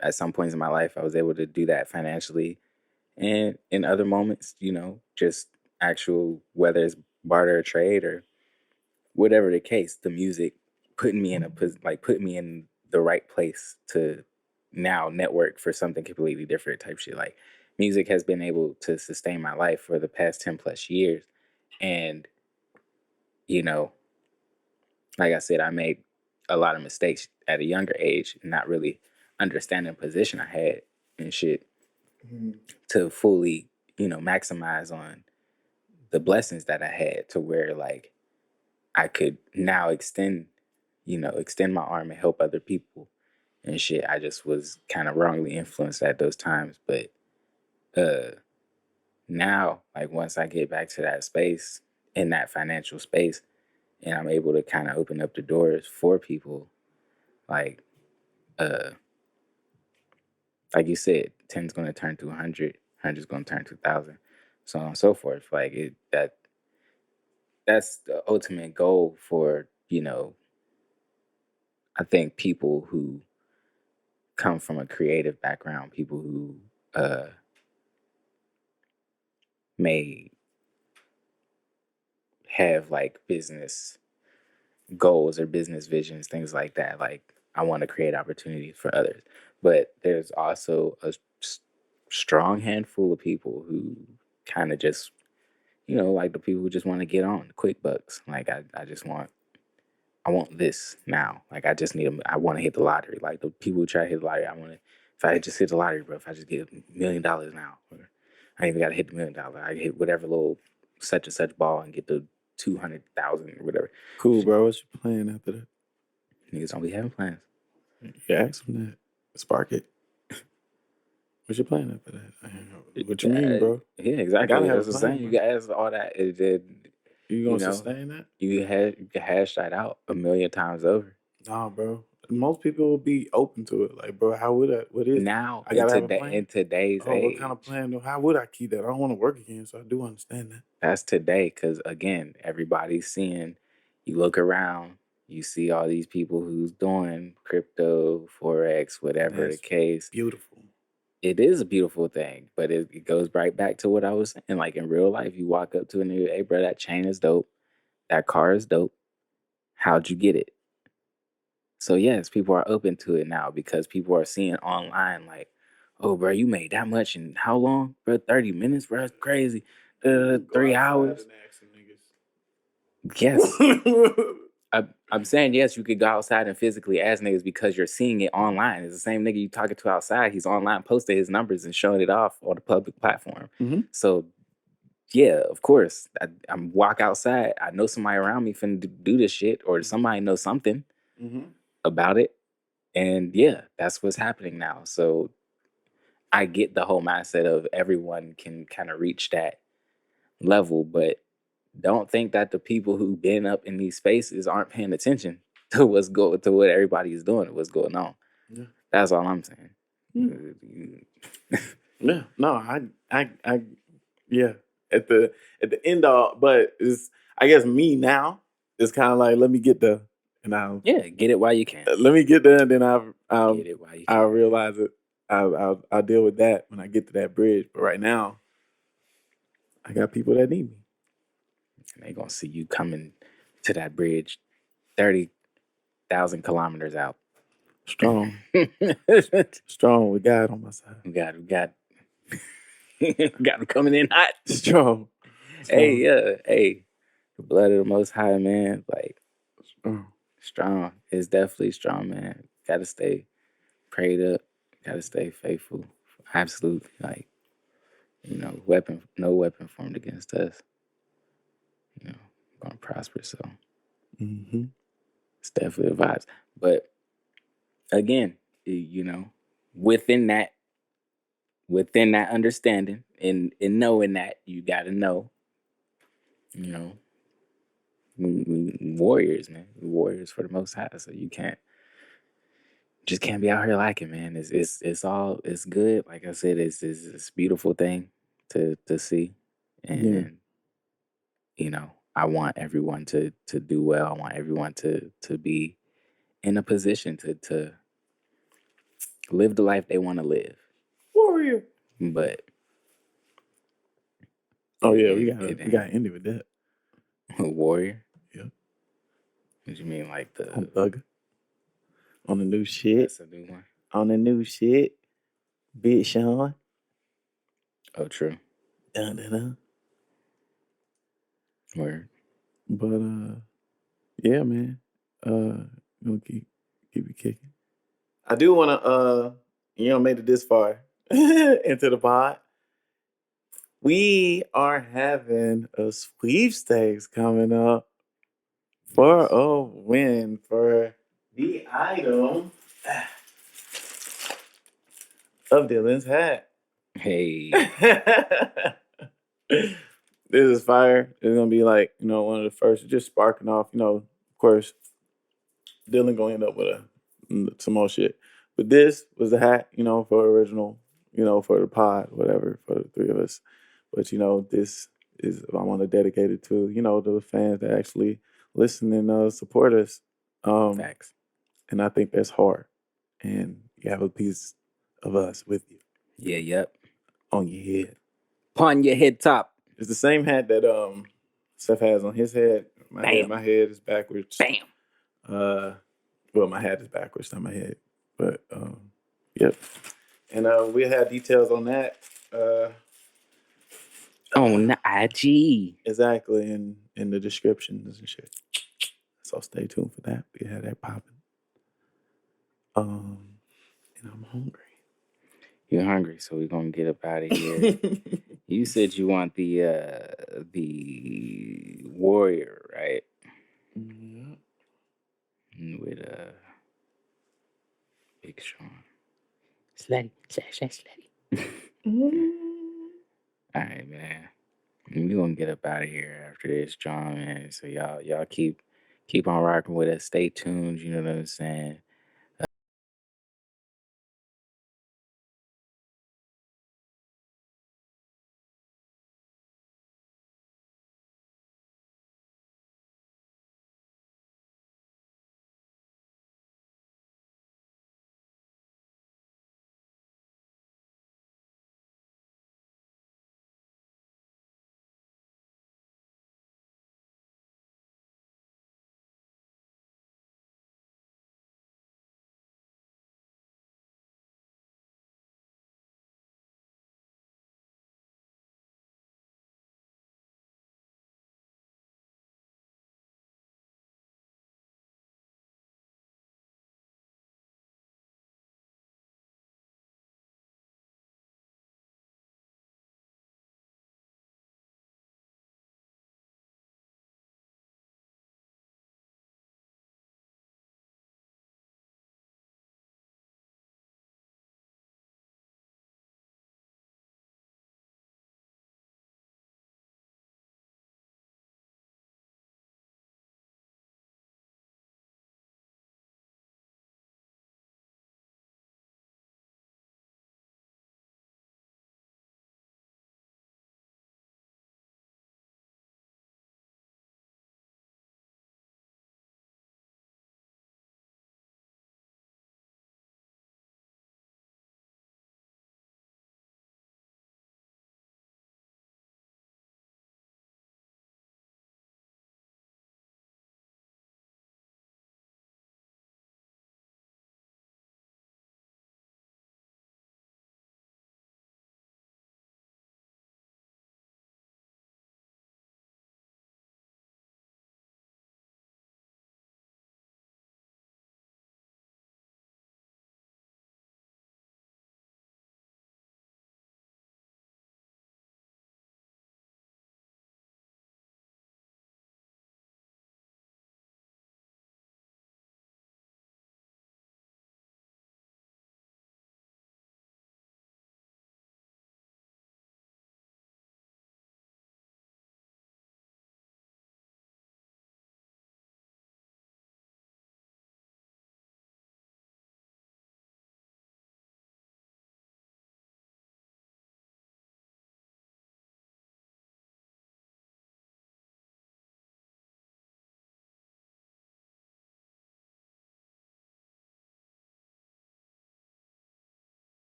at some points in my life, I was able to do that financially, and in other moments, just actual, whether it's barter or trade or whatever the case, the music putting me in put me in the right place to now network for something completely different type shit. Like, music has been able to sustain my life for the past 10 plus years. And, you know, like I said, I made a lot of mistakes at a younger age, not really understanding the position I had and shit to fully, maximize on the blessings that I had, to where, like, I could now extend my arm and help other people and shit. I just was kind of wrongly influenced at those times. But now, like, once I get back to that space, in that financial space, and I'm able to kind of open up the doors for people, like, like you said, 10's going to turn to 100, 100's going to turn to 1,000, so on and so forth. Like, that's the ultimate goal for, I think, people who come from a creative background, people who may have, like, business goals or business visions, things like that. Like, I want to create opportunities for others. But there's also a strong handful of people who kind of just, like the people who just want to get on quick bucks. Like, I want this now. Like, I want to hit the lottery. Like, the people who try to hit the lottery, if I just hit the lottery, bro, if I just get $1 million now, or I ain't even got to hit the $1 million. I can hit whatever little such and such ball and get the 200,000 or whatever. Cool, bro. What's your plan after that? Niggas don't be having plans. You ask them that. Spark it. What's your plan after that? What you mean, bro? Yeah, exactly. Gotta have That's a what I'm plan, saying. You bro. got to ask all that. You gonna sustain that? You can hash that out 1,000,000 times over. Nah, bro. Most people will be open to it. Like, bro, how would I? What is Now, I gotta have a plan? in today's Oh, age, what kind of plan? How would I keep that? I don't want to work again, so I do understand that. that's today, because, again, everybody's seeing. You look around, you see all these people who's doing crypto, forex, whatever the case. Beautiful. It is a beautiful thing, but it goes right back to what I was saying. Like, in real life, you walk up to a nigga, hey, bro, that chain is dope, that car is dope. How'd you get it? So yes, people are open to it now because people are seeing online, like, oh, bro, you made that much in how long, bro? 30 minutes, bro? That's crazy. 3 hours. Yes. I'm saying, yes, you could go outside and physically ask niggas because you're seeing it online. It's the same nigga you talking to outside. He's online posting his numbers and showing it off on the public platform. Mm-hmm. So, yeah, of course, I'm walk outside. I know somebody around me finna do this shit, or somebody knows something about it. And yeah, that's what's happening now. So I get the whole mindset of everyone can kind of reach that level, but don't think that the people who've been up in these spaces aren't paying attention to what everybody is doing, what's going on. Yeah. That's all I'm saying. Yeah. No, I yeah. At the end of, but it's, I guess, me now, it's kind of like, let me get there, and get it while you can. Let me get there, and then I'll Get it while you can. I'll realize it. I'll deal with that when I get to that bridge. But right now, I got people that need me. And they're gonna see you coming to that bridge 30,000 kilometers out. Strong. Strong with God on my side. We got him coming in hot. Strong. Hey, the blood of the Most High, man. Like, strong. It's definitely strong, man. Gotta stay prayed up. Gotta stay faithful. Absolutely. Like, no weapon formed against us, gonna prosper. So it's definitely a vibes. But again, within that understanding and knowing that, you gotta know, We warriors, man. We warriors for the Most High. So you just can't be out here lacking, man. It's good. Like I said, it's a beautiful thing to see, and you know, I want everyone to do well. I want everyone to be in a position to live the life they want to live. Warrior. But oh yeah, we gotta end it with that. Warrior. Yeah. What you mean, like the On Thugger. On the new shit. That's a new one. On the new shit. Big Sean. Oh, true. Dun, dun, dun. Word. But yeah, man. Gonna keep it kicking. I do wanna made it this far into the pod. We are having a sweepstakes coming up for a win for the item of Dylan's hat. Hey. This is fire. It's gonna be like, one of the first, just sparking off, of course, Dylan gonna end up with some more shit. But this was the hat, for the original, for the pod, whatever, for the three of us. But this is, I want to dedicate it to, the fans that actually listen and support us. Facts. And I think that's hard. And you have a piece of us with you. Yeah, yep. On your head. Upon your head top. It's the same hat that Seth has on his head. My head is backwards. Bam. Well, my hat is backwards, not my head. But yep. And we'll have details on that. On the IG. Exactly, in the descriptions and shit. So stay tuned for that. We have that popping. And I'm hungry. You're hungry, so we're gonna get up out of here. You said you want the warrior, right? Yeah. With Big Sean. Slutty. All right, man. We're gonna get up out of here after this, John, man. So y'all keep on rocking with us. Stay tuned, you know what I'm saying?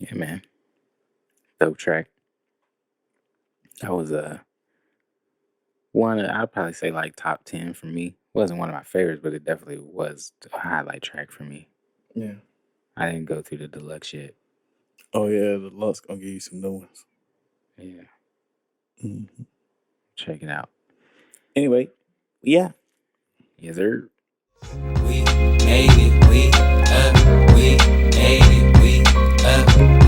Yeah, man. Dope track. That was one I'd probably say like top 10 for me. Wasn't one of my favorites, but it definitely was a highlight track for me. Yeah. I didn't go through the deluxe yet. Oh yeah, the Lux gonna give you some new ones. Yeah. Mm-hmm. Check it out. Anyway, yeah. Yes, sir. We made it, we up, we made it, we up.